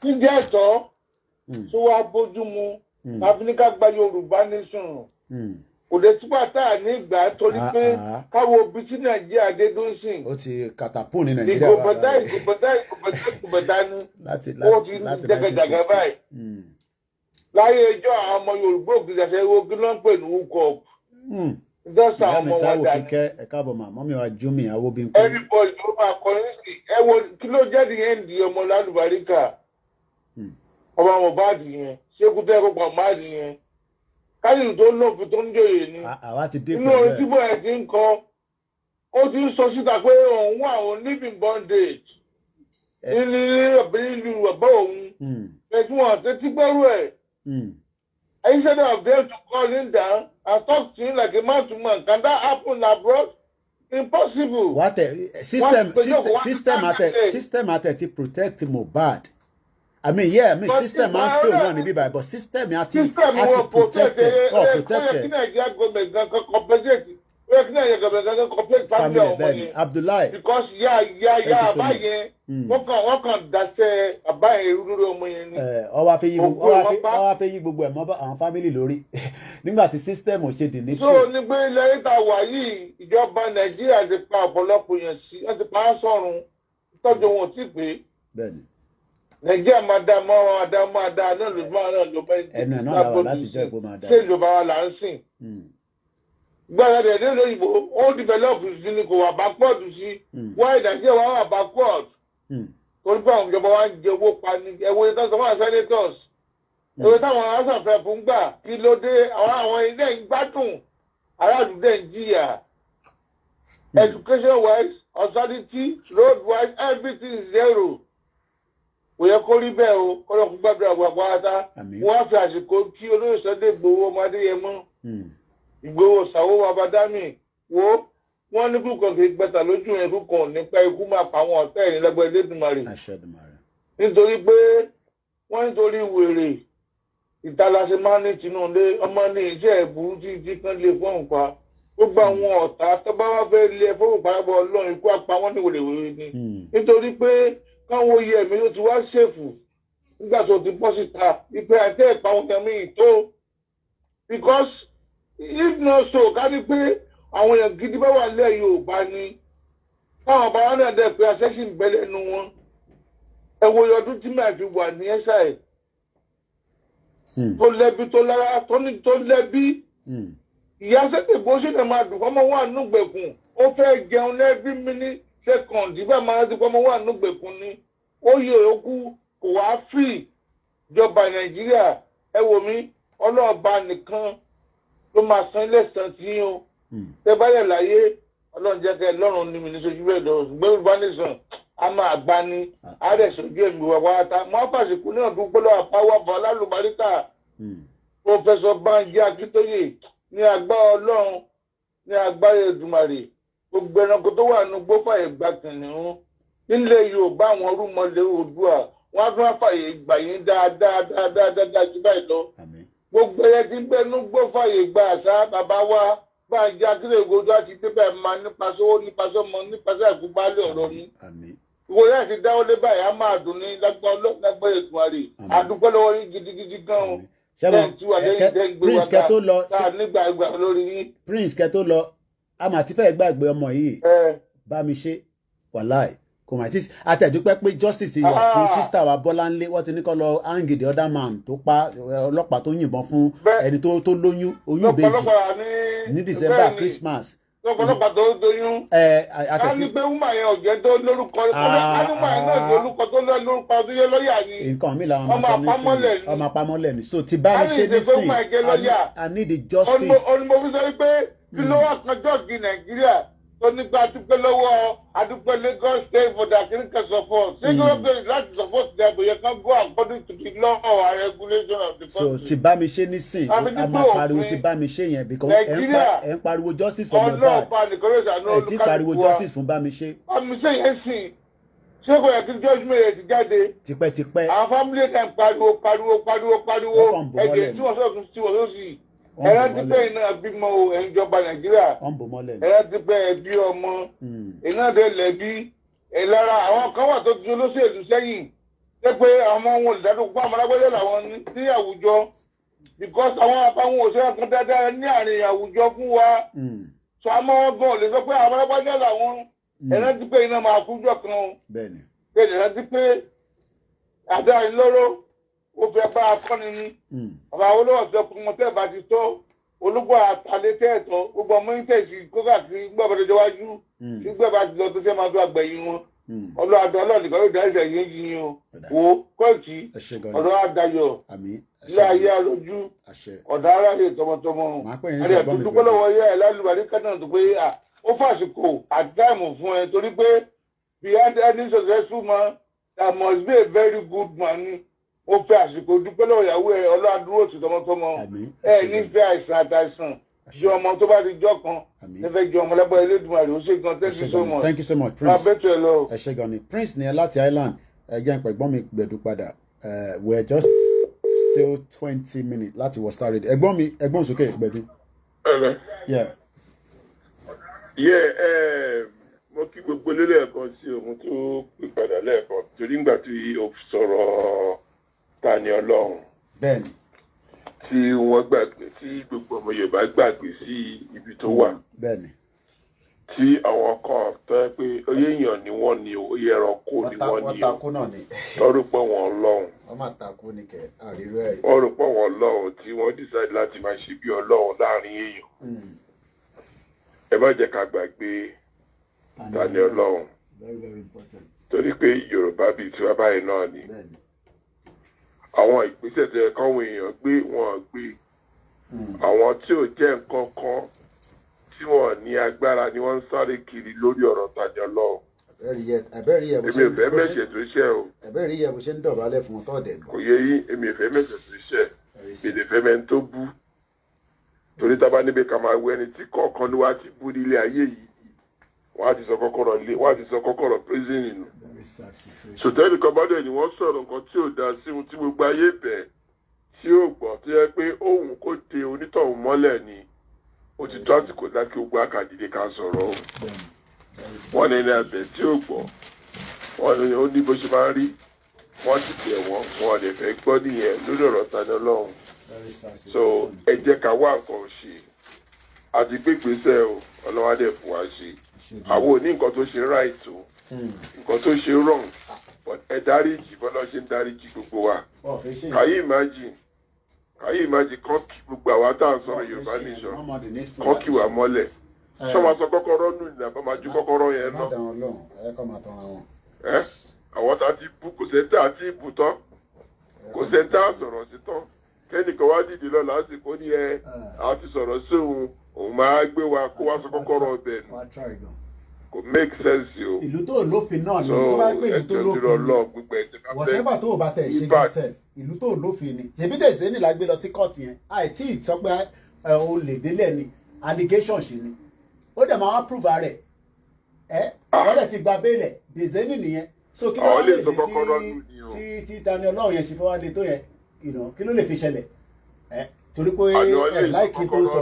Níjẹ́ ẹ̀tọ́ tó wá bójú mu Áfíríkà gba Yorùbá nation. Kò lè túbọ̀ tá à ní ìgbà torí pé káwọ òbí tí Nàìjíríà dé dó ń sìn. Ó ti kàtàpù ní Nàìjíríà. Ìgòbọ̀dá ni. Ó ti jẹgẹjẹgẹ báyìí. Láyé ẹjọ́ àwọn ọmọ Yorùbá òkìlẹ̀ṣẹ̀ wo kí ló ń pè ní wúkọ̀. Dọ́sà ọmọ wa dání. Ẹ káàbọ̀ màmá mi wá jú mi àwọ̀ bí n pè. Everybody ló máa kọrin sí ẹ wo kí ló jẹ́ nìyẹn di ọmọ lálùbáríkà. Ọmọ Mohbad yẹn ṣékú tẹ́ kó pa Mohbad yẹn. Káyọ̀ tó lóòfin tó ń jòyè ni. Àwa ti dé pẹ̀lú ẹ̀. Inú orin tí bọ̀ ẹ̀ ti ń kọ. Ó ti ń sọ síta pé òun wà òun living bondage. Ilé ìlú bàbá òun. Ẹ̀sùn wọn tẹ́tí gbẹ́rù ẹ̀. Instead of them to call him down and talk to him like a man to man, can that happen abroad? Impossible. What system at to protect Mohbad. I mean, yeah, system man feel no ni but system at to protect family then Abdullahi. Because báyẹn wọ́n kàn dáṣẹ́ àbáyẹn rúrú ọmọ yẹn ni. Ó wá fẹ́ yí gbogbo ẹ̀ mọ́ àwọn family lórí nígbà tí system ò ṣe dì ní. So ní pé ilẹ̀ ìta wà yìí ìjọba Nàìjíríà ti pa ọ̀pọ̀lọpọ̀ yẹn sí wọ́n ti pa á sọ̀rùn tọ́jú wọn ò tí pé. Bẹ́ẹ̀ni. Nàìjíríà máa dá náà ló máa náà ló bẹ́ẹ̀ ẹnu ẹ̀ náà làwọn láti jẹ́ ìbò máa dá. Ṣé ìjọba wa là ń sìn? Gbọ́dọ̀ dẹ̀ dé lóyìnbó ó develop sí ni kò wà backward sí. Why Nàìjíríà wà backward? Torí pé àwọn ìjọba wa ń jẹ owó pa ní ẹ̀wọ̀ ìtàn sọ́mọ́ senators. Ẹ̀wọ̀ táwọn aṣàfẹ́ fún gbà kí ló dé àwọn ilé ìgbádùn aráàlú dẹ̀ ń jìyà. Education wise, authority, road wise, everything is zero. Kò yẹ kó rí bẹ́ẹ̀ o kọ́ lọ́kùn gbàdúrà gbàgbọ́ ata. Wọ́n á fi àsìkò kí olóyè Sunday Igboho ọmọdé yẹn mọ́. Ìgbòho Sàwó Babádámì wo wọ́n ní kúkan kì í gbẹ̀tà lójú ẹ̀ kúkan nípa ikú máa pa àwọn ọ̀tá ẹ̀ nílẹ́gbẹ́ Elédùmarè. Nítorí pé wọ́n nítorí wèrè ìtalasẹ máa ní Tinubu ọmọ ní iṣẹ́ ìburú tí kan lè fún òǹpa. Gbogbo àwọn ọ̀tá tó bá wá fẹ́ lé fún òǹparabọ̀ Ọlọ́run ikú apá wọn ní wèrèwèrè ni. Nítorí pé káwọn oyè ẹ̀mí ló ti wá ṣèfù nígbà tó ti bọ́ síta ìpè àti ẹ̀pà wọn ẹ̀mí ìtó. Because if not so ká ní pé àwọn èèyàn gidi bá wà lẹ́ Yorùbá ni káwọn bá wọn náà dẹ̀ pé àṣẹ́sì ń bẹ lẹ́nu wọn. Ẹ wo ọdún tí màá fi wà ní ẹ̀ṣà ẹ̀. Tó lẹ́bi tó lára tó lẹ́bi. Ìyá sẹ́tẹ̀ bó ṣe lè máa dùn kọ́mọ wà nùgbẹ̀kùn ó fẹ́ jẹun every minute second ìgbà máa ti kọ́mọ wà nùgbẹ̀kùn ni ó yẹ òkú kò wá free ìjọba Nàìjíríà ẹ wò mí ọlọ́ọ̀ba nìkan ló máa san ilé san tí yín o tẹ báyẹ̀ láyé Ọlọ́run jẹ́ kẹ́ lọ́rùn ní mi ní sojú bẹ́ẹ̀ lọ ṣùgbọ́n Yorùbá nation a máa gbá ní àárẹ̀ sojú ẹ̀mí wà wáta mọ́ fàṣíkú náà dúpẹ́ lọ́wọ́ àpáwọ́ bọ̀ lálùbáríkà Professor Banji Akíntóyè ní agbára Ọlọ́run ní agbára Èdùmàrè gbogbo ẹranko tó wà nínú gbófà ìgbà kìnìún nílẹ̀ Yorùbá àwọn orúmọlẹ̀ Oòduà wọn á tún wá fàyè gbà yín dáadáa jù báyìí lọ. Gbogbo ẹyẹ tí ń bẹ nínú gbófà ìgbà àṣà bàbá wa Banji Akíntóyè àti débẹ̀ máa nípasẹ̀ owó nípasẹ̀ ọmọ nípasẹ̀ àgùnbálẹ̀ ọ̀rọ̀ ni. Ìwọ yẹn ti dáwọ́ lé báyìí á máa dùn ní lágbára Èdùmàrè àdúgbò lọ́wọ́ yín gidigidi gan-an. Prince kẹ́ tó lọ Prince kẹ́ tó lọ a máa ti fẹ́ gbàgbé ọmọ yìí bá mi ṣe wàláì kò mà tí àtẹ̀dúpẹ́ pé justice ti wà fún sísítà wa Bọ́láńlé wọ́n ti ní kọ́ lọ hang the other man tó pa ọlọ́pàá tó yìnbọn fún ẹni tó lóyún oyún ìbejì ní December Christmas. lọ́pọ̀lọpọ̀ tó doyún. ká ní pé wúmà yẹn ọ̀jẹ́ tó lórúkọ wúmà yẹn náà lórúkọ tó lórúkọ tó yẹ lọ́ọ̀yà ni. nǹkan mi làwọn máa sọ nísìnyí ọmọ apamọ́lẹ̀ ni so ti bá mi ṣe nísìnyí I need the justice. onímọ̀ sọ pé kí ló wà kan jọ́ọ̀gì Nàìjíríà tó nípa adúpẹ́ lọ́wọ́ adúpẹ́ Lagos State for the African support. ṣé kí wọ́n bẹ̀rẹ̀ láti support their bóyá kan go according to the law or regulation of the country. so ti bá mi ṣe nísìn a máa pariwo ti bá mi ṣe yẹn because ẹ ń pariwo justice for Mohbad ẹ ti pariwo justice fún bá mi ṣe. bá mi ṣe yẹn sìn ṣé kò yẹ kí judgment yẹn ti jáde. tipẹ́tipẹ́. àwọn family time pariwo ẹ̀jẹ̀ tí wọ́n sọ̀tún tí wọ́n sọ̀tún ẹ̀rọ ti pẹ́ iná bímọ o ẹ̀yin ìjọba Nàìjíríà ẹ̀rọ ti pẹ́ ẹbí ọmọ iná dé lẹ́bí lára àwọn kan wà tó ti olóṣèlú sẹ́yìn ṣé pé àwọn ohun olùdádókòwò fún àmàlágbẹ́lẹ́ làwọn ní àwùjọ because àwọn àbáwọn òṣèré kan dáadáa ní àárín àwùjọ fún wa sọ àmọ́ wọn gan lè sọ pé àmàlágbẹ́lẹ́ làwọn ẹ̀rọ ti pẹ́ iná máa kújọ kan ẹ̀rọ ti pé àdáyé lóró ó fẹ́ bá akọ́ni ní ọba olówó sọ fún ọmọ tẹ́ẹ̀ bá ti tọ́ olúgbò àtàlẹ́ tẹ́ẹ̀tọ́ gbogbo ọmọ yín tẹ̀sí kókà sí gbọ́bọ̀dọ̀ wájú tí gbẹ́bà ti lọ tó fẹ́ máa tó àgbẹ̀yìn wọn ọlọ́àdọ́ ọlọ́ọ̀nìkan yóò dárí ìṣẹ̀yìn yìí o wo Kóìkì ọ̀dọ́ àdàyọ̀ ilé ayé alójú ọ̀dà aráàlú tọmọtọmọ àti àtúntúpọ̀ lọ́wọ́ yẹ ẹ̀ lálùbárí kánà tó pé ó fàṣìkò àdáìmù fún ẹ torí pé behind any successful man there must be a very good man ó fẹ́ àsìkò dúpẹ́ lọ́wọ́ ìyàwó ẹ̀ ọlọ́dúró sí tọmọtọmọ nífẹ̀ẹ́ àìsàn àtàìsàn jọ ọmọ tó bá ti jọ kan nífẹ̀ẹ́ jọ ọmọ lẹ́gbẹ̀ẹ́ Elédùmarè ó ṣe gan thank you so much Prince ẹ ṣé gan ni Prince ni ẹ láti Island ẹ jẹ́ ìpẹ̀gbọ́n mi gbẹ̀dú padà we are just still 20 minutes láti wọ star radio ẹ̀gbọ́n sókè gbẹ̀dú. mo kí gbogbo lélẹ́ẹ̀kan sí ohun tó pè padà lẹ́ẹ̀kan torí ńgbà tí o sọ̀rọ̀ Tani Ọlọ́run bẹ́ẹ̀ni tí wọ́n gbàgbé tí gbogbo ọmọ Yorùbá gbàgbé sí ibi tó wà bẹ́ẹ̀ni tí àwọn kan tó yẹ pé oyè èèyàn ni wọ́n ní oyè ẹranko ni wọ́n ní lọ́rùn pọ̀ wọ́n lọ́hùn wọ́n rò pọ̀ wọ́n lọ́hùn tí wọ́n decide láti máa ṣe bí Ọlọ́hun láàrin èèyàn ẹ má jẹ́ ká gbàgbé Tani Ọlọ́hun torí pé Yorùbá bíi tiwa báyìí náà ni àwọn ìgbésẹ̀ tó yẹ káwọn èèyàn gbé wọn gbé àwọn tí ò jẹ́ nǹkan kan tí wọ́n ní agbára ni wọ́n ń sáré kiri lórí ọ̀rọ̀ Tani Ọlọ́hun. èmi ò fẹ́ mẹ̀ṣẹ̀ tó ṣẹ̀ o. ẹ̀bẹ̀rẹ̀ yẹ bó ṣe ń dọ̀bálẹ̀ fún ọtọ́ ọ̀dẹ̀ gbọ́. kò yẹ yín èmi ò fẹ́ mẹ̀ṣẹ̀ tó ṣẹ̀ èdè fẹ́ mẹ́ni tó bú torí tábà níbi ká máa wẹ ẹni tí kọ̀ọ̀kan ni wàá ti bú nílé ayé yìí wọ́n á ti sọ kọ́kọ́rọ́ prison nù. sòtẹ́ẹ̀lì kan bá dẹ̀ ni wọ́n sọ̀rọ̀ nǹkan tí ò dáa sí ohun tí gbogbo ayé bẹ̀ tí ò gbọ́ tó yẹ pé òun kò de onítọ̀hún mọ́lẹ̀ ni ó ti tó àsìkò láti gbogbo àkàdìdè ká sọ̀rọ̀ o. wọ́n ní ẹni àbẹ̀ tí ò gbọ́ wọ́n ní ó ní bó ṣe máa ń rí wọ́n ti tẹ̀ wọ́n lè fẹ́ gbọ́ nìyẹn lórí ọ̀rọ̀ Tani Ọlọ́hun. so ẹ jẹ́ ká wá nǹkan ṣe àti gbégbèsè o ọlọ́wádé fún wa ṣe àwọn ò ní nǹkan tó ṣe right o nǹkan tó ṣe wrong but ẹ dáríjì bọ́lá ṣe ń dáríjì gbogbo wa kàyí imagine kọ́ kí gbogbo àwa tá à ń sọ̀rọ̀ Yorùbá nation kọ́ kí wà mọ́lẹ̀ ṣọ́ máa sọ kọ́kọ́rọ́ nù ní àbá máa ju kọ́kọ́rọ́ yẹn lọ àwọn tá a ti bú kò sẹ́ńtà àti ìbù tán kò sẹ́ńtà sọ̀rọ̀ sí tán kẹ́nìkan wá dìde lọ lásìkò ní àwọn ti sọ̀rọ̀ sí òun máa gbé wa kó wá sọ kọ́kọ́rọ́ ọbẹ̀ nù kò make sense o. ìlú tó lófin náà ni tó bá gbé ìlú tó lófin ni whatever tó o bá tẹ̀ ṣe gẹ́sẹ̀ ìlú tó lófin ni ṣèbí tẹ̀sẹ̀ ní la gbé lọ sí kóòtù yẹn àìtí ìsọ pé o lè délẹ̀ ni allegation ṣe ni ó dẹ̀ máa wá prove rẹ̀ wọ́n dẹ̀ ti gba bẹ́ẹ̀lẹ̀ dèzẹ́ nìyẹn so kí ló lè dé tí Tani Ọlọ́hun yẹn ṣe fẹ́ wá dé tó yẹn kí ló lè fi ṣẹlẹ̀ torí pé láìkí tó ń sọ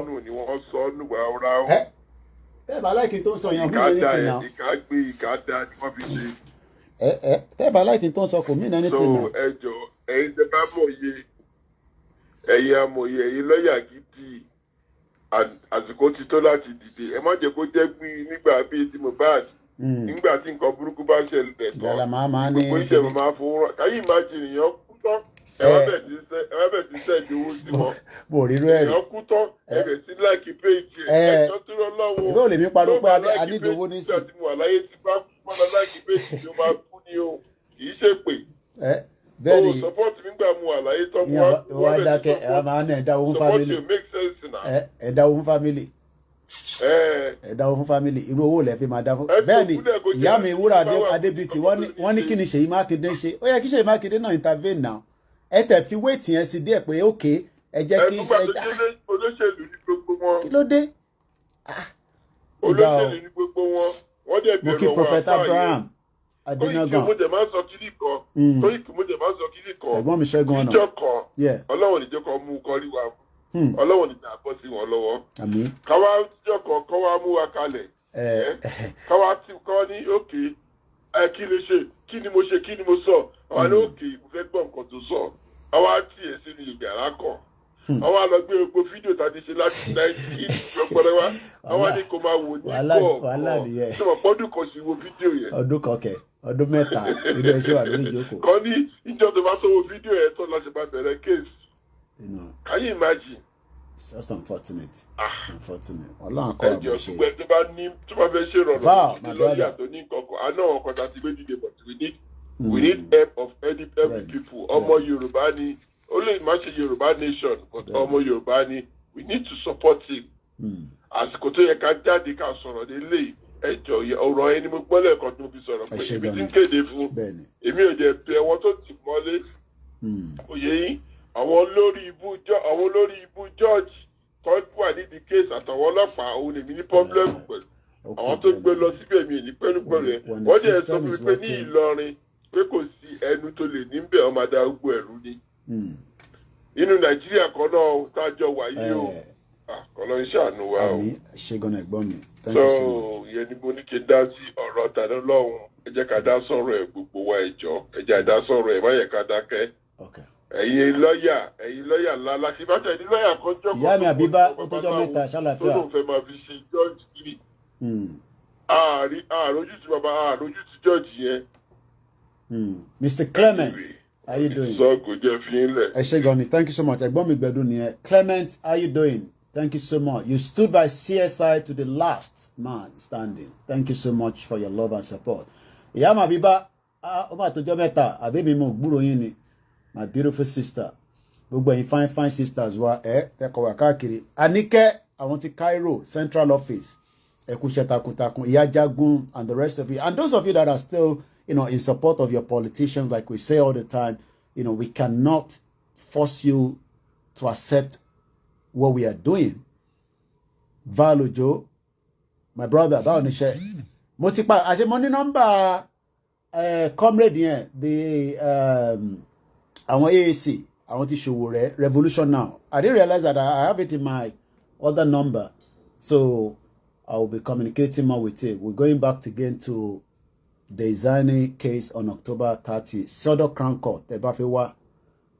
tẹ́ẹ̀bà láìkí tó ń sọ yẹn mí ní ti náà ìkádà ni wọ́n fi ṣe. tẹ́ẹ̀bà láìkí tó ń sọ kò mí ní ti náà. so ẹjọ ẹ̀yin tẹ́ bá mọ̀ ẹ̀yin amòye ẹ̀yin lọ́ọ̀yà gidi àsìkò ti tó láti dìde ẹ má jẹ́ kó jẹ́ pé nígbà bíi ti Mohbad nígbà tí nǹkan burúkú bá ṣẹlẹ̀ tán gbogbo ìṣẹ̀lẹ̀ máa fowó rán káyé má jẹ èèyàn kú tán ẹ wá bẹ̀ sí sẹ́ẹ̀dì owó sí wọn èèyàn kú tán ẹ bẹ̀ sí láìkí péjì ẹ̀ ẹ̀jọ́ tó rọ lọ́wọ́ ìbéèrè lèmi pariwo pé anídòwó ní sí. nígbà tí mo wà láyé tí bá pọ́nà láìkí péjì tó máa kú ni o kì í ṣe pé bẹ́ẹ̀ ni support nígbà mo wà láyé tán wọ́n dákẹ́ ẹ̀ máa ń ẹ̀dáwó fún family ẹ̀dáwó fún family ẹ̀dáwó fún family irú owó lẹ̀ fi máa dá fún bẹ́ẹ̀ ni ìyá mi Wúrà Adébítì wọ́n ní kí ni Ṣèyí Mákindé ṣe ó yẹ kí Ṣèyí Mákindé náà intervene now ẹ tẹ̀ fi wéètì yẹn sí díẹ̀ pé ok ẹ jẹ́ kí olóṣèlú ní gbogbo wọn kí ló dé. olóṣèlú ní gbogbo wọn wọ́n dẹ̀ mo bẹ̀rẹ̀ kí wọn Prophet Abraham Adénágàn mo dẹ̀ máa ń sọ kíní kan Koiki mo dẹ̀ máa ń sọ kíní kan ẹ̀gbọ́n mi Ṣẹ́gun ọ̀nà ìjọ kan Ọlọ́run níjọ́ kan mú kọrí wa Ọlọ́run níjà bọ́ sí wọn lọ́wọ́ káwá ìjọ kan kọ́ wá mú wa kalẹ̀ káwá ní òkè kí lè ṣe kí ni mo ṣe kí ni mo sọ àwa ní òkè mo fẹ́ gbọ́ nǹkan tó sọ àwa tiẹ̀ sínú ìgbàlá kan àwa lọ gbé gbogbo fídíò tá a ti ṣe láti 19 ọpọlọ wa àwa ní kó máa wò ní kọ̀ọ̀kan tí wọ́n pọ́dún kan sí wo fídíò yẹn. ọdún kọkẹ ọdún mẹ́ta ilé iṣẹ́ wà lórí ìjókòó. kọ́ ní ìjọ tó bá tó wo fídíò yẹn tó lọ sí bá bẹ̀rẹ̀ kéèsì. Can you imagine? It's just unfortunate. Unfortunate. Ọlọ́run akọ àmọ́ ṣe. ẹjọ́ ṣùgbọ́n tó bá fẹ́ ṣe rọrùn ní lọ́ọ̀yà tó ní kọ̀ọ̀kan àná ọkọ̀ tá a ti gbé dìde but we need help of every people. ọmọ Yorùbá ni ó lè má ṣe Yorùbá nation but ọmọ Yorùbá ni we need to support him. àsìkò tó yẹ ká jáde ká sọ̀rọ̀ nílé ẹjọ́ ọ̀rọ̀ ẹni mo gbọ́ lẹ́ẹ̀kan tó fi sọ̀rọ̀ pé ibi tí ń kéde fún èmi ò jẹ́ bẹ̀ wọ́n tó ti mọ́lé òye yín àwọn olórí ibú George tó wà nídìí kéèsì àtàwọn ọlọ́pàá òun lèmi ní pọ́blẹ́mù pẹ̀lú àwọn tó gbé lọ síbẹ̀ mi ní pẹ̀lú ẹ̀ wọ́n dẹ̀ sọ fún mi pé ní Ìlọrin pé kò sí ẹnu tó lè níbẹ̀ ọmọ adarúgbó ẹ̀rú ni inú Nàìjíríà kan náà tájọ wà yìí o kọ́lọ́ ń ṣàánú wa o. ṣẹ́gun ẹ̀gbọ́n mi. so ìyẹn ni mo ní kí n dá sí ọ̀rọ̀ tàdé lọ́hùn ẹ jẹ́ ká dá sọ̀rọ̀ ẹ̀ gbogbo wa ẹ̀jọ̀ ẹ jẹ́ àdá sọ̀rọ̀ ẹ̀ má yẹ ká dákẹ́. ẹ̀yin lọ́ọ̀yà ńlá láti bá tẹ̀ ní lọ́ọ̀yà kan jọ́ kan. ìyá mi Àbíbá ó tọ́jọ́ mẹ́ta ṣàlàfíà. tó lóun fẹ́ máa fi ṣe George kiri. àròjútì bàbá àròjútì George yẹn. Mr. Clement, how you doing? sọ kò jẹ́ fi ń lẹ̀. ẹ ṣé gan ni, thank you so much. ẹ̀gbọ́n mi gbẹ̀dùn nìyẹn. Clement, how you doing? Thank you so much. You stood by CSI to the last man standing. Thank you so much for your love and support. Ìyá mi Àbíbá, ó máa tọ́jọ́ mẹ́ta, àbí mi mo gbúrò yín ni. My beautiful sister. Gbogbo ẹ̀yin fine sisters wa tẹ́kọ̀ wá káàkiri. Àníkẹ́, àwọn ti Cairo Central Office. Ẹ kú iṣẹ́ takuntakun. Ìyá Jagun and the rest of you. And those of you that are still, in support of your politicians, like we say all the time, we cannot force you to accept what we are doing. Valujo, my brother, báwo ni ṣe? Mo ti pa àṣẹ mo ní nọ́mbà comrade yẹn the àwọn AAC àwọn ti Ṣòwòrẹ́ Revolution Now. I didn't realize that I have it in my other number, so I will be communicating more with it. We're going back again to the Izani case on October 30. Sodo Crown Court. Ẹ bá fẹ́ wá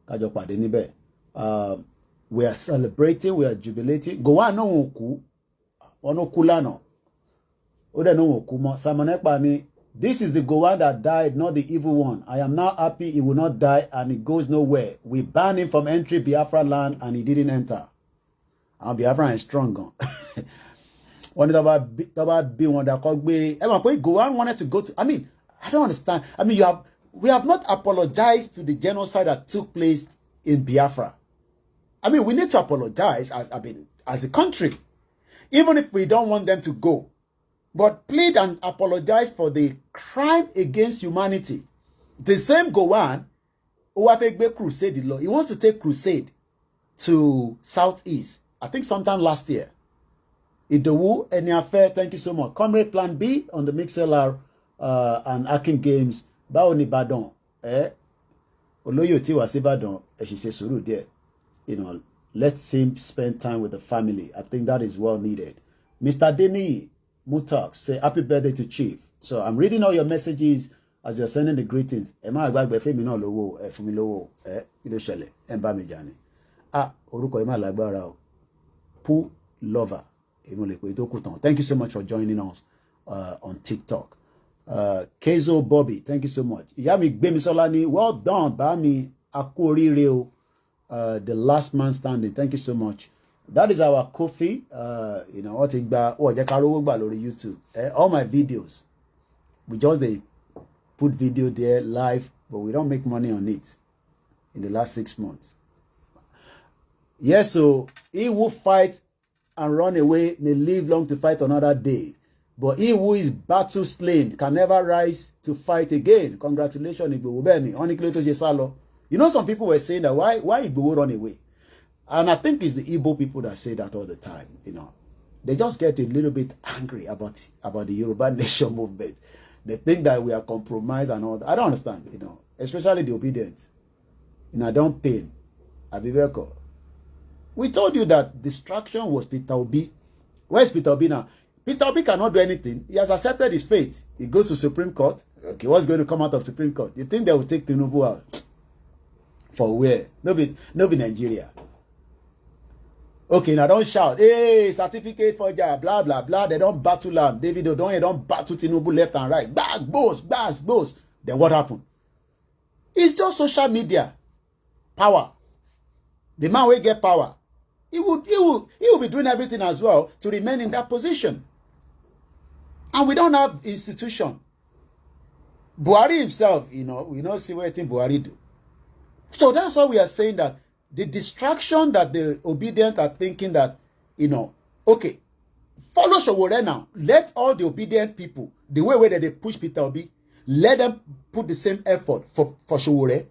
kájọ pàdé níbẹ̀. We are celebrating, we are jubilating. Gowon náà wọn kú, wọn kú lánàá. Ó dẹ̀ náà wọn kú mọ́. Simon Ekpa ni, this is the Gowon that died, not the evil one. I am now happy he will not die and he goes nowhere. We banned him from entering Biafra land and he didn't enter. And Biafra is strong gan. Wọ́n ní tọ́ba bí wọn dàkọ́ gbé. Ẹ mọ̀ pé Gowon wanted to go to, I don't understand. We have not apologized to the genocide that took place in Biafra. We need to apologize as a country, even if we don't want them to go. But plead and apologize for the crime against humanity. The same Gowon, who have a crusade law, he wants to take crusade to Southeast. I think sometime last year. Idowu, any affair, thank you so much. Comrade Plan B on the MixLR and Akin Games. Báwo ni Ìbàdàn, Olóyè tí wá sí Ìbàdàn, ẹ sì ṣe sùúrù díẹ̀. Let him spend time with the family. I think that is well needed. Mr. Denny Mutak say happy birthday to Chief. So I'm reading all your messages as you're sending the greetings. orúkọ yìí máa lágbára o. Poo Lover. Thank you so much for joining us on TikTok. Kezo Bobby, thank you so much. Yami Gbemisolani, well done, Bami Akuri Reo, the last man standing. Thank you so much. That is our coffee. You know what? YouTube. All my videos, we just put video there live, but we don't make money on it in the last 6 months. Yes, so he who fights and run away may live long to fight another day. But he who is battle slain can never rise to fight again. Congratulations, Igbo. You know, some people were saying that why Igbo run away? And I think it's the Igbo people that say that all the time. You know, they just get a little bit angry about the Yoruba nation movement. They think that we are compromised and all that. I don't understand, you know, especially the obedient. You know, don't pain. Abibeko. We told you that distraction was Peter Obi. Where's Peter Obi now? Peter Obi cannot do anything. He has accepted his fate. He goes to Supreme Court. Okay, what's going to come out of Supreme Court? You think they will take Tinubu out? For where? No be Nigeria. Okay, now don't shout. Hey, certificate for job, blah, blah, blah. They don't battle him. David O'Donnell don't battle Tinubu left and right. Boss. Then what happened? It's just social media. Power. The man will get power. He will be doing everything as well to remain in that position. And we don't have institution. Buhari himself, you know, we don't see what Buhari do. So that's why we are saying that the distraction that the obedient are thinking that, you know, okay, follow Sowore now. Let all the obedient people, the way that they push Peter Obi, let them put the same effort for Sowore.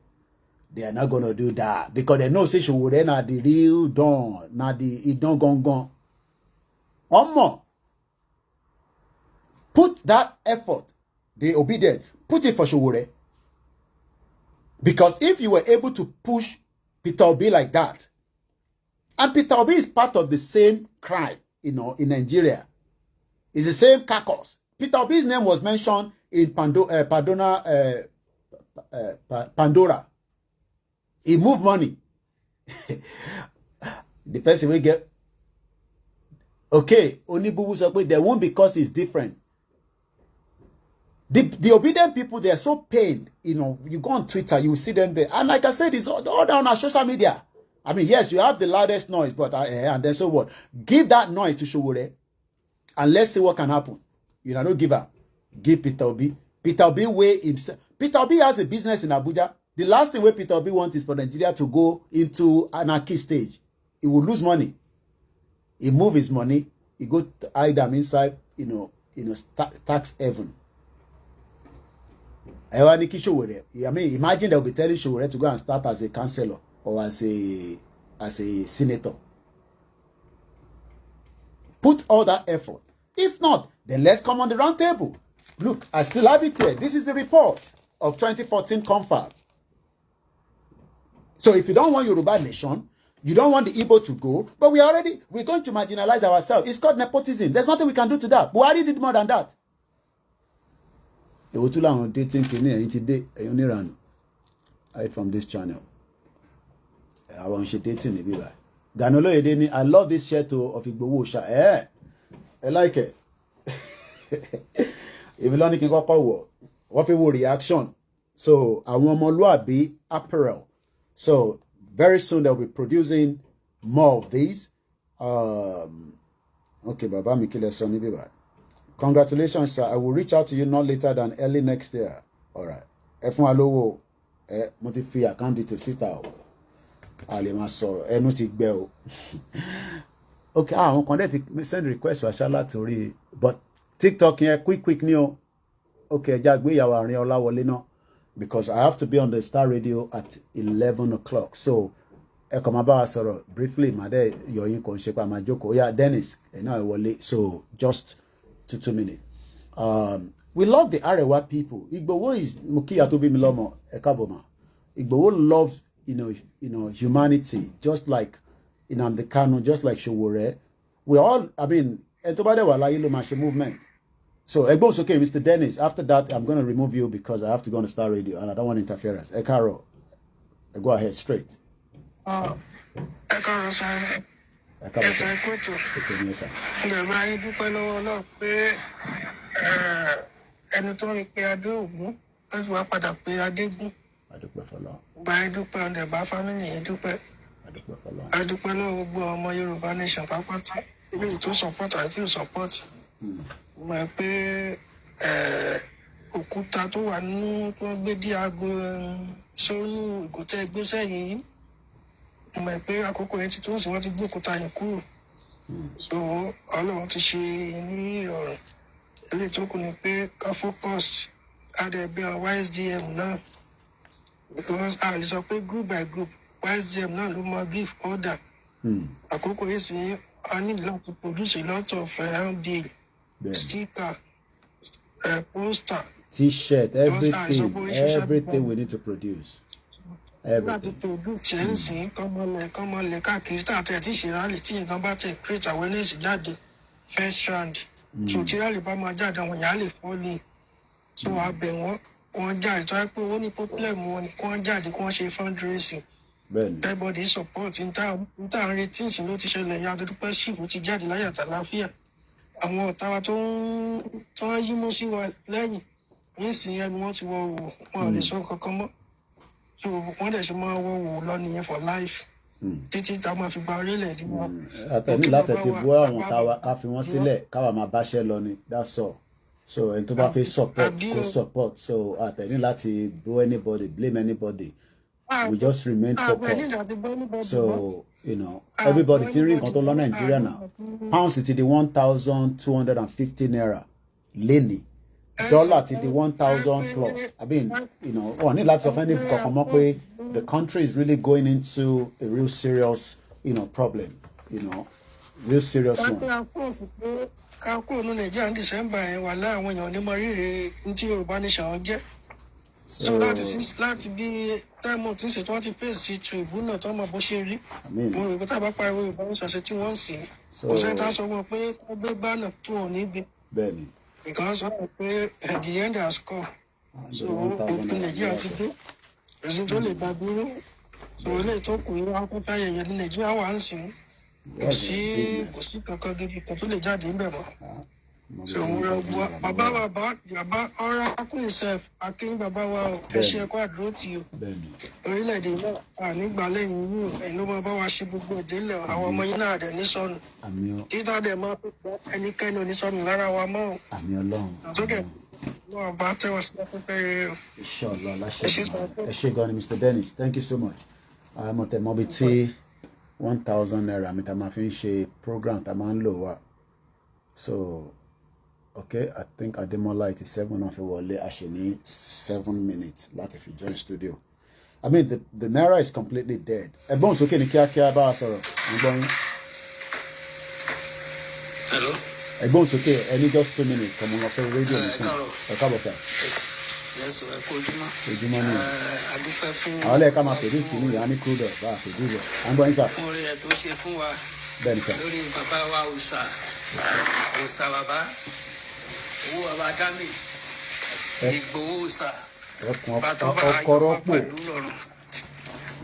They are not going to do that because they know say Sowore na the real don, na the don gong. One more. Put that effort, the obedient, put it for Sowore. Because if you were able to push Peter Obi like that, and Peter Obi is part of the same crime, you know, in Nigeria, it's the same carcass. Peter Obi's name was mentioned in Pandora. He moved money. The person will get okay. Only Bubu said they won't because it's different. The obedient people, they are so pained. You know, you go on Twitter, you will see them there. And like I said, it's all down on social media. I mean, yes, you have the loudest noise, but and then so what? Give that noise to Sowore, and let's see what can happen. You know, don't give up. Give Peter Obi. Peter Obi way himself. Peter Obi has a business in Abuja. The last thing where Peter Obi wants is for Nigeria to go into anarchy stage. He will lose money. He move his money. He go to hide them inside, tax haven. I mean, imagine they'll be telling Sowore to go and start as a councillor or as a senator. Put all that effort. If not, then let's come on the round table. Look, I still have it here. This is the report of 2014 confab. So if you don't want Yoruba nation, you don't want the Igbo to go, but we're going to marginalize ourselves. It's called nepotism. There's nothing we can do to that. Buhari did more than that. Hide from this channel. I want to dating. I love this shirt of Igbo. I like it. If you don't know what reaction. So I want Moluabi apparel. So very soon they'll be producing more of these. Okay, Baba Mikile Sonny Biba. Congratulations, sir. I will reach out to you not later than early next year. All right. Efun alowo mo ti fi account details síta o. A lè máa sọ̀rọ̀ ẹnu ti gbẹ o. Okay, àwọn kan dẹ̀ ti send request wa ṣá láti orí but TikTok yẹn quick ni o. Okay, ẹja gbé ìyàwó àárín Ọláwọlé náà because I have to be on the Star Radio at 11 o'clock. So ẹ kàn máa bá wa sọ̀rọ̀ briefly màá dẹ̀ yọ̀yìn kan ṣe pa máa jókòó. Yeah, Dennis náà wọlé. So just 2 minutes. We love the Arewa people. Igbowo is Mukiya to be Milomo Ekaboma. Igbowo loves humanity, just like the Kanu, just like Sowore. We all, I mean, entobade wala yilo mashe movement. So Egbos okay, Mr. Dennis. After that, I'm going to remove you because I have to go on the Star Radio and I don't want interference. Ekaro, go ahead straight. ẹ káàárọ̀ sáré ẹsẹ̀ kóòtù ilẹ̀ máa ń dúpẹ́ lọ́wọ́ náà pé ẹni tó rí pé adé ògún ló fi wá padà pé adégún gba ẹdúpẹ́ ọ̀dẹ̀ bá fámìlì yẹn dúpẹ́ adúpẹ́ lọ́wọ́ gbogbo ọmọ Yorùbá nation pápátá ilé tó sọpọ́tì àti ìsọpọ́tì mọ̀ pé òkúta tó wà nínú tó gbé dí aago sórí ìgòtẹ́ gbé sẹ́yìn yìí mọ̀ pé àkókò yẹn ti tó sì wọ́n ti gbé òkúta yẹn kúrò so Ọlọ́run ti ṣe ní ìrọ̀rùn ilé tó kù ni pé ká focus adẹ̀bẹ̀ YSDM náà because a lè sọ pé group by group YSDM náà ló mọ give order àkókò yìí sì a ní láti produce a lot of LD sticker poster t-shirt everything we need to produce. Láti produce ṣẹ́ǹsì kọ́mọlẹ̀ káàkiri tààtì ẹ̀ tí ṣe rálì tí nǹkan bá tẹ̀ create awareness jáde first round so tí rálì bá máa jáde àwọn èèyàn á lè fọ́ọ̀lì so abẹ wọn jáde tó yẹ pé ó ní problem wọn ni kí wọ́n jáde kí wọ́n ṣe fundraising everybody support n tá à ń retí ìsìn ló ti ṣẹlẹ̀ ya tó dúpẹ́ ṣìfù ti jáde láyà àtàláfíà àwọn ọ̀tá wa tó ń yímú sí wa lẹ́yìn nísìnyí ẹnu wọn ti wọ òwò wọn ò lè sọ kankan mọ́ so wọ́n dẹ̀ ṣe máa wọ òwò lọ nìyẹn for life títí tá a máa fi gba orílẹ̀-èdè wọn. àtẹ̀ní látẹ̀tẹ̀ bú àwọn ká fi wọ́n sílẹ̀ káwa máa báṣẹ́ lọ ni that's all so ẹni tó bá fẹ́ support kó support so àtẹ̀ní láti bú anybody blame anybody we just remain focused so you know everybody ti rí nǹkan tó lọ Nàìjíríà náà pounds ti di 1,250 naira lẹ́nìí dollar ti di 1,000 plus I mean you know wọn ní láti sọ fún ẹni kankan mọ́ pé the country is really going into a real serious problem real serious one. ká kúrò ní Nàìjíríà ní December yẹn wà láwọn èèyàn ní mọ rírì tí Yorùbá nation wọn jẹ́ so láti bí táìmù tí ń ṣe tí wọ́n ti fèsì tribunal tó mọ̀ bó ṣe rí mo rò pé tá a bá pariwo Yorùbá nation ṣe tí wọ́n ń sìn kò sẹ́ni tá a sọ wọn pé wọ́n gbé gbánà tó wọn ní gbé because wọ́n pé the end has come so òpin Nàìjíríà ti dé èsì tó lè bá dúró so ilé tó kù yín wọn kó táyẹyẹ ní Nàìjíríà wà ń sìn kò sí kankan gidi kan tó lè jáde ń bẹ̀ mọ́ so mo rọ bàbá ọ̀rọ̀ akún ìsẹ̀f akín bàbá wa ẹ ṣe ẹ̀kọ́ àdúró tì o orílẹ̀-èdè náà ànígbà lẹ́yìn yìí ẹ̀yin ló máa bá wa ṣe gbogbo ìdílé àwọn ọmọ yín náà dẹ̀ ní sọnù títà dẹ̀ máa pípọ̀ ẹnikẹ́ni ò ní sọnù lára wa mọ́ o àtúndẹ̀ wọn bá tẹ́wọ̀ sí afẹ́fẹ́ rere o. ẹ ṣé gan ni Mr. Dennis thank you so much mọ̀tẹ̀mọ́bi tí 1,000 naira mi ta máa fi ń ṣe program ta máa ń lò wá so. Okay, I think Ademola 87 of Wole Asheni 7 minutes. Láti fi join studio. I mean, the naira is completely dead. Ẹ̀gbọ́n sókè ní kíákíá bá a sọ̀rọ̀. Hello. Ẹ̀gbọ́n sókè any just 2 minutes. Kọ̀mọ̀ lọ sórí rédíò nìkan. Ẹ káàbọ̀ sá. Yes, ẹ kú ojúmọ́. Ojúmọ́ ni. Adúpẹ́ fún. Àwọn ẹlẹ́ka máa pèdú sí ní ìyá ní kúrò bá a pèdú rẹ̀. À ń gbọ́ yín sá. Fún orí ẹ̀ tó ṣe fún wa. Bẹ́ẹ̀ni sá. Lórí bàbá wa òòṣà bàbá. Owó bàbá dámì Ìgbòho sà bàtọ́ bá yọ pẹ̀lú rọrùn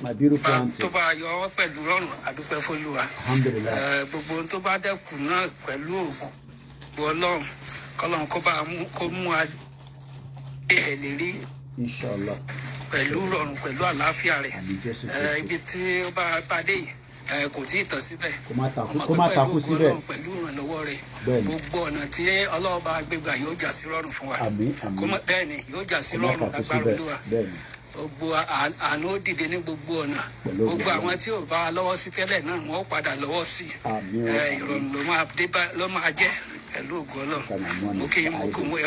my beautiful auntie tó bá yọ pẹ̀lú rọrùn àdúpẹ́ f'Olúwa gbogbo ohun tó bá dẹ́kun náà pẹ̀lú òògùn Ọlọ́run kọ́lọ́run kó mú a ẹ̀ lè rí inshallah pẹ̀lú rọrùn pẹ̀lú àlàáfíà rẹ̀ ibi tí ó bá pàdé yìí kò tí ì tán síbẹ̀ kó má takú síbẹ̀ pẹ̀lú ìrànlọ́wọ́ rẹ̀ gbogbo ọ̀nà tí Ọlọ́run bá gbégbá yóò jà sí rọrùn fún wa bẹ́ẹ̀ ni yóò jà sí rọrùn lágbára Olúwa gbogbo àánú ó dìde ní gbogbo ọ̀nà gbogbo àwọn tí ò bá lọ́wọ́ sí tẹ́lẹ̀ náà wọ́n padà lọ́wọ́ sí ìrọ̀rùn ló máa jẹ́ pẹ̀lú ògo Ọlọ́run mo kí ẹ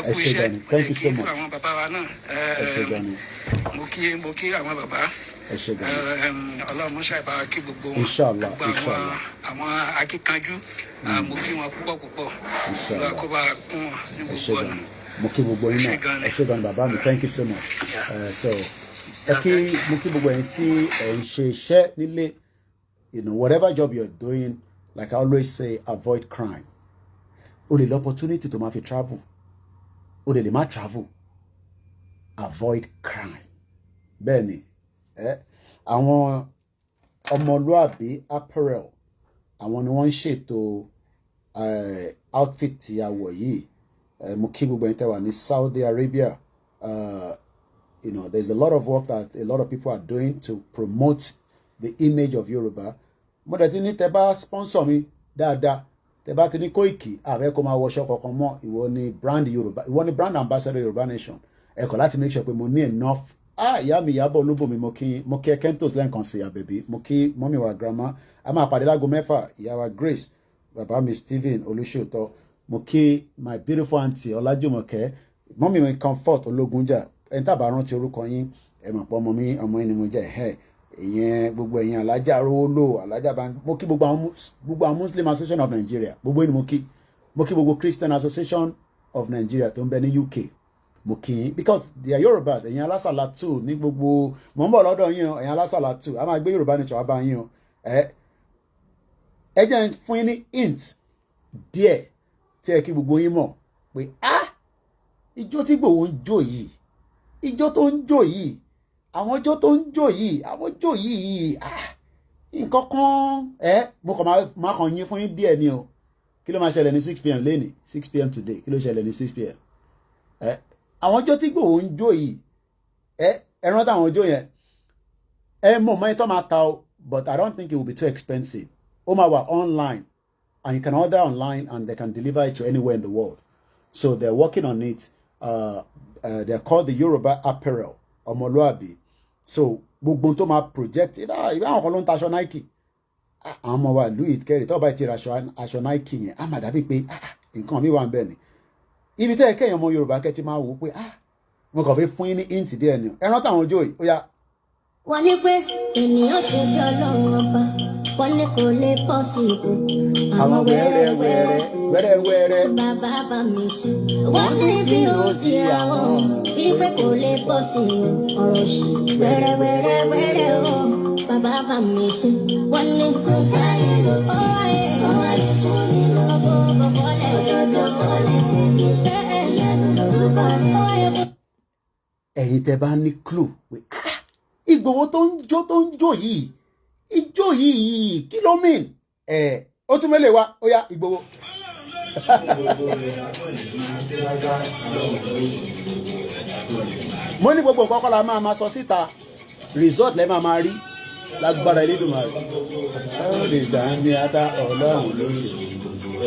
kú iṣẹ́ kí fún àwọn bàbá wa náà mo kí àwọn bàbá Ọlọ́run ṣàìbá kí gbogbo wọn gbogbo àwọn akíkanjú mo kí wọn púpọ̀ lọ́wọ́ kó bá kún wọn ní gbogbo ọ̀nà. Mo kí gbogbo yín náà ẹ ṣé gan bàbá mi thank you so much so mo kí gbogbo ẹ̀yin tí ẹ ń ṣe iṣẹ́ nílé whatever job you're doing like I always say avoid crime. O lè l'opportunity tó máa fi travel o lè má travel avoid crime bẹ́ẹ̀ ni àwọn Ọmọlúàbí apparel àwọn ni wọ́n ń ṣètò outfit tí a wọ̀ yìí. Mo kí gbogbo ẹ̀yin tẹ́ wà ní Saudi Arabia. You know, there's a lot of work that a lot of people are doing to promote the image of Yoruba. Mo dẹ̀ ti ní tẹ́ bá sponsor mi dáadáa, tẹ́ bá ti ní Koiki ààrẹ kó máa wọṣọ kankan mọ́, ìwọ ni brand Yoruba, ìwọ ni brand ambassador Yoruba Nation. Ẹ kọ̀ láti make sure pé mo ní enough. Ìyá mi Ìyábọ̀ Olúbùnmi mo kí Kentos lẹ́ǹkan sí àbẹ̀bí, mo kí mọ́mí wa grandma, a máa pàdé láago 6, ìyá wa Grace, bàbá mi Stephen Olúṣòótọ́, mo kí my beautiful auntie Ọlájùmọ̀kẹ́, mọ́mí mi Comfort Ológunjà, ẹni tàbá rántí orúkọ yín ẹ mọ̀ pé ọmọ yín ni mo jẹ́ ìyẹn gbogbo ẹ̀yin alájà rówólò alájà bá mo kí gbogbo àwọn Muslim Association of Nigeria, gbogbo yín ni mo kí gbogbo Christian Association of Nigeria tó ń bẹ ní UK, mo kí yín because they are Yorubas. Ẹ̀yin alásàlátù ní gbogbo mò ń bọ̀ lọ́dọ̀ yín o, ẹ̀yin alásàlátù a máa gbé Yorùbá Nation wá bá yín o. Ẹ jẹ́ fún yín ní hint díẹ̀ tí ẹ kí gbogbo yín mọ̀ pé ijó tí Ìgbòho ń jó yìí, ijó tó ń jó yìí, àwọn ijó tó ń jó yìí, àwọn ijó yìí nǹkan kan mo kàn máa kàn yín fún yín díẹ̀ ni o. Kí ló máa ṣẹlẹ̀ ní 6 p.m. lẹ́nìí 6 p.m. today, kí ló ṣẹlẹ̀ ní 6 p.m. Àwọn ijó tí Ìgbòho ń jó yìí ẹ rántí àwọn ijó yẹn mọ̀ mọ́ ẹ̀tọ́ máa ta o, but I don't think it will be too expensive. Ó máa wà online and you can order online and they can deliver it to anywhere in the world. So they're working on it. They're called the Yoruba Apparel, Ọmọlúàbí. So gbogbo tó máa project ìbá àwọn kan ló ń taṣọ Nike, àwọn ọmọ wa ìlú ìkẹrì tó bá ti ra aṣọ Nike yẹn á máa dàbí pé nǹkan mi wà ń bẹ̀ ni. Ibi tó yẹ kẹ́yìn ọmọ Yorùbá kẹ́ ti máa wò pé mo kàn fi fún yín ní int díẹ̀ ni ẹ rántí àwọn ọjọ́ yìí ó yá. Wọ́n ní pé ènìyàn ṣe bí Ọlọ́run ọba, wọ́n ní kò lè pọ̀ sí ipò. Àwọn wẹ́rẹ́ bàbá bá mi ṣe. Wọ́n ní bí ó ti àwọn bí pé kò lè pọ̀ sí ọ̀rọ̀ ṣì wẹ́rẹ́ o. Bàbá bá mi ṣe. Wọ́n ní kò sáré lọ. Ẹ̀yin tẹ́ bá ní clue pé Ìgbòho tó ń jó yìí, ijó yìí kí ló mean? Ó tún mẹ́lẹ̀ wá ó yá Ìgbòho. Mo ní gbogbo nǹkan kọ́ la máa sọ síta, result lẹ́ máa rí lágbára Elédùmarè. Ó lè dá ní ata Ọlọ́run ló ṣe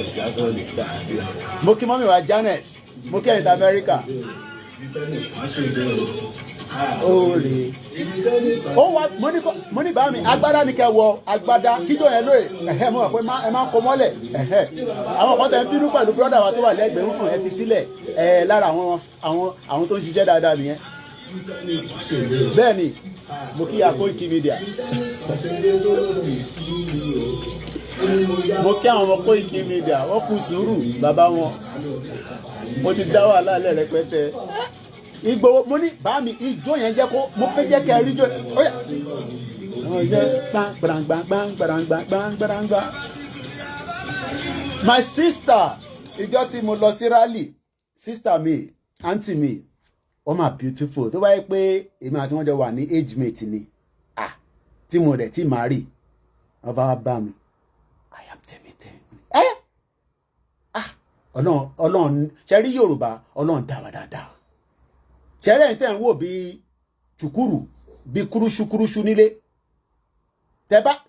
ẹ̀dá tó lè dá ní. Mo kí mọ́mí wa Janet, mo kí ẹ̀yin tí Amẹ́ríkà. Oore ó wá mo ní bá mi agbádá ní kẹwọ agbádá kíjọ yẹn lóye mo mọ̀ pé ẹ máa ń kọ mọ́lẹ̀ àwọn kan tẹ̀ ń bínú pẹ̀lú brọ́dà wa tó wà lẹ́gbẹ̀ẹ́ ń kàn ẹ fi sílẹ̀ lára àwọn tó ń ṣiṣẹ́ dáadáa nìyẹn. Bẹ́ẹ̀ ni mo kí ya Koikimedia mo kí àwọn ọmọ Koikimedia wọ́n kú sùúrù bàbá wọn, mo ti dá wàhálà lẹ̀ rẹpẹtẹ. Ìgbòho mo ní bá mi ijó yẹn jẹ́ kó mo fẹ́ jẹ́ kẹ́ rí ijó ó yá. My sister ìjọ tí mo lọ sí rally sister mi aunty mi wọ́n máa beautiful tó bá yẹ pé èmi àti wọ́n jọ wà ní age mate ni tí mo dẹ̀ tí màá rí wọ́n bá bá mi I am tẹ̀mítẹ̀ ọlọ́run ṣe rí Yorùbá ọlọ́run dá wa dáadáa. Ṣẹ́rẹ́ yìí tẹ̀ ń wò bí ṣùkúrù bí kúrúṣúkúrúṣú nílé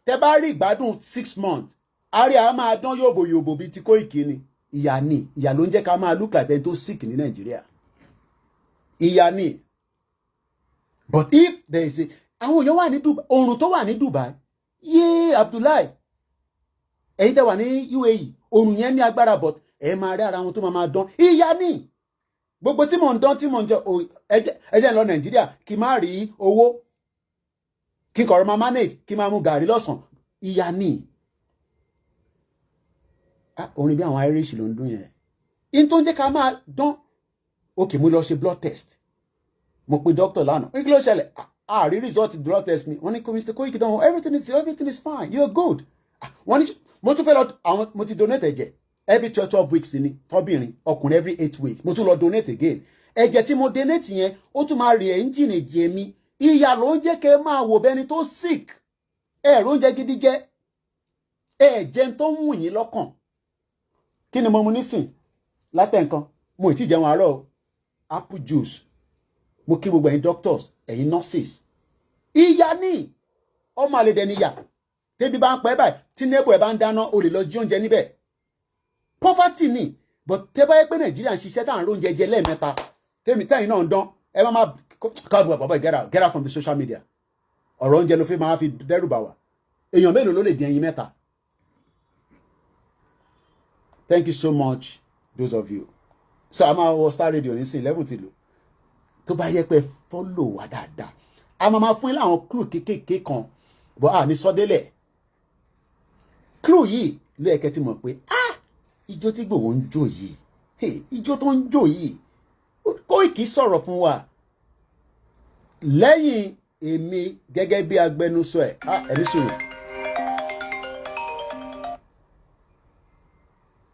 tẹ bá rí ìgbádùn 6 months àrí a máa dán yòbòyòbò bíi ti Koiki ni. Ìyà ló ń jẹ́ ká máa look like ẹni tó sick ní Nàìjíríà, ìyà ni. But if there is àwọn èèyàn wà ní Dubai, oòrùn tó wà ní Dubai yé Abdullahi ẹ̀yin tẹ wà ní UAE oòrùn yẹn ní agbára but ẹ máa rí ara wọn tó máa dán, ìyà ni. Gbogbo tí mò ń dán tí mò ń jẹ ẹjẹ lọ Nàìjíríà kí n má rí owó kí n kọ̀rọ̀ máa manage kí n máa mu gàrí lọ́sàn-án, ìyà ni. Orin bí àwọn Irish ló ń dún yẹn in tó ń jẹ́ ká máa dán. Okay, mo lọ ṣe blood test, mo pe doctor lánàá kí ló ṣẹlẹ̀ rí result blood test mi wọ́n ní Mr. Koiki don everything is fine, you're good. Wọ́n ní mo tún fẹ́ lọ àwọn mo ti donate ẹ̀jẹ̀ every 12 weeks ni fọ́bìnrin, ọkùnrin every 8 weeks mo tún lọ donate again. Ẹ̀jẹ̀ tí mo donate yẹn ó tún máa rí engine ẹ̀jẹ̀ mi, ìyà ló ń jẹ́ kẹ́ máa wò bẹ́ni tó sick. ẹ̀rọ oúnjẹ gidi jẹ jẹun tó ń wù yín lọ́kàn kí ni mo mu nísìn látẹ̀ nǹkan mo ì tí jẹun àárọ̀ apple juice mo kí gbogbo ẹ̀yin doctors ẹ̀yin nurses ìyá ní ọmọ àlèdè níyà tẹ́bí bá ń pẹ́ báyìí tí neighbor ẹ̀ bá ń dáná o lè lọ jí oúnjẹ níbẹ̀ poverty ni but tẹ́ bá yẹ pé nàìjíríà ń ṣiṣẹ́ táwọn oúnjẹ jẹ lẹ́ẹ̀mẹ́ta tẹ́mi táyìn náà ń dán ẹ má káàdùn bàbá get out from the social media ọ̀rọ̀ oúnjẹ ló fi máa fi dẹ́rù bà wá èèyàn mélòó ló lè di ẹyin mẹ́ta. Thank you so much those of you so a máa wọ Star Radio nísìnyí 11 ti lò tó bá yẹ pé follow wa dáadáa a máa fún yín láwọn clue kéékèèké kan bọ́ a ní sọdélẹ̀ clue yìí ló yẹ kẹ́ ti mọ̀ pé ijó tí Ìgbòho ń jó yìí ijó tó ń jó yìí Koiki sọ̀rọ̀ fún wa lẹ́yìn èmi gẹ́gẹ́ bí agbẹnusọ ẹ̀ ẹ̀mí sùúrù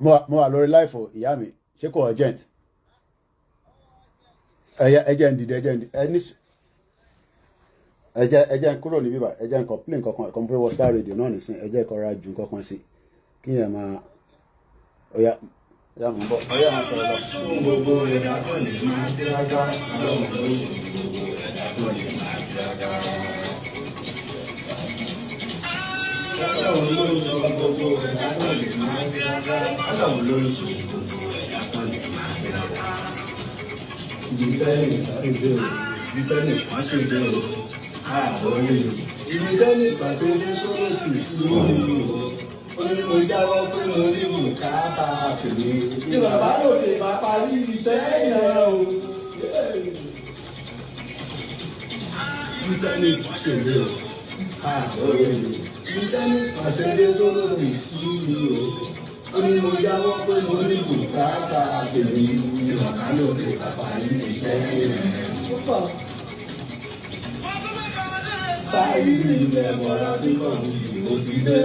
mo wà lórí láìfò ìyá mi ṣé kò urgent ẹjẹ ń dìde ẹjẹ ń kúrò níbí bá ẹjẹ ń complain kankan ẹ̀kọ́ fún Star Radio náà nìsín ẹjẹ ìkọra ju kankan sí kí yẹn máa ọ̀yà mo ń bọ̀ ọ̀yà máa sọ̀rọ̀ lọ. Gbogbo ẹ̀dá tó lè máa tiraka lọ́wọ́ lóṣù gbogbo ẹ̀dá tó lè máa tiraka. Ọlọ́run lóṣù gbogbo ẹ̀dá tó lè máa tiraka. Ọlọ́run lóṣù gbogbo ẹ̀dá tó lè máa tiraka. Ìbítẹ́nì pàṣẹdé o, ìbítẹ́nì pàṣẹdé o, àbọ̀lẹ̀. Ìbítẹ́nì pàṣẹdé tó lè tù sí orí o. Ó ní mo jáwọ́ pé mo ní bùkátà tèmi. Ní bàbá lòdì bá parí iṣẹ́ yẹn o. Ìbítẹ́nì pàṣẹdé o, àbọ̀lẹ̀. Ìbítẹ́nì pàṣẹdé tó lòdì sí mi o. Ó ní mo jáwọ́ pé mo ní bùkátà tèmi. Ní bàbá lòdì bá parí iṣẹ́ yẹn. Sáyé ilẹ̀ mọ́ra tí kò ní ìwò ti dé.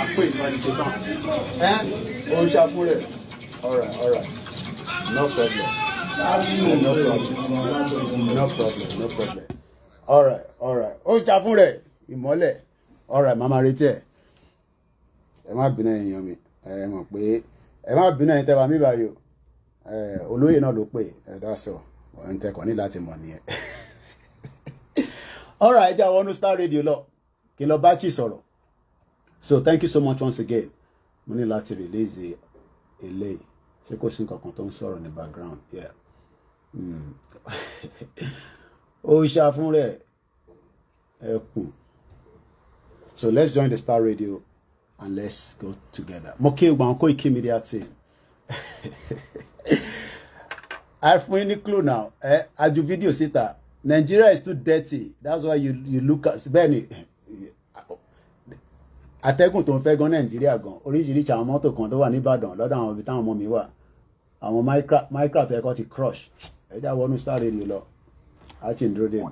Àpò ìbánisọ̀ tán ó ń ṣàfún rẹ̀ all right no problem all right ó ń ṣàfún rẹ̀ ìmọ́lẹ̀ all right màmá retí ẹ̀ ẹ má bínú èèyàn mi ẹ mọ̀ pé ẹ má bínú ẹ̀yin tẹ́ wà mí báyìí o olóyè náà ló pè ẹ dá sọ ọ̀hún tẹ́ kàn ní láti mọ̀ nìyẹn all right ẹ jẹ́ àwọn ọ̀nù Star Radio lọ kí n lọ bá Chi sọ̀rọ̀ so thank you so much once again mo ní láti release eléyìí ṣé kò sí nǹkan kan tó ń sọ̀rọ̀ ní background yeah ó ṣàfún rẹ̀ ẹkùn so let's join the Star Radio and let's go together. Mo kí gbọ́n Koikimedia team. I fún yín ní clue now. Aju video síta. Nigeria is too dirty. That's why you look at bẹ́ẹ̀ni atẹ́gùn tó ń fẹ́ gan Nàìjíríà gan oríṣiríṣi àwọn mọ́tò kan tó wà ní Ìbàdàn lọ́dọ̀ àwọn ibi táwọn ọmọ mi wà. Àwọn micra tó yẹ kó ti crush. Ẹ já wọnú Star Radio lọ. A ti ń dúró dé mi.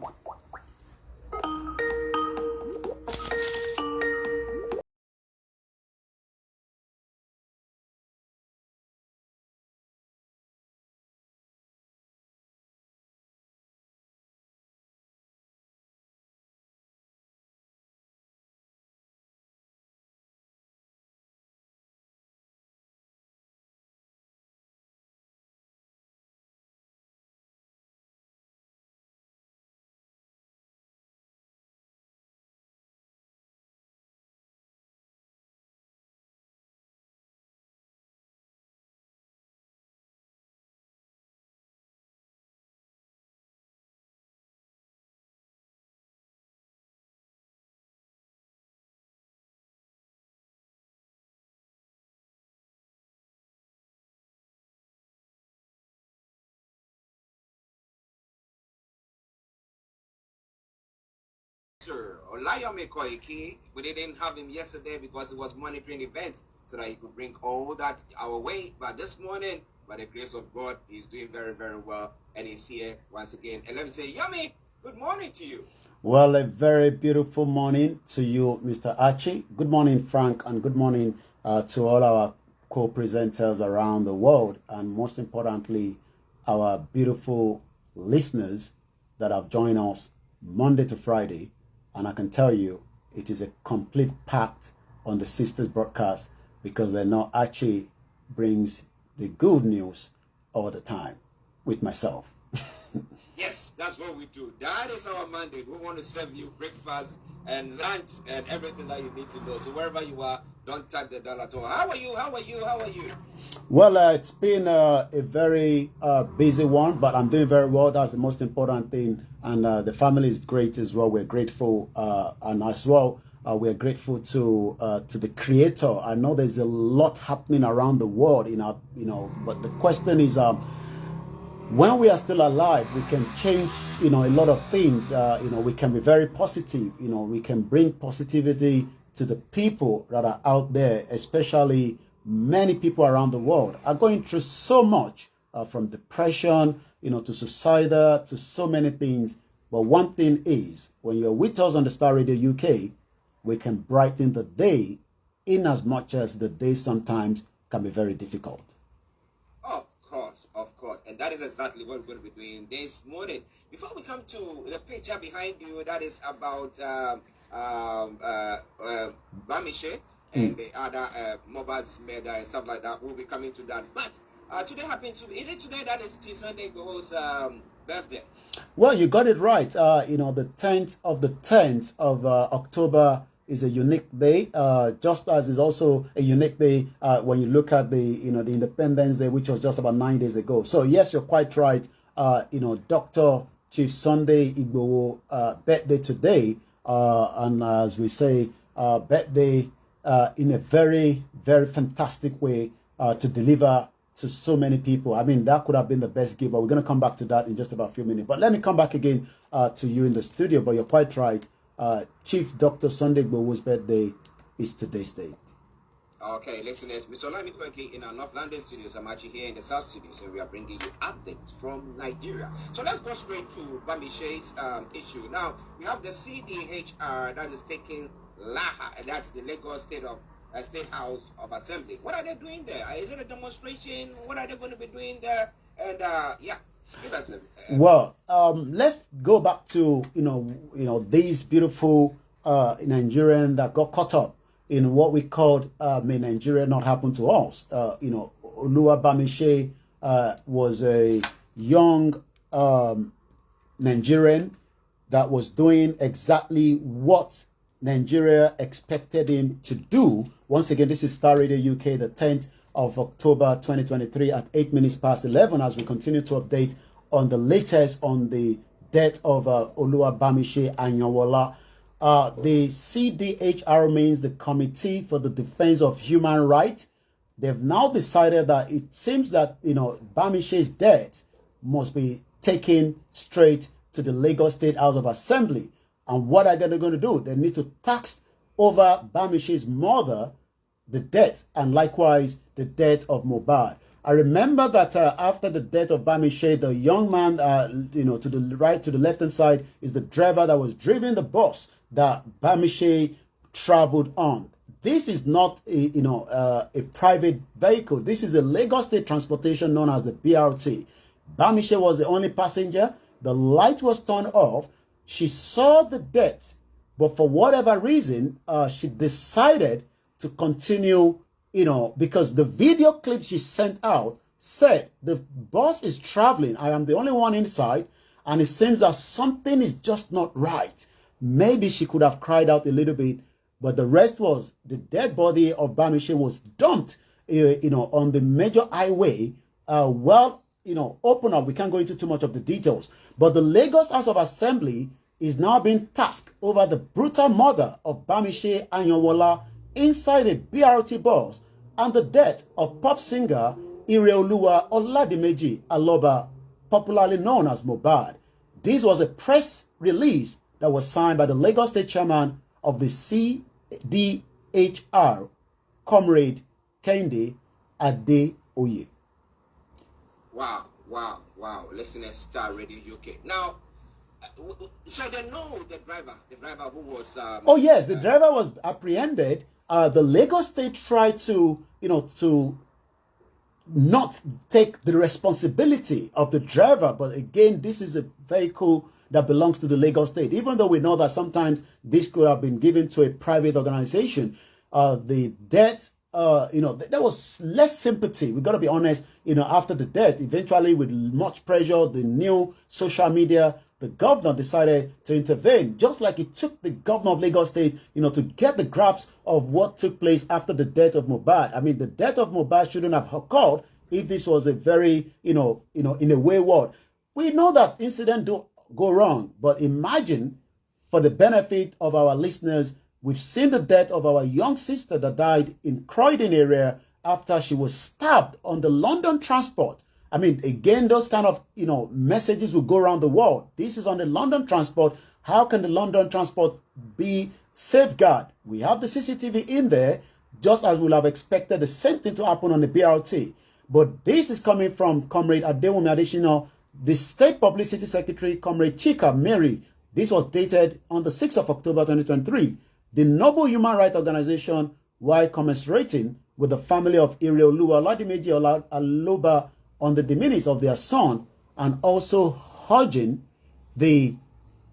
Olayome Koiki, we didn't have him yesterday because he was monitoring events so that he could bring all that our way. But this morning, by the grace of God, he's doing very, very well. And he's here once again. And let me say, Yummy, good morning to you. Well, a very beautiful morning to you, Mr. Archie. Good morning, Frank, and good morning, to all our co-presenters around the world, and most importantly, our beautiful listeners that have joined us Monday to Friday. And I can tell you, it is a complete pact on the Sisters broadcast, because they know Archie brings the good news all the time with myself. Yes, that's what we do. That is our mandate. We want to serve you breakfast and lunch and everything that you need to know. So wherever you are, don't tap the dollar at all. How are you? How are you? How are you? Well, it's been a very busy one, but I'm doing very well. That's the most important thing. And the family is great as well. We're grateful. And as well, we're grateful to the Creator. I know there's a lot happening around the world, but the question is, when we are still alive, we can change, a lot of things. We can be very positive. We can bring positivity to the people that are out there, especially many people around the world are going through so much, from depression, to suicidal, to so many things. But one thing is, when you're with us on the Star Radio UK, we can brighten the day, in as much as the day sometimes can be very difficult. Of course. And that is exactly what we're going to be doing this morning. Before we come to the picture behind you, that is about Bamishe and the other Mobad's murder and stuff like that. We'll be coming to that. But today is it today that is Sunday Igboho's birthday? Well, you got it right. The 10th of October is a unique day, just as is also a unique day when you look at the Independence Day, which was just about 9 days ago. So yes, you're quite right. Dr. Chief Sunday Igboho birthday today, and as we say, birthday in a very, very fantastic way to deliver to so many people. I mean, that could have been the best gift, but we're going to come back to that in just about a few minutes. But let me come back again to you in the studio. But you're quite right. Chief Dr. Sunday Igboho's birthday is today's date. Okay, listeners, Mr. Olami Koiki in our North London studios. I'm actually here in the South studios, and we are bringing you updates from Nigeria. So let's go straight to Bamishe's issue. Now, we have the CDHR that is taking Laha, and that's the Lagos State House of Assembly. What are they doing there? Is it a demonstration? What are they going to be doing there? And give us well, let's go back to these beautiful Nigerians that got caught up in what we called may Nigeria not happen to us. Oluwa Bamishe was a young Nigerian that was doing exactly what Nigeria expected him to do. Once again, this is Star Radio UK, the 10th of October 2023 at 8 minutes past 11, as we continue to update on the latest on the death of Oluwa Bamishe Anyanwola. The CDHR means the Committee for the Defense of Human Rights. They've now decided that it seems that Bamishe's death must be taken straight to the Lagos State House of Assembly. And what are they going to do? They need to tax over Bamishe's mother the death, and likewise the death of Mohbad. I remember that after the death of Bamishe, the young man, to the right, to the left-hand side, is the driver that was driving the bus that Bamishe traveled on. This is not a private vehicle. This is the Lagos State transportation known as the BRT. Bamishe was the only passenger. The light was turned off. She saw the death, but for whatever reason, she decided to continue, because the video clip she sent out said the bus is traveling. I am the only one inside, and it seems that something is just not right. Maybe she could have cried out a little bit, but the rest was the dead body of Bamishe was dumped, on the major highway. Open up. We can't go into too much of the details, but the Lagos House of Assembly is now being tasked over the brutal murder of Bamishe Anyanwola inside a BRT bus and the death of pop singer Ireoluwa Oladimeji Aloba, popularly known as Mohbad. This was a press release that was signed by the Lagos State Chairman of the CDHR, Comrade Kehinde Adeoye. Wow. Listeners, Star Radio UK. Now, so they know the driver who was... yes, the driver was apprehended the Lagos State tried to, to not take the responsibility of the driver. But again, this is a vehicle that belongs to the Lagos State. Even though we know that sometimes this could have been given to a private organization, the death, there was less sympathy. We got to be honest, after the death, eventually with much pressure, the new social media, the governor decided to intervene, just like it took the governor of Lagos State, to get the grasp of what took place after the death of Mohbad. I mean, the death of Mohbad shouldn't have occurred if this was a very, in a wayward. We know that incidents do go wrong, but imagine, for the benefit of our listeners, we've seen the death of our young sister that died in Croydon area after she was stabbed on the London transport. I mean, again, those kind of, messages will go around the world. This is on the London transport. How can the London transport be safeguarded? We have the CCTV in there, just as we'll have expected the same thing to happen on the BRT. But this is coming from Comrade Adewumi Adesina, the State Publicity Secretary, Comrade Chika Mary. This was dated on the 6th of October 2023. The Noble Human Rights Organization, while commiserating with the family of Ireoluwa Oladimeji Aloba on the demise of their son, and also urging the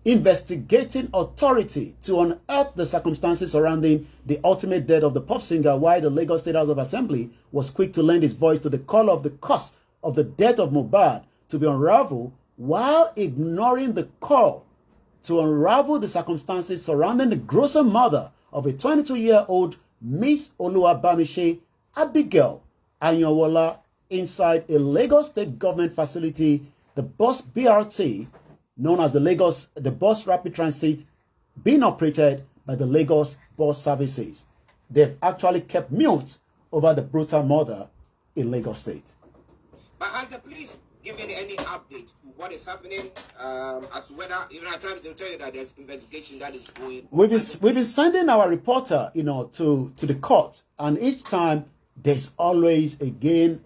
investigating authority to unearth the circumstances surrounding the ultimate death of the pop singer, while the Lagos State House of Assembly was quick to lend its voice to the call of the cause of the death of Mohbad to be unraveled, while ignoring the call to unravel the circumstances surrounding the gruesome murder of a 22-year-old Miss Oluwabamiche Abigail Anyanwola inside a Lagos State government facility, the bus BRT, known as the bus rapid transit, being operated by the Lagos Bus Services. They've actually kept mute over the brutal murder in Lagos State. But has the police given any update to what is happening as to whether, at times they'll tell you that there's investigation that is going on? We've been sending our reporter, to the court, and each time there's always, again,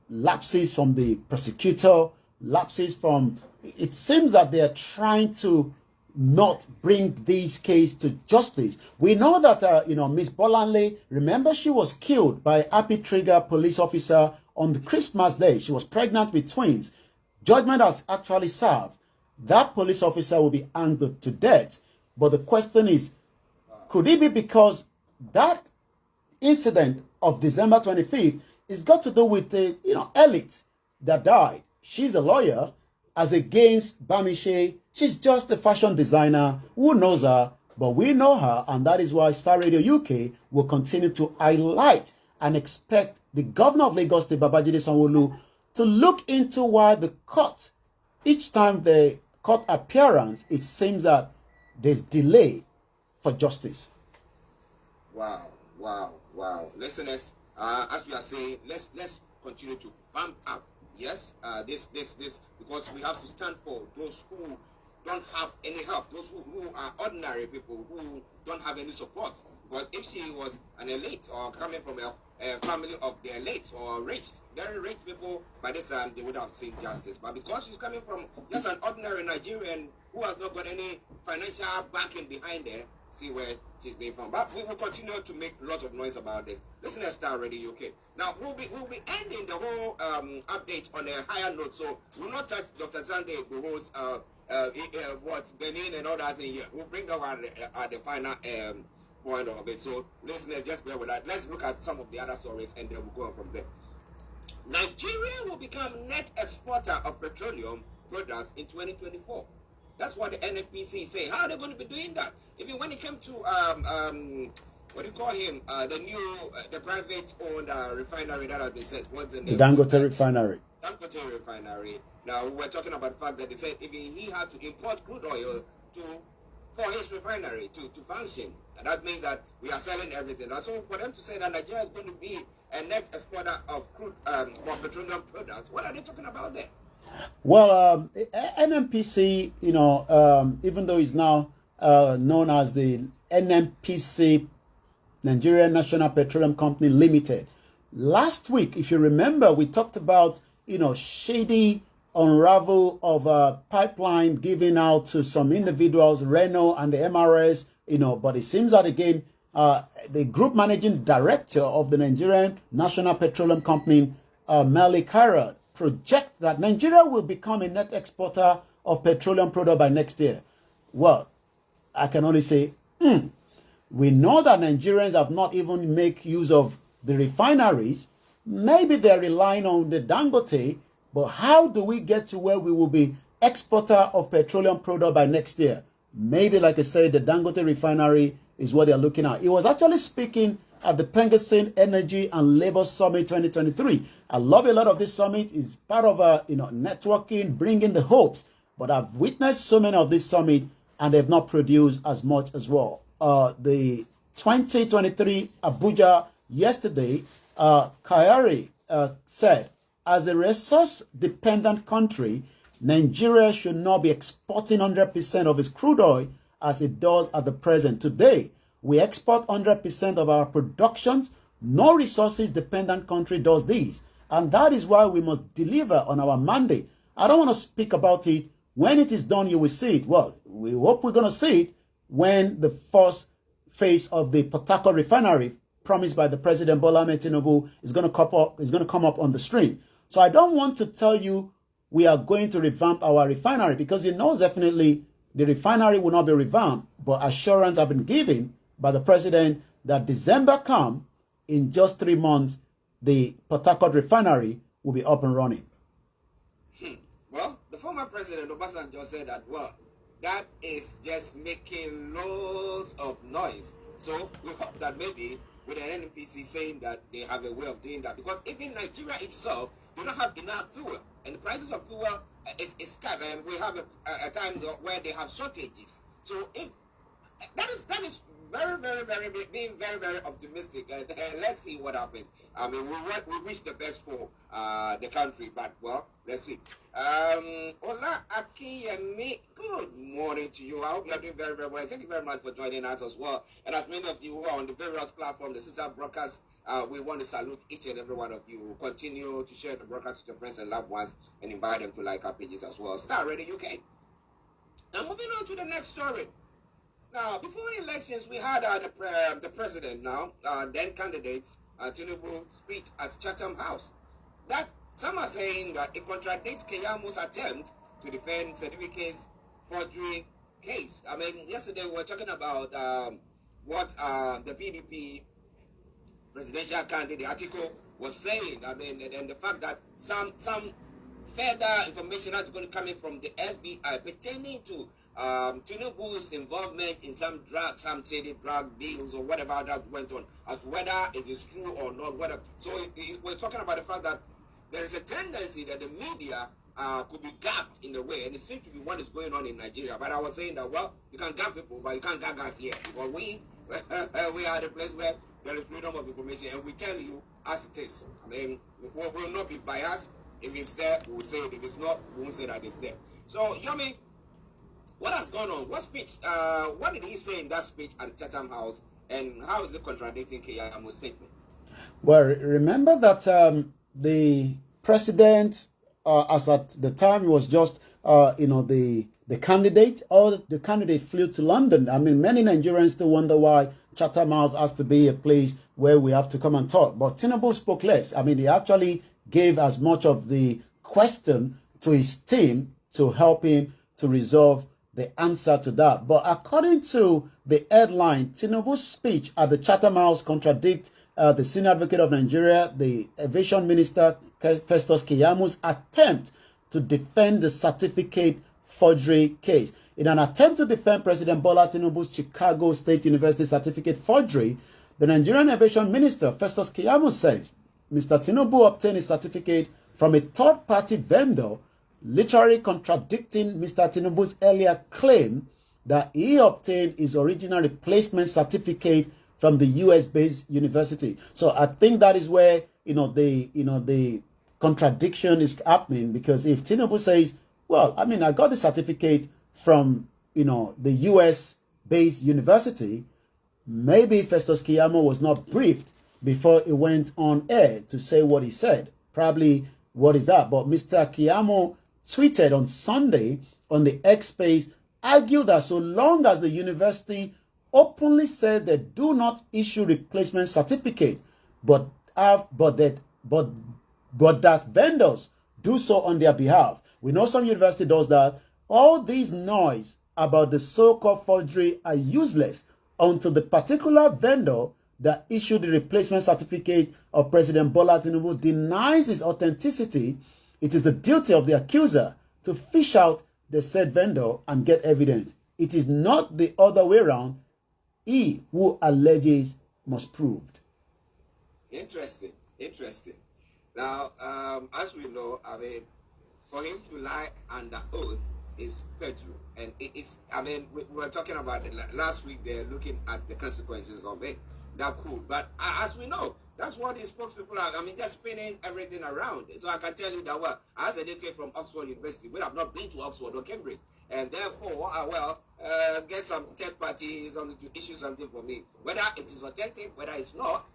lapses from the prosecutor, lapses from, it seems that they're trying to not bring this case to justice. We know that, Miss Bolanle, remember, she was killed by Happy Trigger police officer on the Christmas day. She was pregnant with twins. Judgment has actually served. That police officer will be hanged to death. But the question is, could it be because that incident of December 25th is got to do with the, elite that died? She's a lawyer, as against Bamiche. She's just a fashion designer. Who knows her? But we know her, and that is why Star Radio UK will continue to highlight and expect the governor of Lagos State, Babajide Sanwo-Olu, to look into why the court, each time the court appearance, it seems that there's delay for justice. Wow. Listeners, as we are saying, let's continue to vamp up. Yes, this, because we have to stand for those who don't have any help, those who are ordinary people who don't have any support. But if she was an elite or coming from a family of the elite or rich, very rich people, by this time they would have seen justice. But because she's coming from just an ordinary Nigerian who has not got any financial backing behind her, see where she's being from. But we will continue to make a lot of noise about this. Listen to Star Radio UK. Now we'll be ending the whole update on a higher note. So we'll not touch Dr. Sunday Igboho's what Benin and all that thing here. We'll bring up at the final point of it. So listeners, just bear with that. Let's look at some of the other stories and then we'll go on from there. Nigeria will become net exporter of petroleum products in 2024. That's what the NNPC is saying. How are they going to be doing that? Even when it came to what do you call him? The new the private-owned refinery that has been said. What's the name? The Dangote refinery. Dangote refinery. Now we were talking about the fact that they said even he had to import crude oil for his refinery to function. And that means that we are selling everything. And so for them to say that Nigeria is going to be a net exporter of crude or petroleum products, what are they talking about there? Well, NNPC, even though it's now known as the NNPC, Nigeria National Petroleum Company Limited. Last week, if you remember, we talked about, shady unravel of a pipeline given out to some individuals, Renault and the MRS, but it seems that again, the group managing director of the Nigerian National Petroleum Company, Meli Kyra, projects that Nigeria will become a net exporter of petroleum product by next year. Well, I can only say, we know that Nigerians have not even make use of the refineries. Maybe they're relying on the Dangote, but how do we get to where we will be exporter of petroleum product by next year? Maybe, like I said, the Dangote refinery is what they're looking at. He was actually speaking at the Pengasyn Energy and Labor Summit 2023. I love a lot of this summit. It's part of networking, bringing the hopes. But I've witnessed so many of this summit, and they've not produced as much as well. The 2023 Abuja yesterday, Kyari said, as a resource-dependent country, Nigeria should not be exporting 100% of its crude oil as it does at the present. Today, we export 100% of our production. No resources-dependent country does this. And that is why we must deliver on our mandate. I don't want to speak about it. When it is done, you will see it. Well, we hope we're going to see it when the first phase of the Port Harcourt refinery promised by the President Bola Ahmed Tinubu is going to come up on the stream. So I don't want to tell you we are going to revamp our refinery, because you know definitely the refinery will not be revamped, but assurance have been given by the president that December come, in just 3 months, the Port Harcourt refinery will be up and running. Well, the former president Obasanjo said that, well, that is just making loads of noise. So we hope that maybe with an NNPC saying that they have a way of doing that, because even Nigeria itself, they don't have enough fuel, and the prices of fuel is scarce, and we have a time where they have shortages. So if that is very being very optimistic, and let's see what happens. I mean, we wish the best for the country, but well, let's see. Ola Akiyemi, good morning to you. I hope you are doing very well. Thank you very much for joining us as well. And as many of you who are on the various platforms, the sister broadcast, we want to salute each and every one of you. Continue to share the broadcast with your friends and loved ones, and invite them to like our pages as well. Star Radio UK. Now moving on to the next story. Now, before the elections, we had the president now, then candidates, Tinubu speech at Chatham House. That some are saying that it contradicts Keyamu's attempt to defend certificates forgery case. I mean, yesterday we were talking about what the PDP presidential candidate article was saying. I mean, and the fact that some further information is going to come in from the FBI pertaining to Tinubu's involvement in some shady drug deals or whatever that went on, as whether it is true or not, whatever. So we're talking about the fact that there is a tendency that the media could be gagged in a way, and it seems to be what is going on in Nigeria. But I was saying that, well, you can gag people, but you can't gag us here, because we are the place where there is freedom of information, and we tell you as it is. I mean, we will not be biased. If it's there, we will say it. If it's not, we won't say that it's there. So, Yomi, what has gone on? What speech? What did he say in that speech at the Chatham House, and how is it contradicting Keyamu's statement? Well, remember that the president, as at the time, was just the candidate. Or the candidate flew to London. I mean, many Nigerians still wonder why Chatham House has to be a place where we have to come and talk. But Tinubu spoke less. I mean, he actually gave as much of the question to his team to help him to resolve the answer to that. But according to the headline, Tinubu's speech at the Chatham House contradicts the senior advocate of Nigeria, the aviation minister, Festus Keyamu's attempt to defend the certificate forgery case. In an attempt to defend President Bola Tinubu's Chicago State University certificate forgery, the Nigerian aviation minister, Festus Keyamu, says Mr. Tinubu obtained his certificate from a third-party vendor, literally contradicting Mr. Tinubu's earlier claim that he obtained his original replacement certificate from the US-based university. So I think that is where the contradiction is happening, because if Tinubu says, well, I mean, I got the certificate from the US-based university, maybe Festus Keyamu was not briefed before he went on air to say what he said. Probably, what is that? But Mr. Keyamu tweeted on Sunday on the X space, argued that so long as the university openly said they do not issue replacement certificate, but that vendors do so on their behalf. We know some university does that. All these noise about the so-called forgery are useless until the particular vendor that issued the replacement certificate of President Bola Tinubu denies its authenticity. It is the duty of the accuser to fish out the said vendor and get evidence. It is not the other way around. He who alleges must prove. Interesting. Now, as we know, I mean, for him to lie under oath is perjury. And it's, I mean, we were talking about it last week, they're looking at the consequences of it. That cool. But as we know, that's what these spokespeople are. I mean, just spinning everything around. So I can tell you that, well, as a decade from Oxford University, we have not been to Oxford or Cambridge. And therefore, get some third party to issue something for me. Whether it is authentic, whether it's not.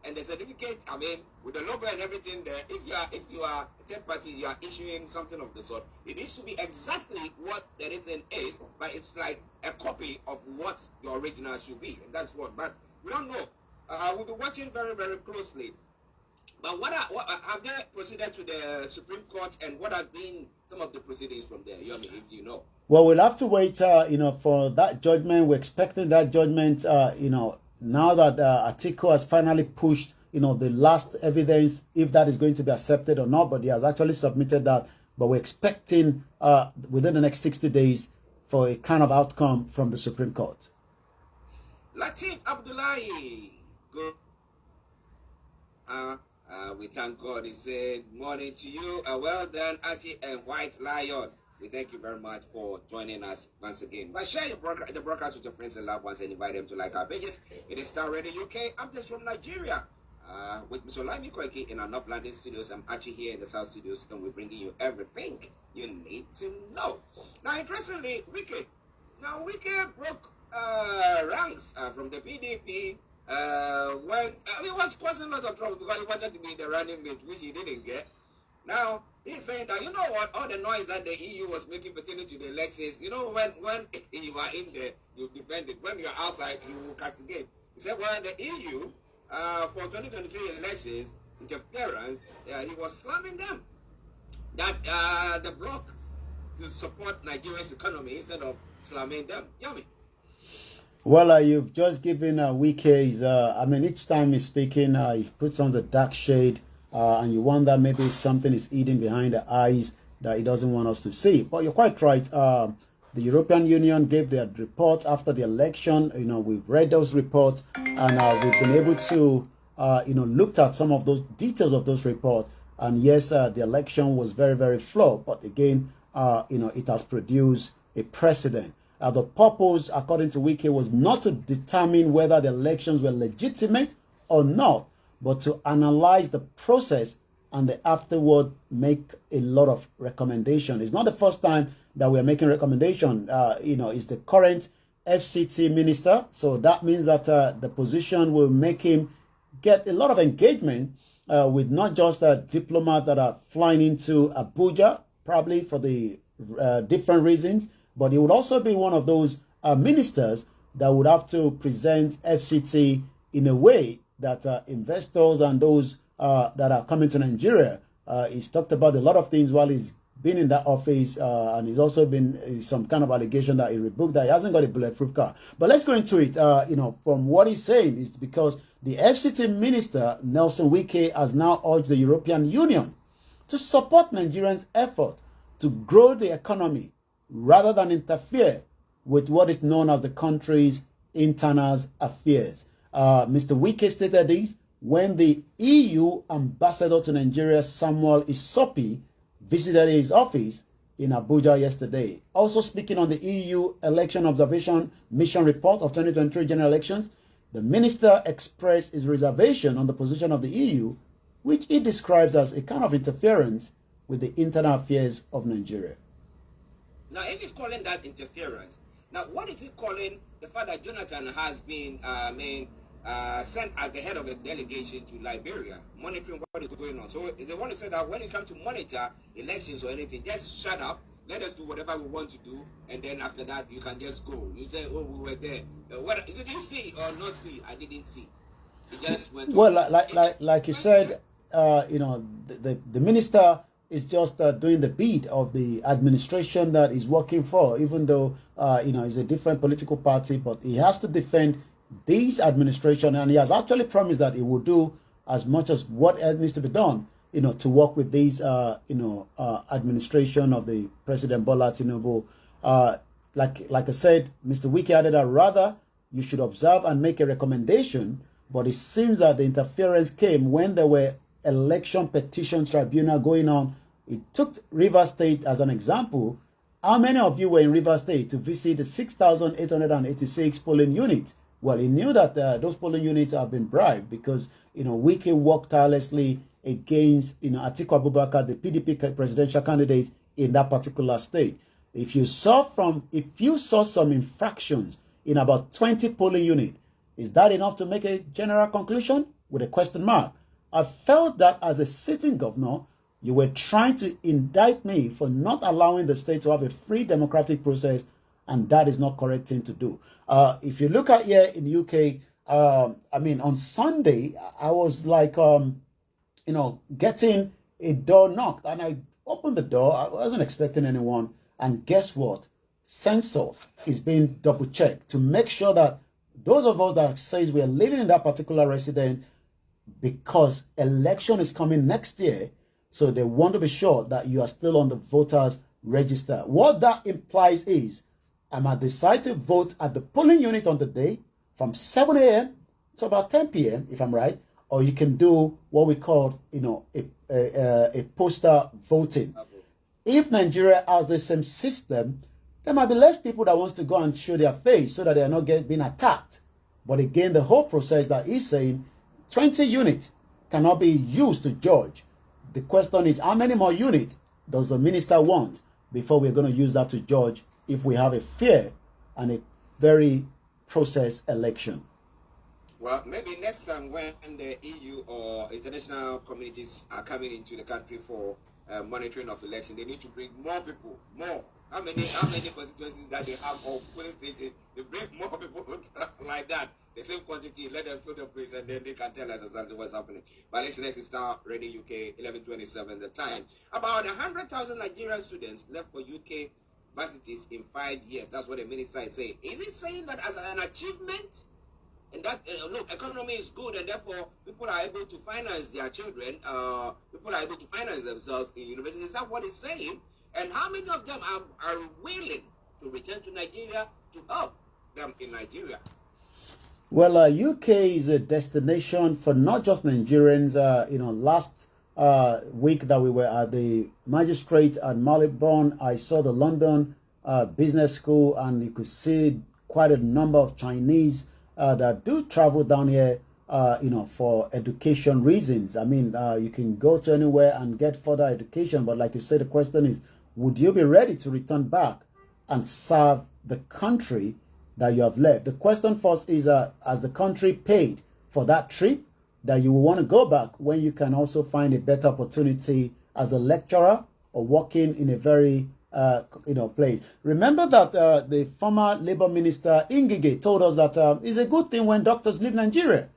And the certificate, I mean, with the logo and everything there, if you are a third party, you are issuing something of the sort, it needs to be exactly what the written is, but it's like a copy of what the original should be. And that's what, but we don't know. We'll be watching very, very closely. But what have they proceeded to the Supreme Court, and what has been some of the proceedings from there, Yomi, if you know? Well, we'll have to wait, for that judgment. We're expecting that judgment, now that Atiku has finally pushed, the last evidence, if that is going to be accepted or not, but he has actually submitted that. But we're expecting within the next 60 days for a kind of outcome from the Supreme Court. Latif Abdullahi, good. We thank God. He said, morning to you. Well done, Auntie and White Lion. We thank you very much for joining us once again. But share the broadcast with your friends and loved ones and invite them to like our pages. It is Star Radio UK. Updates from Nigeria. With Mr. Olami Koiki in our North London studios. I'm actually here in the South studios, and we're bringing you everything you need to know. Now, interestingly, Wike broke ranks from the PDP when he was causing a lot of trouble because he wanted to be the running mate, which he didn't get. Now, he's saying that, you know what, all the noise that the EU was making pertaining to the elections, when you are in there, you defend it. When you're outside, you castigate. He said, well, the EU, for 2023 elections, interference, he was slamming them. That the bloc to support Nigeria's economy instead of slamming them. Yummy. Well, you've just given Wike's, each time he's speaking, he puts on the dark shade, and you wonder maybe something is hidden behind the eyes that he doesn't want us to see. But you're quite right. The European Union gave their report after the election. We've read those reports, and we've been able to, looked at some of those details of those reports. And yes, the election was very, very flawed. But again, it has produced a precedent. The purpose, according to Wike, was not to determine whether the elections were legitimate or not, but to analyze the process and afterward make a lot of recommendations. It's not the first time that we're making recommendations. It's the current FCT minister. So that means that the position will make him get a lot of engagement with not just diplomats that are flying into Abuja, probably for the different reasons, but he would also be one of those ministers that would have to present FCT in a way that investors and those that are coming to Nigeria, he's talked about a lot of things while he's been in that office, and he's also been some kind of allegation that he rebooked that he hasn't got a bulletproof car. But let's go into it. From what he's saying, is because the FCT minister, Nelson Wike, has now urged the European Union to support Nigerians' effort to grow the economy rather than interfere with what is known as the country's internal affairs. Mr. Wike stated this when the EU ambassador to Nigeria, Samuel Isopi, visited his office in Abuja yesterday. Also speaking on the EU Election Observation Mission Report of 2023 general elections, the minister expressed his reservation on the position of the EU, which he describes as a kind of interference with the internal affairs of Nigeria. Now, if he's calling that interference, now what is he calling the fact that Jonathan has been sent as the head of a delegation to Liberia, monitoring what is going on? So they want to say that when you come to monitor elections or anything, just shut up let us do whatever we want to do, and then after that you can just go. You say, oh, we were there. What did you see or not see? I didn't see. It just went well, on. like you said, you know, the minister is just doing the bid of the administration that he's working for, even though you know, it's a different political party, but he has to defend this administration, and he has actually promised that he will do as much as what needs to be done, you know, to work with these, you know, administration of the President Bola Tinubu. Like I said, Mr. Wiki added that rather you should observe and make a recommendation, but it seems that the interference came when there were election petition tribunal going on. It took Rivers State as an example. How many of you were in Rivers State to visit the 6,886 polling units? Well, he knew that those polling units have been bribed because, you know, Wiki worked tirelessly against, you know, Atiku Abubakar, the PDP presidential candidate in that particular state. If you saw some infractions in about 20 polling units, is that enough to make a general conclusion? With a question mark. I felt that as a sitting governor, you were trying to indict me for not allowing the state to have a free democratic process, and that is not correct thing to do. If you look at here in the UK, I mean, on Sunday, I was like, you know, getting a door knocked, and I opened the door. I wasn't expecting anyone, and guess what? Census is being double checked to make sure that those of us that says we are living in that particular residence, because election is coming next year, so they want to be sure that you are still on the voters register. What that implies is I might decide to vote at the polling unit on the day from 7 a.m. to about 10 p.m. if I'm right, or you can do what we call, you know, a postal voting. If Nigeria has the same system, there might be less people that wants to go and show their face so that they are not being attacked. But again, the whole process that he's saying, 20 units cannot be used to judge. The question is, how many more units does the minister want before we're going to use that to judge if we have a fair and a very processed election? Well, maybe next time when the EU or international communities are coming into the country for monitoring of election, they need to bring more people, more. How many constituencies that they have or polling stations? They bring more people like that. The same quantity, let them fill the place, and then they can tell us exactly what's happening. But listeners, to Star Radio UK, 11:27 the time. About 100,000 Nigerian students left for UK universities in 5 years. That's what the minister is saying. Is it saying that as an achievement? And that, look, economy is good, and therefore people are able to finance their children. People are able to finance themselves in universities. Is that what it's saying? And how many of them are willing to return to Nigeria to help them in Nigeria? Well, UK is a destination for not just Nigerians. You know, last week that we were at the magistrate at Marylebone, I saw the London Business School, and you could see quite a number of Chinese that do travel down here, you know, for education reasons. I mean, you can go to anywhere and get further education, but like you said, the question is, would you be ready to return back and serve the country that you have left? The question first is, has the country paid for that trip that you will want to go back when you can also find a better opportunity as a lecturer or working in a very, you know, place? Remember that the former Labour Minister Ngige told us that it's a good thing when doctors leave Nigeria.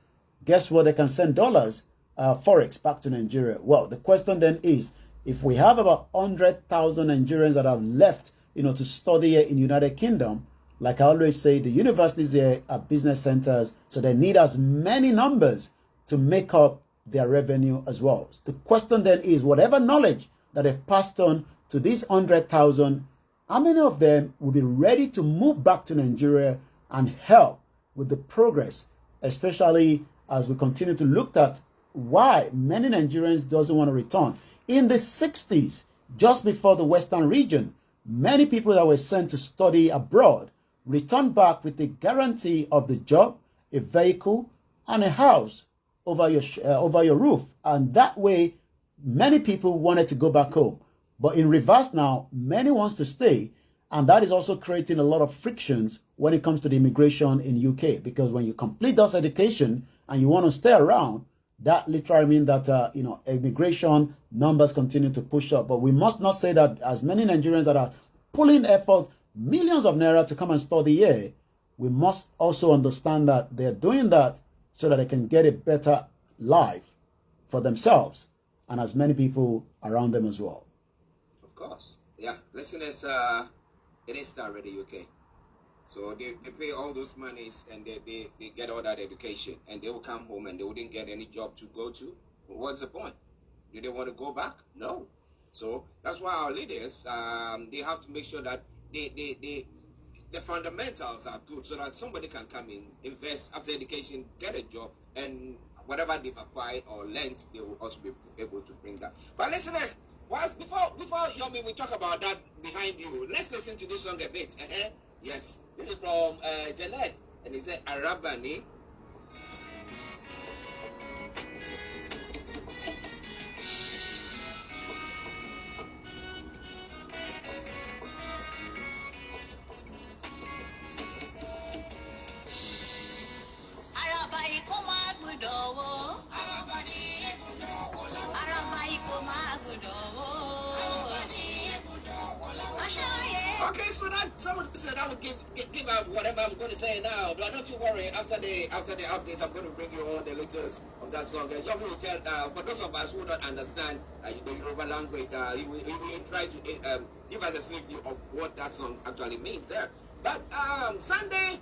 Guess what? They can send dollars, forex back to Nigeria. Well, the question then is, if we have about 100,000 Nigerians that have left, you know, to study here in United Kingdom, like I always say, the universities here are business centers, so they need as many numbers to make up their revenue as well. The question then is, whatever knowledge that they've passed on to these 100,000, how many of them will be ready to move back to Nigeria and help with the progress, especially as we continue to look at why many Nigerians doesn't want to return. In the 60s, just before the Western region, many people that were sent to study abroad returned back with the guarantee of the job, a vehicle, and a house over your roof. And that way, many people wanted to go back home. But in reverse now, many wants to stay. And that is also creating a lot of frictions when it comes to the immigration in UK. Because when you complete those education and you want to stay around, that literally means that, immigration numbers continue to push up. But we must not say that as many Nigerians that are pulling effort, millions of naira to come and study here, we must also understand that they're doing that so that they can get a better life for themselves and as many people around them as well. Of course. Yeah. Listeners, it is Star Radio UK. So they pay all those monies and they get all that education and they will come home and they wouldn't get any job to go to. What's the point? Do they want to go back? No. So that's why our leaders, they have to make sure that the fundamentals are good so that somebody can come in, invest after education, get a job, and whatever they've acquired or learned, they will also be able to bring that. But listeners, before Yomi, we talk about that behind you, let's listen to this song a bit. Yes, this is from Janet, and he said Arabani. Okay, so that someone said I would give out whatever I'm going to say now. But don't you worry. After the updates, I'm going to bring you all the latest of that song. Yomi will tell. For those of us who don't understand the Yoruba language, he will try to give us a sneak view of what that song actually means there. But Sunday,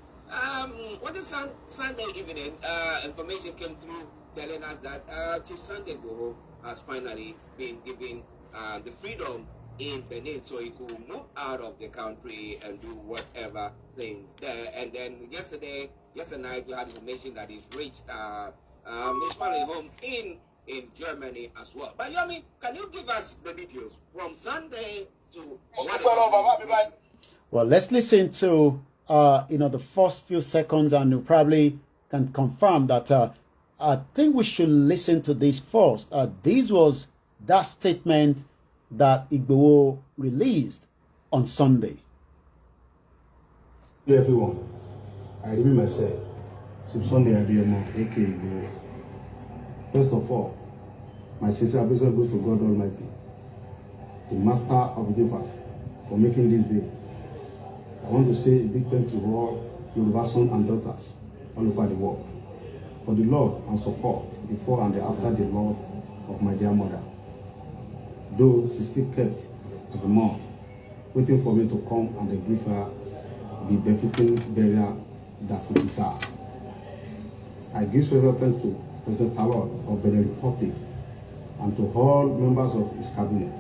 Sunday evening, information came through telling us that Chief Sunday Igboho has finally been given the freedom in Benin, so he could move out of the country and do whatever things there. And then yesterday night, we had information that he's reached his family home in Germany as well. But Yomi, can you give us the details from Sunday to what is? Well, let's listen to the first few seconds, and you probably can confirm that. I think we should listen to this first. This was that statement that Igboho released on Sunday. Hello everyone, I repeat myself, Chief Sunday Adeyemo, aka Igboho. First of all, my sincere appreciation goes to God Almighty, the Master of the universe, for making this day. I want to say a big thank you to all Yoruba sons and daughters all over the world for the love and support before and after the loss of my dear mother. Though she still kept at the mall, waiting for me to come and give her the befitting burial that she deserved. I give special thanks to President Talon of Benin Republic and to all members of his cabinet.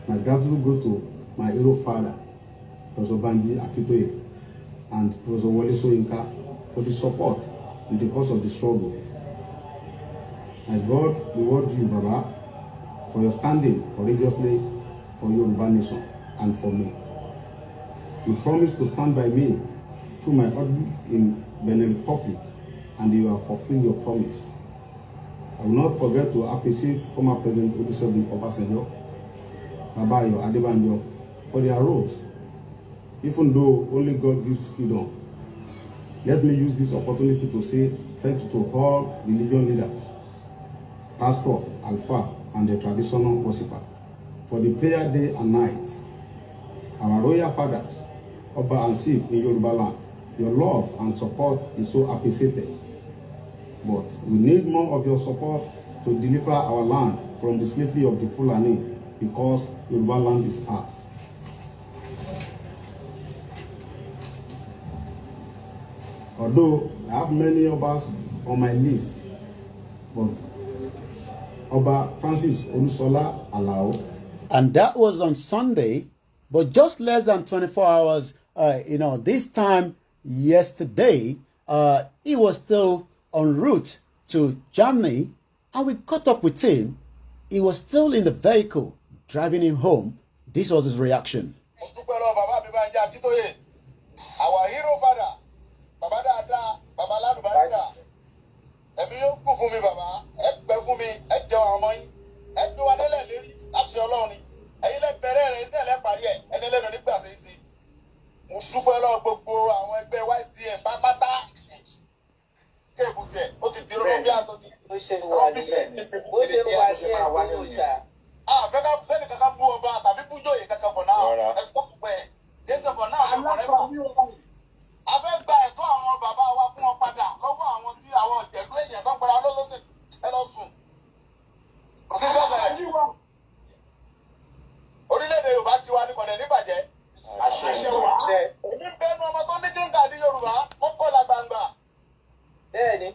My gratitude goes to my hero father, Professor Banji Akitoye, and Professor Wole Soyinka for the support in the course of the struggle. My God reward you, Baba, for your standing courageously for Yoruba nation and for me. You promised to stand by me through my audit in Benin Republic, and you have fulfilled your promise. I will not forget to appreciate former President Olusegun Obasanjo, Babayo Adebanjo, for their roles. Even though only God gives freedom, let me use this opportunity to say thank you to all religion leaders, pastor, alpha, and the traditional worshiper for the prayer day and night. Our royal fathers, Oba and Chief in Yoruba land, your love and support is so appreciated. But we need more of your support to deliver our land from the slavery of the Fulani, because Yoruba land is ours. Although I have many Obas on my list, but Oba Francis Olusola Alao. And that was on Sunday, but just less than 24 hours, this time yesterday, he was still en route to Germany, and we caught up with him. He was still in the vehicle, driving him home. This was his reaction. Our hero father, Baba Dada, Baba Ladu Barika. Ẹ̀mí yóò kú fún mi bàbá, ẹ pẹ́ fún mi, ẹ jẹun àmọ́ yín, ẹ gbé wa délẹ̀ lérí láti Ọlọ́run ni. Ẹ̀yin lẹ bẹ̀rẹ̀ rẹ̀ ní ẹ̀lẹ́ parí ẹ̀, ẹni lẹ́nu nígbà ṣe é ṣe. Mo dúpẹ́ lọ́wọ́ gbogbo àwọn ẹgbẹ́ YSDM pápátá. kéèbù tiẹ̀ ó ti di olóńgbò bí àtọ́jú. Bó ṣe wà nìyẹn bó ṣe wà ní ẹ̀kọ́ ìṣà. Àfẹ́ká sẹ́ni kankan bú ọba tàbí bújòyè kankan bọ̀ náà ẹ̀sọ́ pẹ̀ yéṣẹ̀ bọ̀ náà ló kọ̀rẹ́ bọ̀. A fẹ́ gba ẹ̀tọ́ àwọn bàbá wa fún wọn padà lọ́wọ́ àwọn tí àwọn ìjẹ̀lú èèyàn tó ń gbára lọ́sọ̀ọ̀sẹ̀ ẹ lọ sùn. Òsì bẹ́ẹ̀ orílẹ̀-èdè Yorùbá ti wá ní kọ̀dẹ̀ níbàjẹ́. Àṣẹ wà. Èmi bẹ́ẹ̀ nu ọmọ tó ní dínkà ní Yorùbá ó kọ́ la gbangba. Bẹ́ẹ̀ni.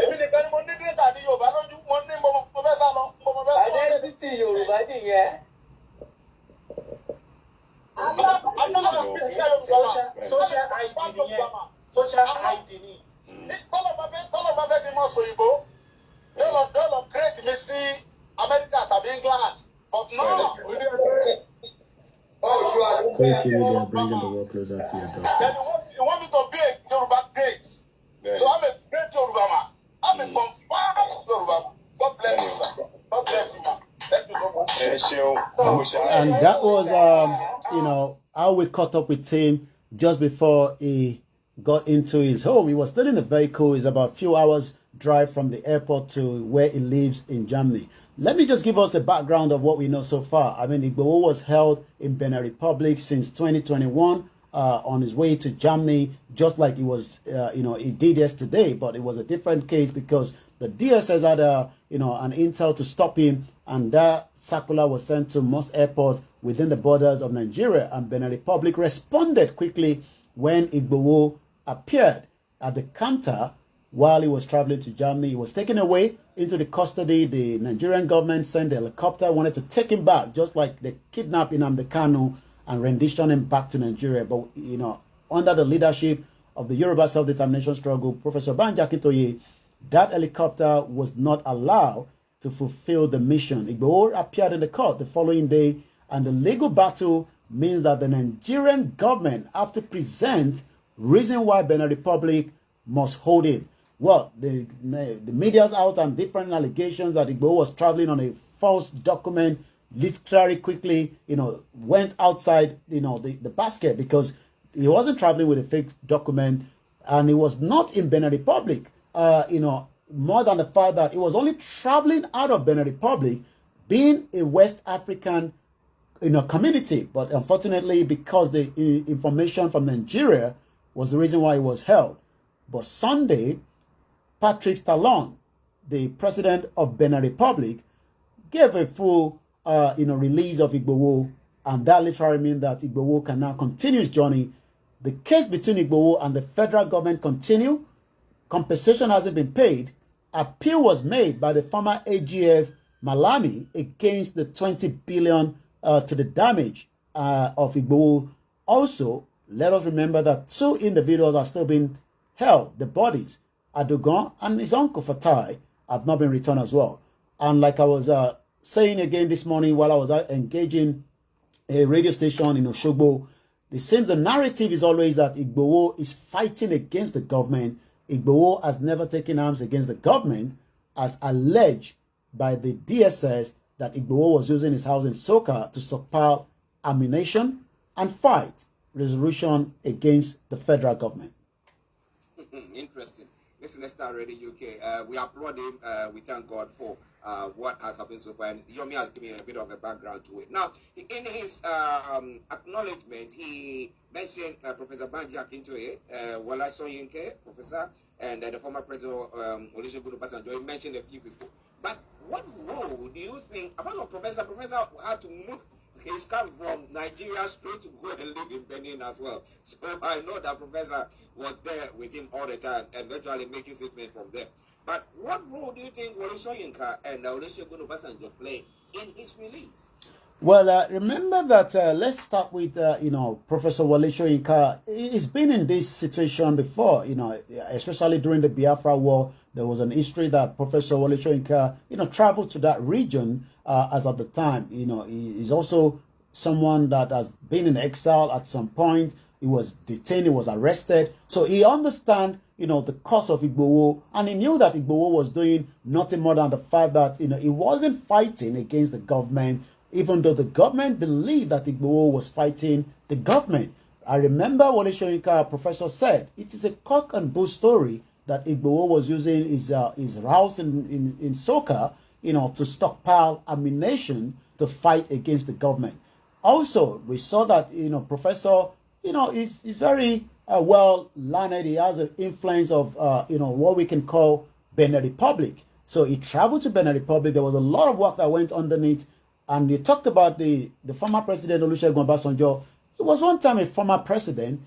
Èmi nìkan ni mo ní dínkà ní Yorùbá lójú mo ní mo fẹ́ sá lọ mo fẹ́ sá lọ. Identity Yorùbá nìyẹn. Social ID nìyẹn. Social ID ni. Tọ́lọ̀ máa fẹ́ kí n mọ̀ sọ ìbò. Yóò lọ create mi sí Amẹ́ríkà tàbí England. But no. Koikimedia bringing the world closer to your doorstep. You want me to be a Yoruba great? So I'm a great Yoruba man. I'm a confirmed Yoruba man. God bless you, sir. God bless you, man. Thank you so much. And that was, how we caught up with him just before he got into his home. He was still in the vehicle. It's about a few hours drive from the airport to where he lives in Germany. Let me just give us a background of what we know so far. I mean, Igboho was held in Benin Republic since 2021 on his way to Germany, just like he was, he did yesterday. But it was a different case because the DSS had, an intel to stop him, and that circular was sent to most airports within the borders of Nigeria. And Benin Republic responded quickly when Igboho appeared at the counter while he was traveling to Germany. He was taken away into the custody. The Nigerian government sent a helicopter, wanted to take him back, just like they kidnapped Nnamdi Kanu and renditioned him back to Nigeria. But, under the leadership of the Yoruba self-determination struggle, Professor Banji Akintoye, that helicopter was not allowed to fulfill the mission. Igboho appeared in the court the following day, and the legal battle means that the Nigerian government have to present reason why Benin Republic must hold him. Well, the media's out on different allegations that Igboho was traveling on a false document, literally quickly, went outside, the basket because he wasn't traveling with a fake document and he was not in Benin Republic. More than the fact that he was only traveling out of Benin Republic, being a West African, community. But unfortunately, because the information from Nigeria was the reason why he was held. But Sunday, Patrick Talon, the president of Benin Republic, gave a full, release of Igboho, and that literally means that Igboho can now continue his journey. The case between Igboho and the federal government continue. Compensation hasn't been paid. Appeal was made by the former AGF Malami against the 20 billion to the damage of Igboho. Also, let us remember that 2 individuals are still being held. The bodies, Adogon and his uncle Fatai, have not been returned as well. And like I was saying again this morning while I was engaging a radio station in Oshogbo, it seems the narrative is always that Igboho is fighting against the government. Igboho has never taken arms against the government, as alleged by the DSS that Igboho was using his house in Soka to stockpile ammunition and fight resolution against the federal government. Interesting. Listen, let's start already, UK. We applaud him. We thank God for what has happened so far. And Yomi has given a bit of a background to it. Now, in his acknowledgement, he mentioned Professor Banji Akintoye, Wala Soyinke, Professor, and the former president Olusegun Obasanjo. He mentioned a few people. But what role do you think, apart from Professor had to move his come from Nigeria straight to go and live in Benin as well. So I know that Professor was there with him all the time and virtually making statements from there. But what role do you think Wole Soyinka and Olusegun Obasanjo play in his release? Well, remember that, let's start with, Professor Wole Soyinka. He's been in this situation before, especially during the Biafra War. There was an history that Professor Wole Soyinka, traveled to that region as at the time. He's also someone that has been in exile at some point. He was detained, he was arrested. So he understands, the cause of Igboho, and he knew that Igboho was doing nothing more than the fact that, he wasn't fighting against the government, even though the government believed that Igboho was fighting the government. I remember Wole Soyinka, professor, said, it is a cock and bull story that Igboho was using his house in Soka, to stockpile ammunition to fight against the government. Also, we saw that, Professor, is very well learned. He has an influence of, what we can call Benin Republic. So he traveled to Benin Republic. There was a lot of work that went underneath. And you talked about the former president, Olusegun Obasanjo. He was one time a former president.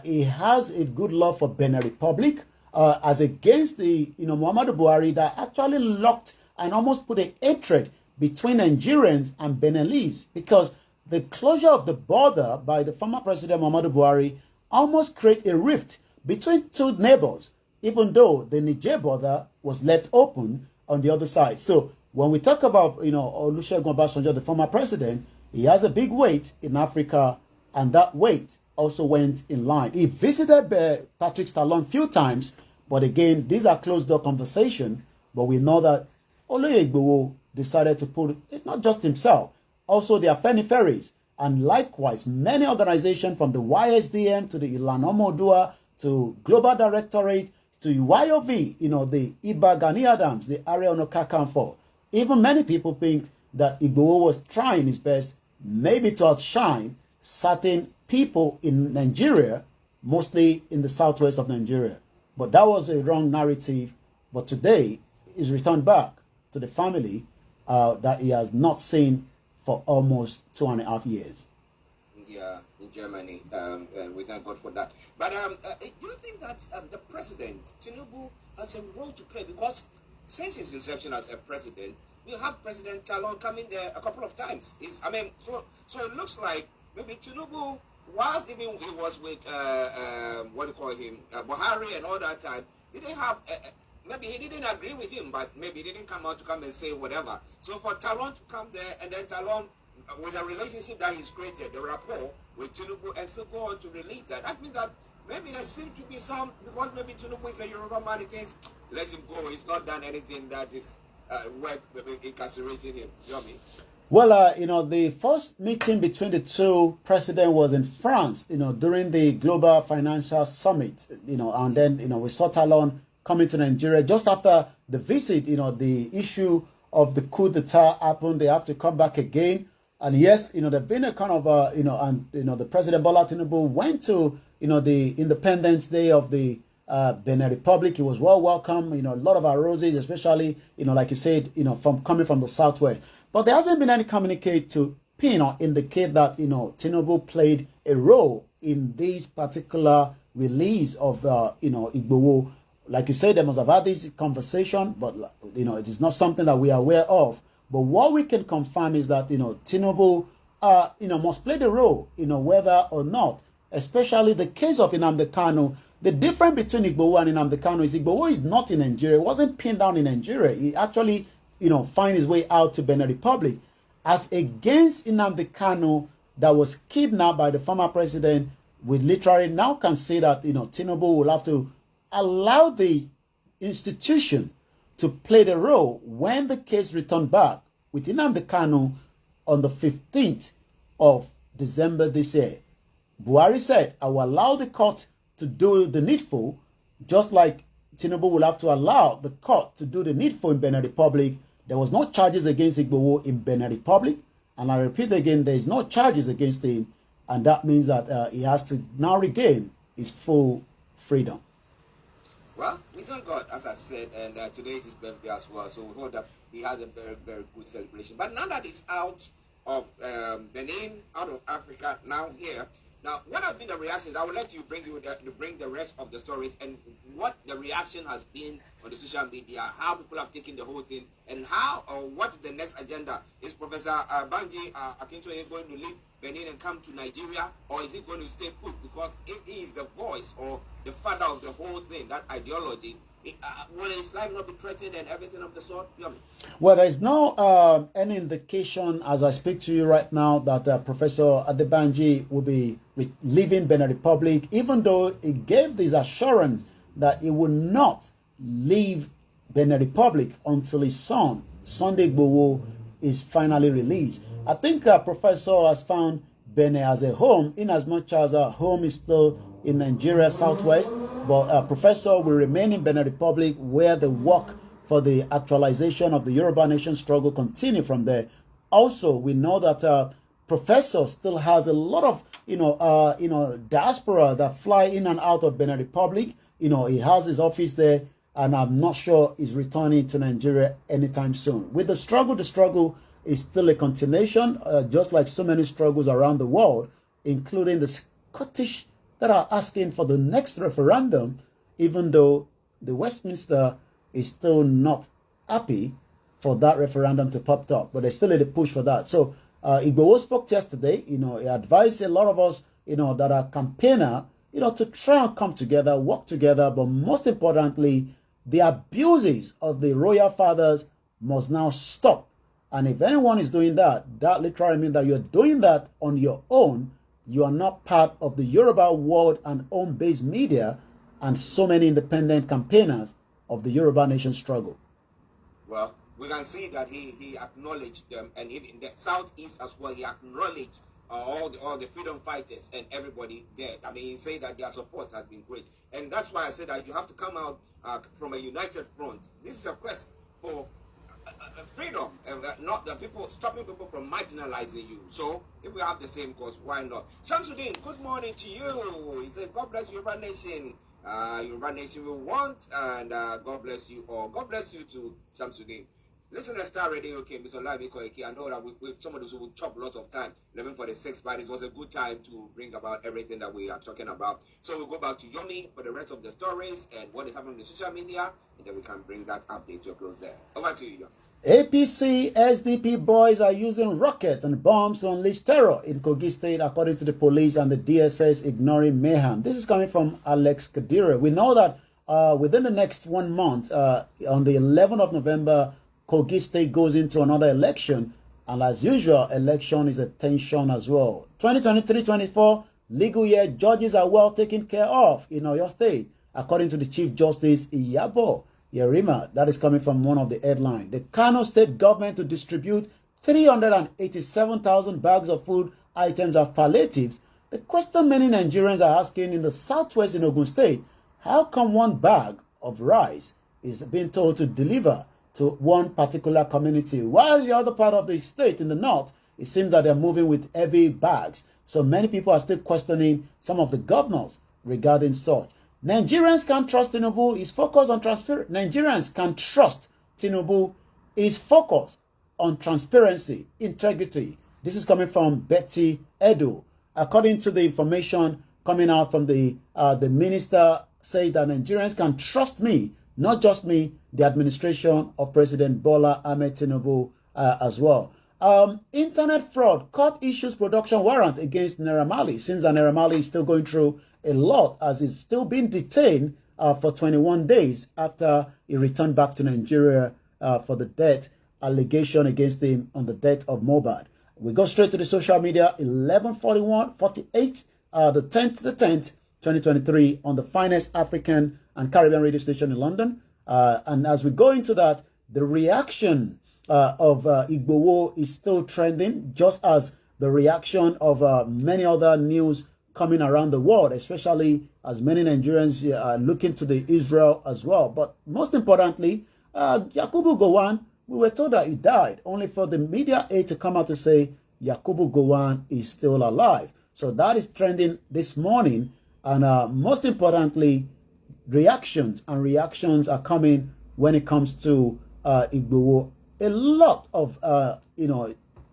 He has a good love for Benin Republic as against the, Muhammadu Buhari, that actually locked and almost put a hatred between Nigerians and Beninese, because the closure of the border by the former president Muhammadu Buhari almost created a rift between two neighbors, even though the Niger border was left open on the other side. So when we talk about, Olusegun Obasanjo, the former president, he has a big weight in Africa, and that weight also went in line. He visited Patrick Talon a few times, but again, these are closed-door conversations. But we know that Oloye Igboho decided to put it, not just himself, also the Afeniferis, and likewise many organizations from the YSDM to the Ilana Omodua to Global Directorate to YOV, the Iba Gani Adams, the Ààrẹ Ọ̀nà Kakanfò. Even many people think that Igboho was trying his best, maybe to outshine certain people in Nigeria, mostly in the southwest of Nigeria. But that was a wrong narrative. But today, he's returned back to the family that he has not seen for almost 2.5 years. Yeah, in Germany, and we thank God for that. But do you think that the president, Tinubu, has a role to play? Because since his inception as a president, we have President Talon coming there a couple of times. So it looks like maybe Tinubu, whilst even he was with Buhari and all that time, didn't have. Maybe he didn't agree with him, but maybe he didn't come out to come and say whatever. So for Talon to come there, and then Talon, with a relationship that he's created, the rapport with Tinubu, and still go on to release that means that maybe there seems to be some, because maybe Tinubu is a Yoruba man, he thinks, let him go. He's not done anything that is worth incarcerating him. You know what I mean? Well, the first meeting between the two presidents was in France, during the Global Financial Summit, and then, we saw Talon coming to Nigeria just after the visit. The issue of the coup d'etat happened. They have to come back again. And yes, there's been a kind of, the President Bola Tinubu went to, the Independence Day of the Benin Republic. He was well welcome. A lot of our roses, especially, like you said, from coming from the southwest. But there hasn't been any communicate to pin or indicate that, Tinubu played a role in this particular release of, Igboho. Like you said, they must have had this conversation, but, it is not something that we are aware of. But what we can confirm is that, Tinubu, must play the role, whether or not, especially the case of Nnamdi Kanu. The difference between Igboho and Nnamdi Kanu is Igboho is not in Nigeria. He wasn't pinned down in Nigeria. He actually, find his way out to Benin Republic. As against Nnamdi Kanu, that was kidnapped by the former president, we literally now can say that, Tinubu will have to allow the institution to play the role when the case returned back with Nnamdi Kanu on the 15th of December this year. Buhari said, I will allow the court to do the needful, just like Tinubu will have to allow the court to do the needful in Benin Republic. There was no charges against Igboho in Benin Republic. And I repeat again, there is no charges against him. And that means that he has to now regain his full freedom. Well, we thank God, as I said, and today is his birthday as well. So we hope that he has a very, very good celebration. But now that it's out of Benin, out of Africa, now here. Now, what have been the reactions? I will let you bring the rest of the stories and what the reaction has been on the social media, how people have taken the whole thing, and how or what is the next agenda? Is Professor Banji Akintoye going to leave Benin and come to Nigeria, or is he going to stay put? Because if he is the voice or the father of the whole thing, that ideology, will his life not be threatened and everything of the sort? Well, there is no any indication as I speak to you right now that Professor Adebanji will be leaving Benin Republic, even though he gave this assurance that he will not leave Benin Republic until his son, Sunday Igboho, is finally released. I think Professor has found Benin as a home, in as much as our home is still in Nigeria, Southwest, but Professor will remain in Benin Republic, where the work for the actualization of the Yoruba nation struggle continue from there. Also, we know that Professor still has a lot of, diaspora that fly in and out of Benin Republic. He has his office there, and I'm not sure he's returning to Nigeria anytime soon. With the struggle is still a continuation, just like so many struggles around the world, including the Scottish that are asking for the next referendum, even though the Westminster is still not happy for that referendum to pop up, but they still need a push for that. So Igboho spoke yesterday, he advised a lot of us, that are campaigner, to try and come together, work together, but most importantly, the abuses of the royal fathers must now stop. And if anyone is doing that, that literally means that you're doing that on your own. You are not part of the Yoruba world and home-based media and so many independent campaigners of the Yoruba nation struggle. Well, we can see that he acknowledged them, and even in the southeast as well, he acknowledged all the freedom fighters and everybody there. I mean, he said that their support has been great, and that's why I said that you have to come out from a united front. This is a quest for freedom, not the people stopping people from marginalizing you. So if we have the same cause, why not? Shamsuddin, good morning to you. He says, God bless Yoruba Nation. Yoruba Nation will want, and God bless you all. God bless you too, Shamsuddin. Listen to Star Radio, okay, Mr. Olami Koiki. I know that some of those will chop a lot of time, 11:46, but it was a good time to bring about everything that we are talking about. So we'll go back to Yomi for the rest of the stories and what is happening in social media, and then we can bring that update to a close there. Over to you, Yomi. APC SDP boys are using rockets and bombs to unleash terror in Kogi State, according to the police and the DSS, ignoring mayhem. This is coming from Alex Kadira. We know that within the next 1 month, on the 11th of November, Kogi State goes into another election, and as usual, election is a tension as well. 2023-24 legal year, judges are well taken care of in Oyo State, according to the Chief Justice Iyabo Yerima. That is coming from one of the headlines. The Kano State government to distribute 387,000 bags of food items and palliatives. The question many Nigerians are asking in the southwest in Ogun State, how come one bag of rice is being told to deliver to one particular community, while the other part of the state in the north, it seems that they're moving with heavy bags. So many people are still questioning some of the governors regarding such. Nigerians can trust Tinubu is focused on transparency. Nigerians can trust Tinubu is focused on transparency, integrity. This is coming from Betty Edu. According to the information coming out from the minister, says that Nigerians can trust me, not just me, the administration of President Bola Ahmed Tinubu as well. Internet fraud, court issues production warrant against Naira Marley. Seems that Naira Marley is still going through a lot, as he's still being detained for 21 days after he returned back to Nigeria for the death allegation against him on the death of Mohbad. We go straight to the social media, 11:48, the 10th to the 10th, 2023, on the finest African and Caribbean radio station in London. And as we go into that, the reaction of Igboho is still trending, just as the reaction of many other news coming around the world, especially as many Nigerians are looking to the Israel as well. But most importantly, Yakubu Gowon, we were told that he died, only for the media aid to come out to say Yakubu Gowon is still alive. So that is trending this morning. And most importantly, reactions are coming when it comes to Igboho. A lot of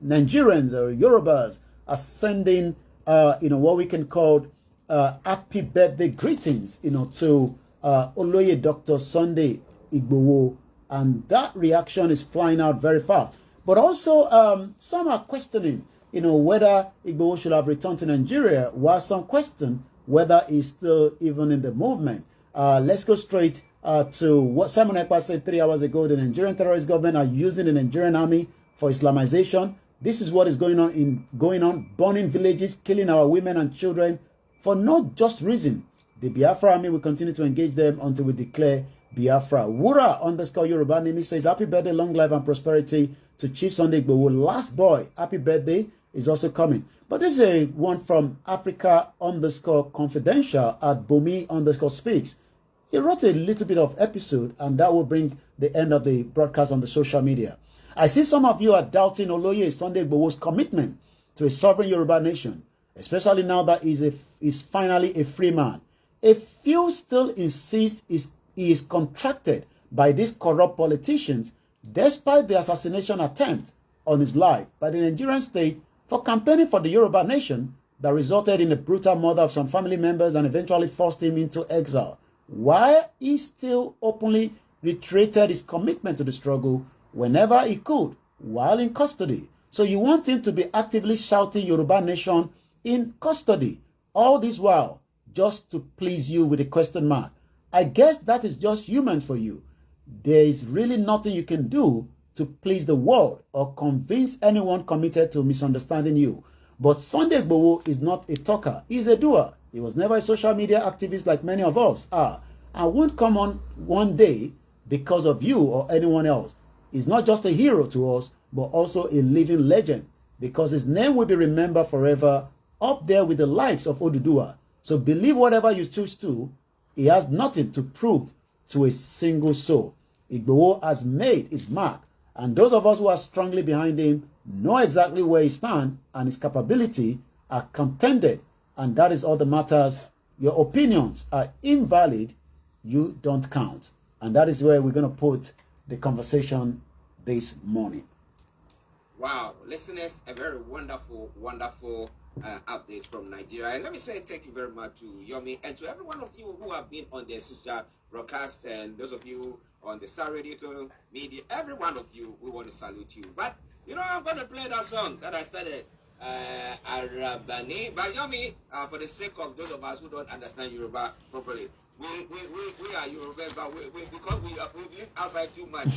Nigerians or Yorubas are sending what we can call happy birthday greetings to Oloye Dr. Sunday Igboho, and that reaction is flying out very fast. But also some are questioning whether Igboho should have returned to Nigeria, while some question whether he's still even in the movement. Let's go straight to what Simon Ekpa said 3 hours ago. The Nigerian terrorist government are using the Nigerian army for Islamization. This is what is going on, burning villages, killing our women and children for no just reason. The Biafra army will continue to engage them until we declare Biafra. Wura_Yoruba Nimi says, happy birthday, long life and prosperity to Chief Sunday Igboho. Last boy, happy birthday. is also coming. But this is a one from Africa_confidential at Bumi_speaks. He wrote a little bit of episode, and that will bring the end of the broadcast on the social media. I see some of you are doubting Oloye Sunday Igboho's commitment to a sovereign Yoruba nation, especially now that he's finally a free man. A few still insist he is contracted by these corrupt politicians, despite the assassination attempt on his life by the Nigerian state for campaigning for the Yoruba nation that resulted in the brutal murder of some family members and eventually forced him into exile. Why he still openly reiterated his commitment to the struggle whenever he could while in custody. So you want him to be actively shouting Yoruba nation in custody all this while just to please you with a question mark. I guess that is just human for you. There is really nothing you can do to please the world or convince anyone committed to misunderstanding you. But Sunday Igboho is not a talker. He's a doer. He was never a social media activist like many of us are. And won't come on one day because of you or anyone else. He's not just a hero to us, but also a living legend, because his name will be remembered forever up there with the likes of Oduduwa. So believe whatever you choose to. He has nothing to prove to a single soul. Igboho has made his mark, and those of us who are strongly behind him know exactly where he stands, and his capability are contended, and that is all that matters. Your opinions are invalid. You don't count. And that is where we're going to put the conversation this morning. Wow, listeners, a very wonderful update from Nigeria. And let me say thank you very much to Yomi and to every one of you who have been on the sister broadcast, and those of you on the Star Radio Media, every one of you, we want to salute you. But, you know, I'm going to play that song that I started, Arabani, by Yomi, for the sake of those of us who don't understand Yoruba properly. We are Yorubas, but because we live outside too much.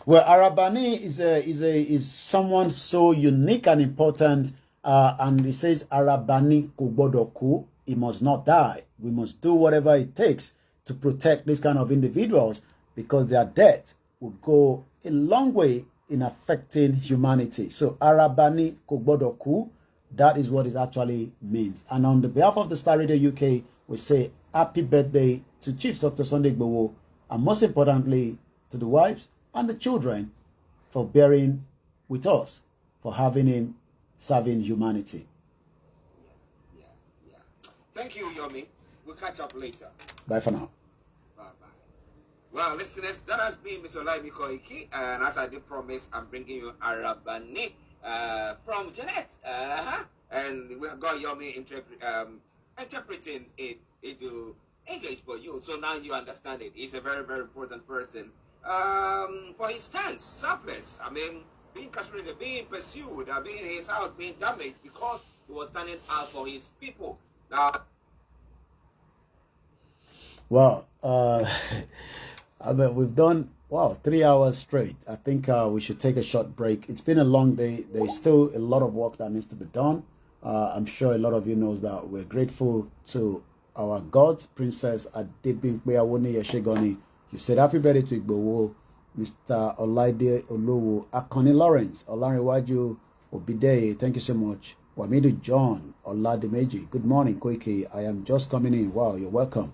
Well, Arabani is someone so unique and important, and he says Arabani Kubodoku, he must not die. We must do whatever it takes to protect these kind of individuals, because their death will go a long way in affecting humanity. So Arabani Kubodoku, that is what it actually means. And on the behalf of the Star Radio UK, we say happy birthday to Chief Dr. Sunday Igboho, and most importantly to the wives and the children for bearing with us, for having him serving humanity. Yeah. Thank you, Yomi. We'll catch up later. Bye for now. Bye-bye. Well, listeners, that has been Mr. Olaimi Koiki, and as I did promise, I'm bringing you Arabani from Jeanette. And we have got Yomi interpreting it into English for you, so now you understand it. He's a very, very important person for his stance, selfless. I mean, being castrated, being pursued, being his house being damaged because he was standing out for his people. Well, I mean, we've done 3 hours straight. I think we should take a short break. It's been a long day. There's still a lot of work that needs to be done. I'm sure a lot of you knows that we're grateful to our gods, Princess Adebimpe Awoni Yeshegoni. You said happy birthday to Igboho, Mr. Olaide Olowo, Akoni Lawrence, Olanrewaju Obideye, thank you so much. Wamidu John, Olademeji, good morning, Koiki. I am just coming in. Wow, you're welcome.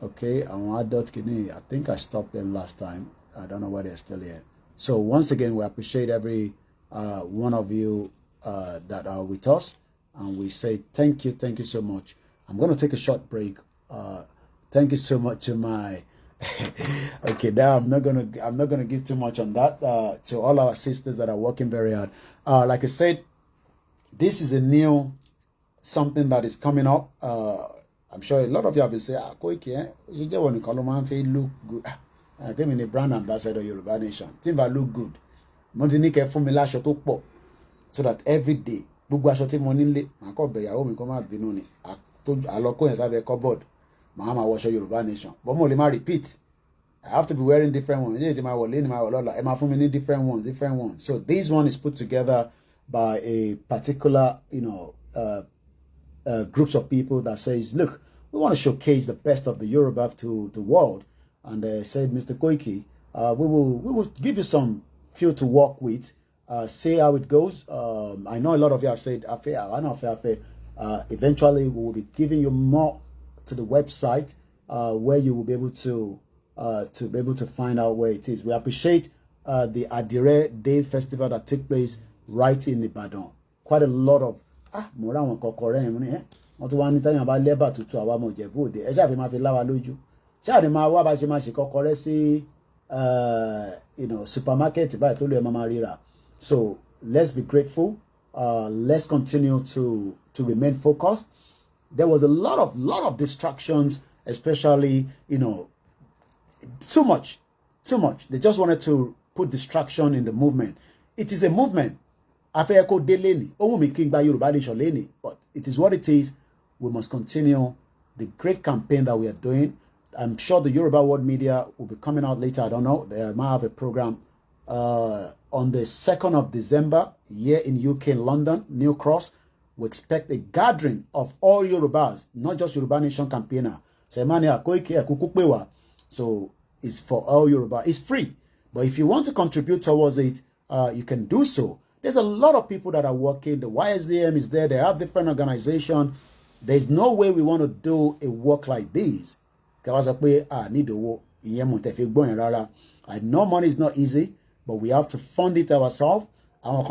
Okay, I'm adult kidney. I think I stopped them last time. I don't know why they're still here. So once again, we appreciate every one of you that are with us. And we say thank you so much. I'm going to take a short break. Thank you so much to my. Okay, now I'm not gonna give too much on that. To all our sisters that are working very hard. Like I said, this is a new something that is coming up. I'm sure a lot of you have been saying, Koiki, you just want to call man look good. I came in a brand ambassador Yoruba Nation. Think I look good. Montinike formula shot up so that every day. Gbogbo aṣọ tí mo nílé màá kọ́ bẹ̀ ìyàwó mi kó má bínú ni àlọ́kọ́ yẹn sábẹ́ cupboard màá máa wọṣọ Yorùbá Nation but mo lè má repeat. I have to be wearing different ones. Yéè tí máa wọ̀ lé ní máa wọ̀ lọ́la ẹ máa fún mi ní different ones. So this one is put together by a particular groups of people that says, look, we want to showcase the best of the Yoruba to the world, and they said, Mr. Koiki, we will give you some few to work with. see how it goes. I know a lot of you have said, eventually we will be giving you more to the website where you will be able to find out where it is. We appreciate the Adire Day Festival that took place right in Ibadan. Quite a lot of mora won kokore won to wa ni tayan ba leba tutu awa mo Jebu Ode e sha fi ma fi lawa lójú sha ni ma wa ba se ma se kokore sí supermarket ba to lo e ma rira. So let's be grateful. Let's continue to remain focused. There was a lot of distractions, especially too much. They just wanted to put distraction in the movement. It is a movement. But it is what it is. We must continue the great campaign that we are doing. I'm sure the Yoruba World Media will be coming out later. I don't know. They might have a program on the 2nd of December here in UK, in London, New Cross. We expect a gathering of all Yorubas, not just Yoruba Nation campaigner. So it's for all Yoruba. It's free. But if you want to contribute towards it, you can do so. There's a lot of people that are working. The YSDM is there. They have different organizations. There's no way we want to do a work like this. I know money is not easy, but we have to fund it ourselves. Even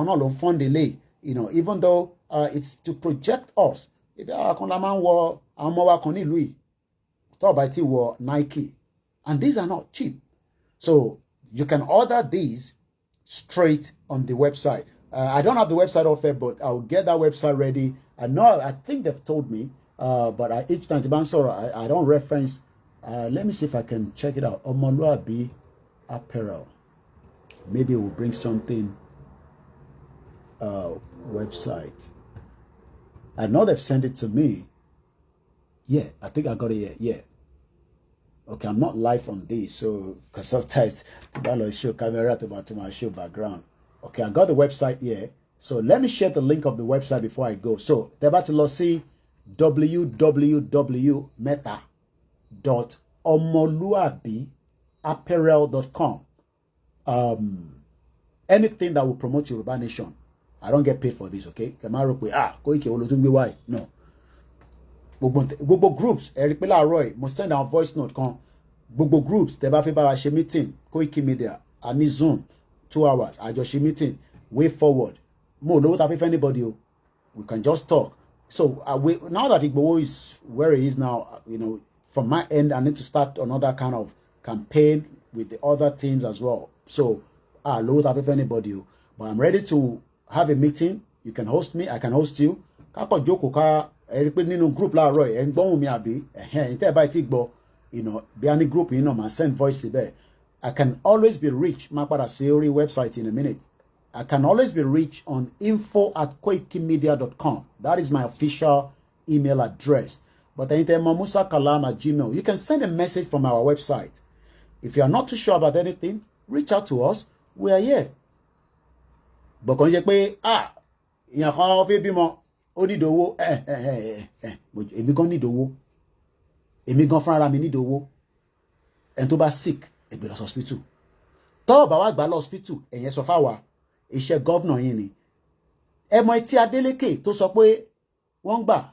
though it's to project us. Nike. And these are not cheap. So you can order these straight on the website. I don't have the website offer, but I'll get that website ready. I think they've told me, but each time I don't reference. Let me see if I can check it out. Omoluabi Apparel. Maybe we'll bring something. Website. I know they've sent it to me. Yeah, I think I got it here. Yeah. Okay, I'm not live on this, so because sometimes I show camera to my show background. Okay, I got the website here. So let me share the link of the website before I go. So they're about to see www.meta.omoluabiapparel.com. Anything that will promote Yoruba Nation. I don't get paid for this, okay? Koiki no. Gbogbo groups, Eric Roy must send our voice note kan. Gbogbo groups, tẹ́ bá fẹ́ bá wa ṣe meeting, Koikimedia, ani Zoom, 2 hours, àjọṣe meeting, way forward. Mo lówó ta fẹ́ fẹ́ anybody o. We can just talk. So now that Igboho is where he is now, from my end, I need to start another kind of campaign with the other teams as well. So lówó ta fẹ́ fẹ́ anybody o. But I'm ready to have a meeting. You can host me, I can host you. Kápọ̀ jókòó ká group láàárọ̀ ẹ̀ ń gbọ́hùn mi àbí ìtẹ́ báyìí ti gbọ́ bí a ní group máa send voice síbẹ̀. I can always be reached máa padà sí orí website in a minute. I can always be reached on info@koikimedia.com. That is my official email address. But musakalam@gmail. You can send a message from our website. If you are not too sure about anything, reach out to us. We are here. But kò ń ṣe pé ìyàn kan fẹ́ bímọ ó ní ìdòwó èmi gan ní ìdòwó èmi gan fúnra mi ní ìdòwó ẹni tó bá sick ẹgbẹ́ lọ sí hospital tó bá wá gbà lọ hospital ẹ̀yẹn sọ fáwa iṣẹ́ gọ́vnà yín ni ẹ mọ etí Adélékè tó sọ pé wọ́n ń gbà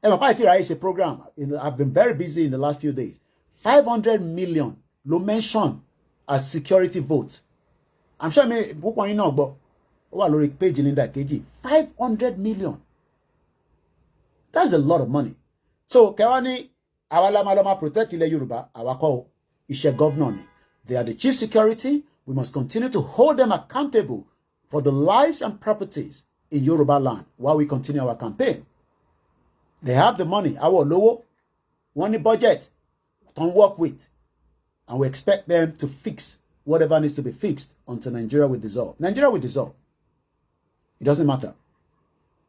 ẹ mọ̀ pàì tí ìráyè ṣe program. I've been very busy in the last few days. 500 million ló mention as security vote. I'm sure me púpọ̀ yín náà gbọ́ ó wà lórí page Linda Keji. 500 million. That's a lot of money. So kẹwàá ní àwa la máa lọ máa protect ilẹ̀ Yorùbá àwa kọ́ iṣẹ́ governor ni. They are the chief security. We must continue to hold them accountable for the lives and properties in Yoruba land while we continue our campaign. They have the money. Our lowo, one budget, don't work with. And we expect them to fix whatever needs to be fixed until Nigeria will dissolve. Nigeria will dissolve. It doesn't matter.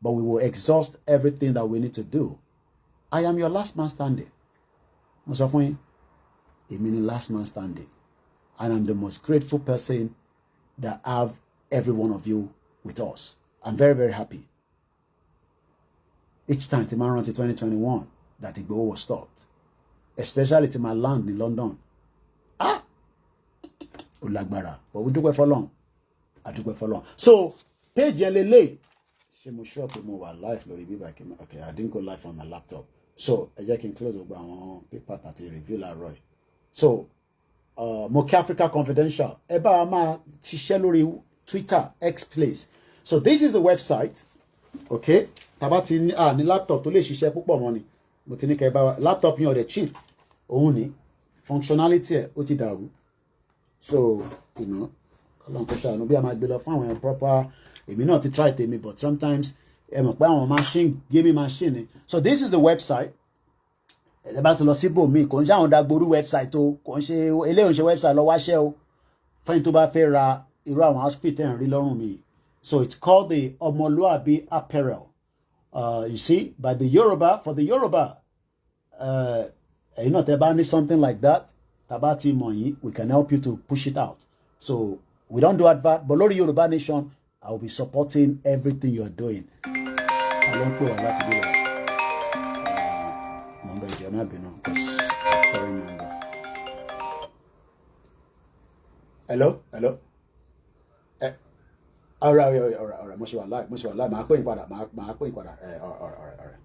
But we will exhaust everything that we need to do. I am your last man standing. Musafuni, I mean last man standing. And I'm the most grateful person that have every one of you with us. I'm very, very happy. Each time to my run to 2021 that Igboho was stopped. Especially to my land in London. Ulagbara. But we do it for long. àdúgbò fọlọ́n. So page yẹn lélẹ̀ ṣe mo sure pé mo wà live lórí bíbá kí okay I didn't go live on my laptop. So ẹ jẹ́ kí n close gbogbo àwọn paper àti review láàárọ̀ yìí. So mo kí Africa Confidential ẹ bá wa máa ṣiṣẹ́ lórí Twitter X Place. So this is the website, okay? Tàbá ti ní laptop tó lè ṣiṣẹ́ púpọ̀ mọ́ ni mo ti ní kẹ́ bá wa laptop yẹn ọ̀dẹ̀ cheap òun ni functionality ẹ̀ ó ti dàrú. So you know kọ́lọ́n kó ṣàánú bí a máa gbé lọ fún àwọn proper èmi náà ti try tèmi but sometimes ẹ mọ̀ pé àwọn machine gaming machine ni. So this is the website. Ẹ bá ti lọ síbò míì kò ń ṣe àwọn dagboru website o kò ń ṣe eléyìí ń ṣe website lọ wáṣẹ́ o fẹ́yìn tó bá fẹ́ ra irú àwọn outfit ẹ̀ ń rí lọ́rùn mi. So it's called the Omoluabi Apparel. You see, by the Yoruba, for the Yoruba, you know, tẹ́ bá ní something like that, tàbá ti mọ̀ yín, we can help you to push it out. So we don't do advert, but lórí Yoruba Nation, I will be supporting everything you're doing. I don't put a lot to do that. Number is not been on because foreign number. Hello. All right. Mo ṣe wà live. Màá pè yín padà. All right.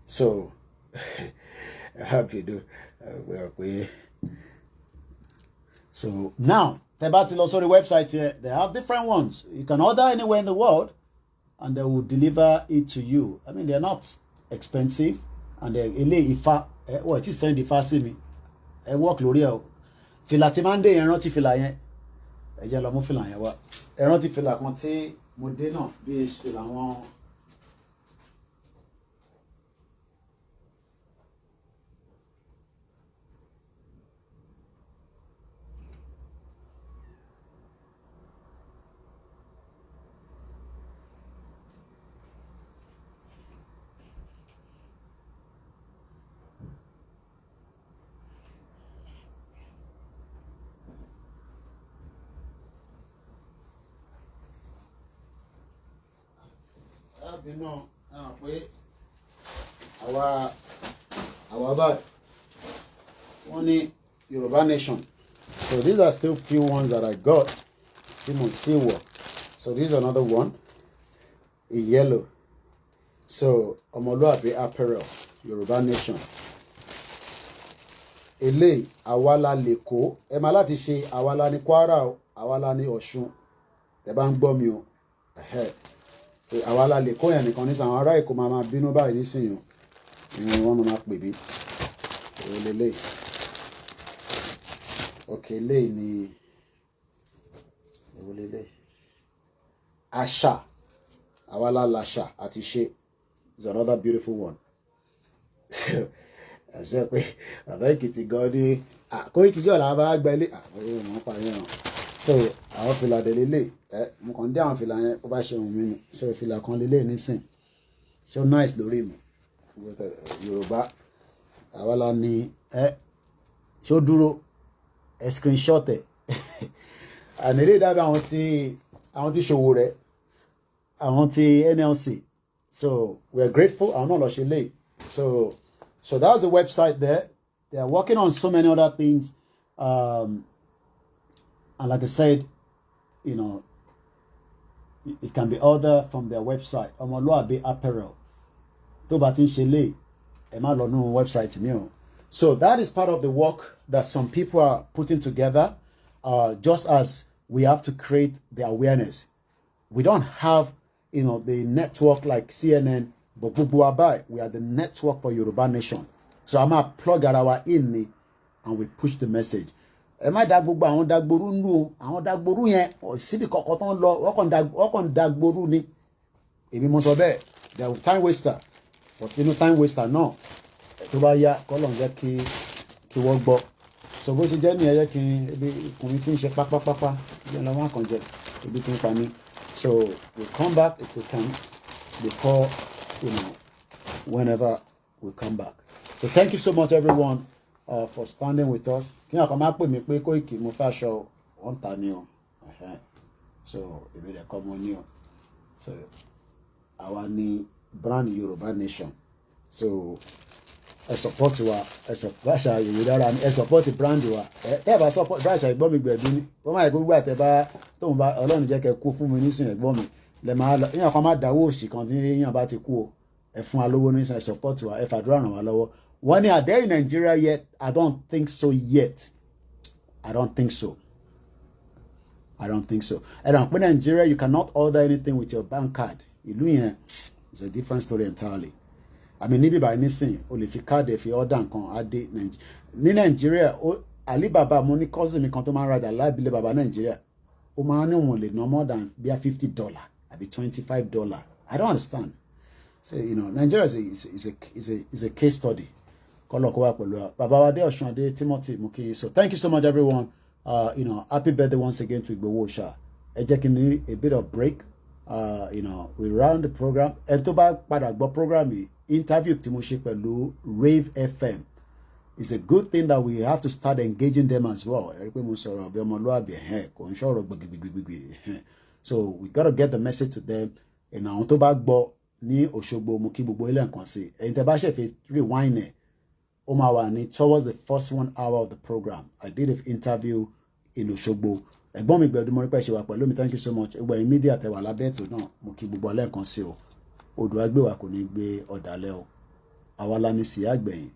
So, happy to so now, tẹ́ bá ti lọ sórí website here, they have different ones. You can order anywhere in the world, and they will deliver it to you. I mean, they're not expensive, and they Ifá. It is send Ifá sí mi. Work lórí ẹ̀ o. Fìlà tí máa ń dé yẹn rántí fìlà yẹn. Ẹ jẹ́ lọ mú fìlà yẹn wá. Ẹ rántí fìlà kan tí mo dé náà bí fìlà wọn. You know, pé àwa báyìí wọ́n ní Yoruba Nation. So these are still few ones that I got. So this is another one in yellow. So Omoluabi Apparel, Yoruba Nation. Eléyìí àwa l'Èkó. Ẹ máa láti ṣe àwa la ní Kwara o, àwa la ní Ọ̀ṣun. Ẹ bá ń gbọ́ mi o. Àwa la lè kó yẹn nìkan ní sàwọn ará Èkó máa bínú báyìí nísìnyí ìwọ̀n wọn máa pè mí òun lélẹ̀ òkè lẹ́yìn ní òun lélẹ̀ àṣà àwa la làṣà àti ṣe is another beautiful one. Àṣẹ pé bàbá Èkìtì gan ní Koiki ọ̀la bá gba ilé àwọn èèyàn parí ẹ̀ràn. So àwọn fìlà dẹ̀ lélẹ̀ mo kàn dé àwọn fìlà yẹn ó bá ṣe ohun mi ni so fìlà kan lélẹ̀ nísìn so nice lórí mi Yorùbá àwa la ní ṣó dúró screenshot ẹ̀ ànílé dábẹ́ àwọn tí ṣòwò rẹ̀ àwọn tí NLC. So we are grateful àwọn náà lọ ṣe lè so that's the website there. They are working on so many other things. And like I said, you know, it can be ordered from their website. Omoluabi Apparel. Tó bá ti ń ṣe lé, ẹ má lọ nú website mi o. So that is part of the work that some people are putting together. Just as we have to create the awareness. We don't have, you know, the network like CNN, but we are the network for Yoruba Nation. So I'm going to plug our in and we push the message. Ẹ má dagboru àwọn dagboru nù o àwọn dagboru yẹn síbi kọ̀ọ̀kan tó ń lọ wọ́n kàn dagboru ni èmi mo sọ bẹ́ẹ̀ they are time waster but inú time waster náà tó bá yá kọ́lọ̀ ń jẹ́ kí wọ́n gbọ́ so bó ṣe jẹ́ ní ẹ̀yẹ́ kí ebi ìkùnrin tí ń ṣe pápápápá bí ẹ̀rọ wọn kàn jẹ ebi tí ń pa mí so we come back if we can before you know whenever we come back so thank you so much everyone. For standing with us. Kí ni àkọ́mọ́ pè mí pé Koiki mo fẹ́ aṣọ wọ́n ta ni o. So èmi rẹ̀ kọ́ mo ní o. So àwa ni brand Yoruba Nation. So ẹ support wa ẹ support àṣà Yorùbá dára ẹ support brand wa ẹ bá support àṣà ẹ̀gbọ́n mi gbẹ̀dú ni wọ́n máa yẹ kó gbà tẹ bá tóun bá Ọlọ́run jẹ́ kẹ́ kú fún mi nísìnyí ẹ̀gbọ́n mi lẹ máa lọ yíyan kan má dáwọ́ òsì kan tí yíyan bá ti kú o ẹ fún wa lówó nísìnyí ẹ support wa ẹ fàdúrà ràn wá lọ́wọ́ wọ́n ní are they in Nigeria yet? I don't think so yet. I don't think so. I don't think so. And when in Nigeria, you cannot order anything with your bank card. Ìlú yẹn is a different story entirely. I mean, níbi báyìí nísìn, o lè fi card ẹ̀ fi order nǹkan adé ní Nigeria. Alibaba mo ní cousin mi kan tó máa ń rajà láìbílẹ̀ baba Nigeria. Ó máa ní òun lè ná more than bíi $50 àbí $25. I don't understand. So Nigeria is a case study. Baba Wade Oshunade Timothy Muki. So thank you so much, everyone. Happy birthday once again to Igboho Oòṣà. Ẹ jẹ́ kí n a bit of break. We round the program. And tó bá padà gbọ́ program yìí, interview tí mo ṣe pẹ̀lú Rave FM. It's a good thing that we have to start engaging them as well. Ẹ rí pé mo sọ̀rọ̀ bí ọmọlúwàbí kò ń sọ̀rọ̀ gbìgbìgbìgbì. So we got to get the message to them. Àwọn tó bá gbọ́ ní Òṣogbo mo kí gbogbo ilé nǹkan sí. Ẹ̀yin tẹ́ bá ṣe fi rewind ẹ̀. Omawani towards the first 1 hour of the program. I did an interview in Òṣogbo. Ẹ̀gbọ́n mi gbẹ̀dú mọ́rí pẹ̀ṣẹ̀ wà pẹ̀lú mi, thank you so much. Ẹgbẹ́ yín media tẹ̀wà lábẹ́ ètò náà mo kí gbogbo alẹ́ nǹkan sí o. Odò agbéwà kò ní gbé ọ̀dàlẹ̀ o. Àwa la ní sí àgbẹ̀yìn.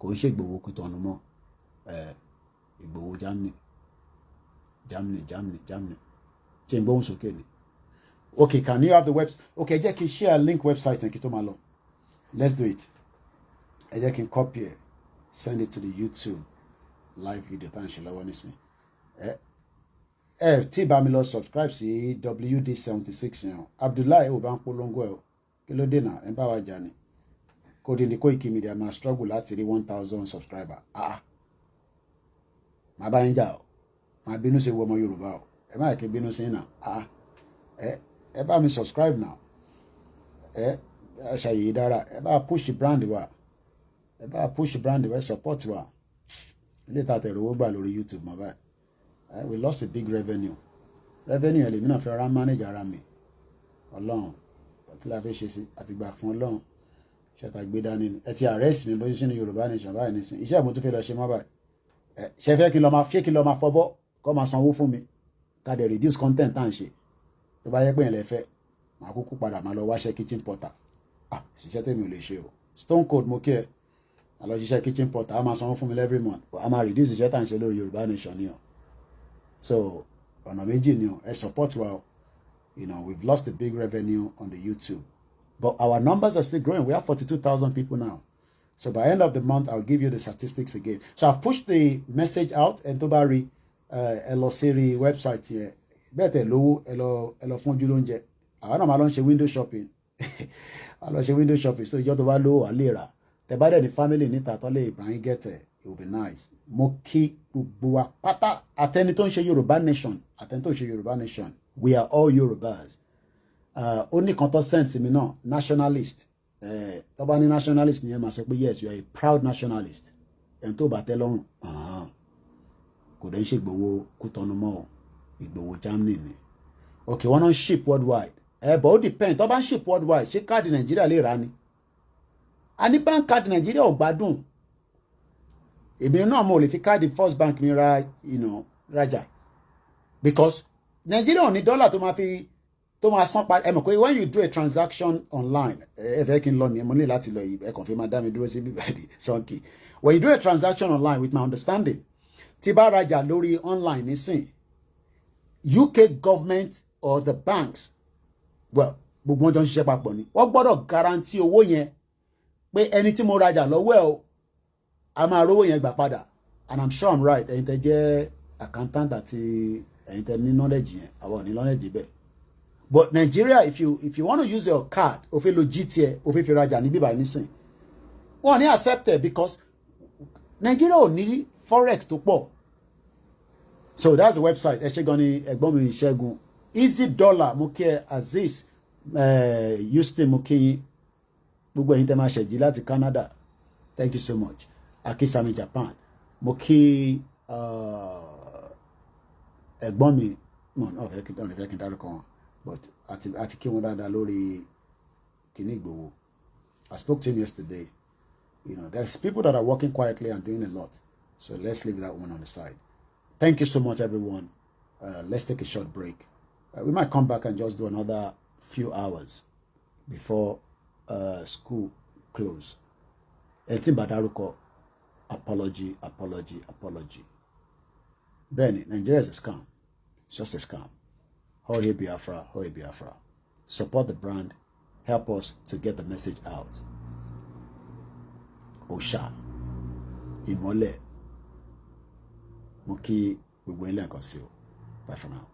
Kò ń ṣe Ìgbòho Kútọ̀nù mọ́. Ìgbòho Germany. Ṣé ń gbóhùn sókè ni? Okay, can you have the website? Okay, jẹ́ kí n share a link website and kí tó máa lọ. Let's do it. I just can copy it, send it to the YouTube live video. Thank you, lọ́wọ́ nísìn. Tí bá mi lọ subscribe sí WD76 yẹn. Abdullahi ò bá ń polongo ẹ̀ o. Kí ló dé náà? Ẹ bá wa jà ni. Kò dín ní Koikimedia máa struggle láti rí 1,000 subscriber. Màá bá yín jà o. Màá bínú sí ọmọ Yorùbá o. Ẹ má yẹ kí bínú sí náà. Ẹ bá mi subscribe now. Àṣà yìí dára. Ẹ bá push brand wa. Ẹ bá push brand wa, support wa. Ilé ìta owó gbà lórí YouTube mọ́ báyìí. We lost a big revenue. Revenue ẹlẹ́mí náà fẹ́ ra manage ara mi. Ọlọ́run kí la fẹ́ ṣe sí àtìgbà fún Ọlọ́run. Ṣètà gbé dání ni. Ẹ ti arrest mi bó ṣe ní Yorùbá nation báyìí nísìn. Iṣẹ́ mo tún fẹ́ lọ ṣe mọ́ báyìí. Ṣé fẹ́ kí n lọ máa fọbọ́ kó máa sanwó fún mi. Ká dẹ̀ reduce content tá à ń ṣe. Tó bá yẹ pé ẹ̀lẹ́ fẹ́ màá kúkú padà máa lọ wáṣẹ́ kitchen porter. Ṣiṣẹ́ tèmi ò lè ṣe o. Stone Cold mo kí ẹ. Àlọ́ ṣiṣẹ́ kitchen porter a máa sanwó fún mi every month. A máa reduce iṣẹ́ tá à ń ṣe lórí Yorùbá nation ni o. So ọ̀nà méjì ni o. Ẹ support wa o. We've lost a big revenue on the YouTube. But our numbers are still growing. We have 42,000 people now. So by end of the month, I'll give you the statistics again. So I've pushed the message out and to bari Elosiri website here. Better low elo fún ojú lóúnjẹ. Àwọn náà máa lọ ṣe window shopping. A lọ ṣe window shopping. So ìjọ tó bá lówó àlera. Tẹ́ bá dẹ̀ ní family níta tó lè bá yín get it will be nice. Mo kí gbogbo wa pátá àtẹni tó ń ṣe Yorùbá nation. Àtẹni tó ń ṣe Yorùbá nation. We are all Yorùbás. Only kan tó sense mi náà nationalist. Tó bá ní nationalist ni ẹ máa sọ pé yes you are a proud nationalist. Ẹni tó bá tẹ́ lọ́rùn. Kò dẹ̀ ń ṣe Ìgbòho Kútọ̀nù mọ́ o. Ìgbòho Germany ni. Okay, wọ́n náà ń ship worldwide. But ó depend tó bá ń ship worldwide ṣé káàdì Nàìjíríà lè rà ni. A ní bank card Nàìjíríà ò gbádùn. Èmi náà mo lè fi káàdì First Bank mi ra rajà. Because Nàìjíríà ò ní dọ́là tó máa san pa ẹ mọ̀ pé when you do a transaction online ẹ fẹ́ kí n lọ ní ẹ mọ̀ ní láti lọ yìí ẹ kàn fi máa dá mi dúró sí bíbáyìí sọ́nkì. When you do a transaction online with my understanding tí bá rajà lórí online nísìn UK government or the banks well gbogbo wọn jọ ń ṣiṣẹ́ papọ̀ ni wọ́n gbọ́dọ̀ guarantee owó yẹn pé ẹni tí mo rajà lọ́wọ́ ẹ̀ o a máa rówó yẹn gbà padà and I'm sure I'm right ẹ̀yin tẹ́ jẹ́ accountant àti ẹ̀yin tẹ́ ní knowledge yẹn àwọn ò ní knowledge bẹ́ẹ̀. But Nigeria, if you want to use your card, o fẹ́ lo GTE, o fẹ́ fi rajà ní bíbá nísìn. Wọ́n ní accept it because Nigeria ò ní forex tó pọ̀. So that's the website. Ẹ ṣé gan ni ẹ̀gbọ́n mi Ṣẹ́gun. Easy Dollar mo kí ẹ Aziz Houston mo kí yín. Gbogbo ẹ̀yin tẹ́ máa ṣẹ̀jí láti Canada. Thank you so much. Akisami Japan. Mo kí ẹ̀gbọ́n mi no fẹ́ kí n dárúkọ wọn. But àti kí wọn dáadáa lórí kíní Ìgbòho. I spoke to him yesterday. You know, there's people that are working quietly and doing a lot. So let's leave that one on the side. Thank you so much, everyone. Let's take a short break. We might come back and just do another few hours before school close. Eltin Badaruko, apology. Benny, Nigeria is a scam. It's just a scam. Hoye Biafra. Support the brand. Help us to get the message out. Osha. Imole. Muki, we will link us. Bye for now.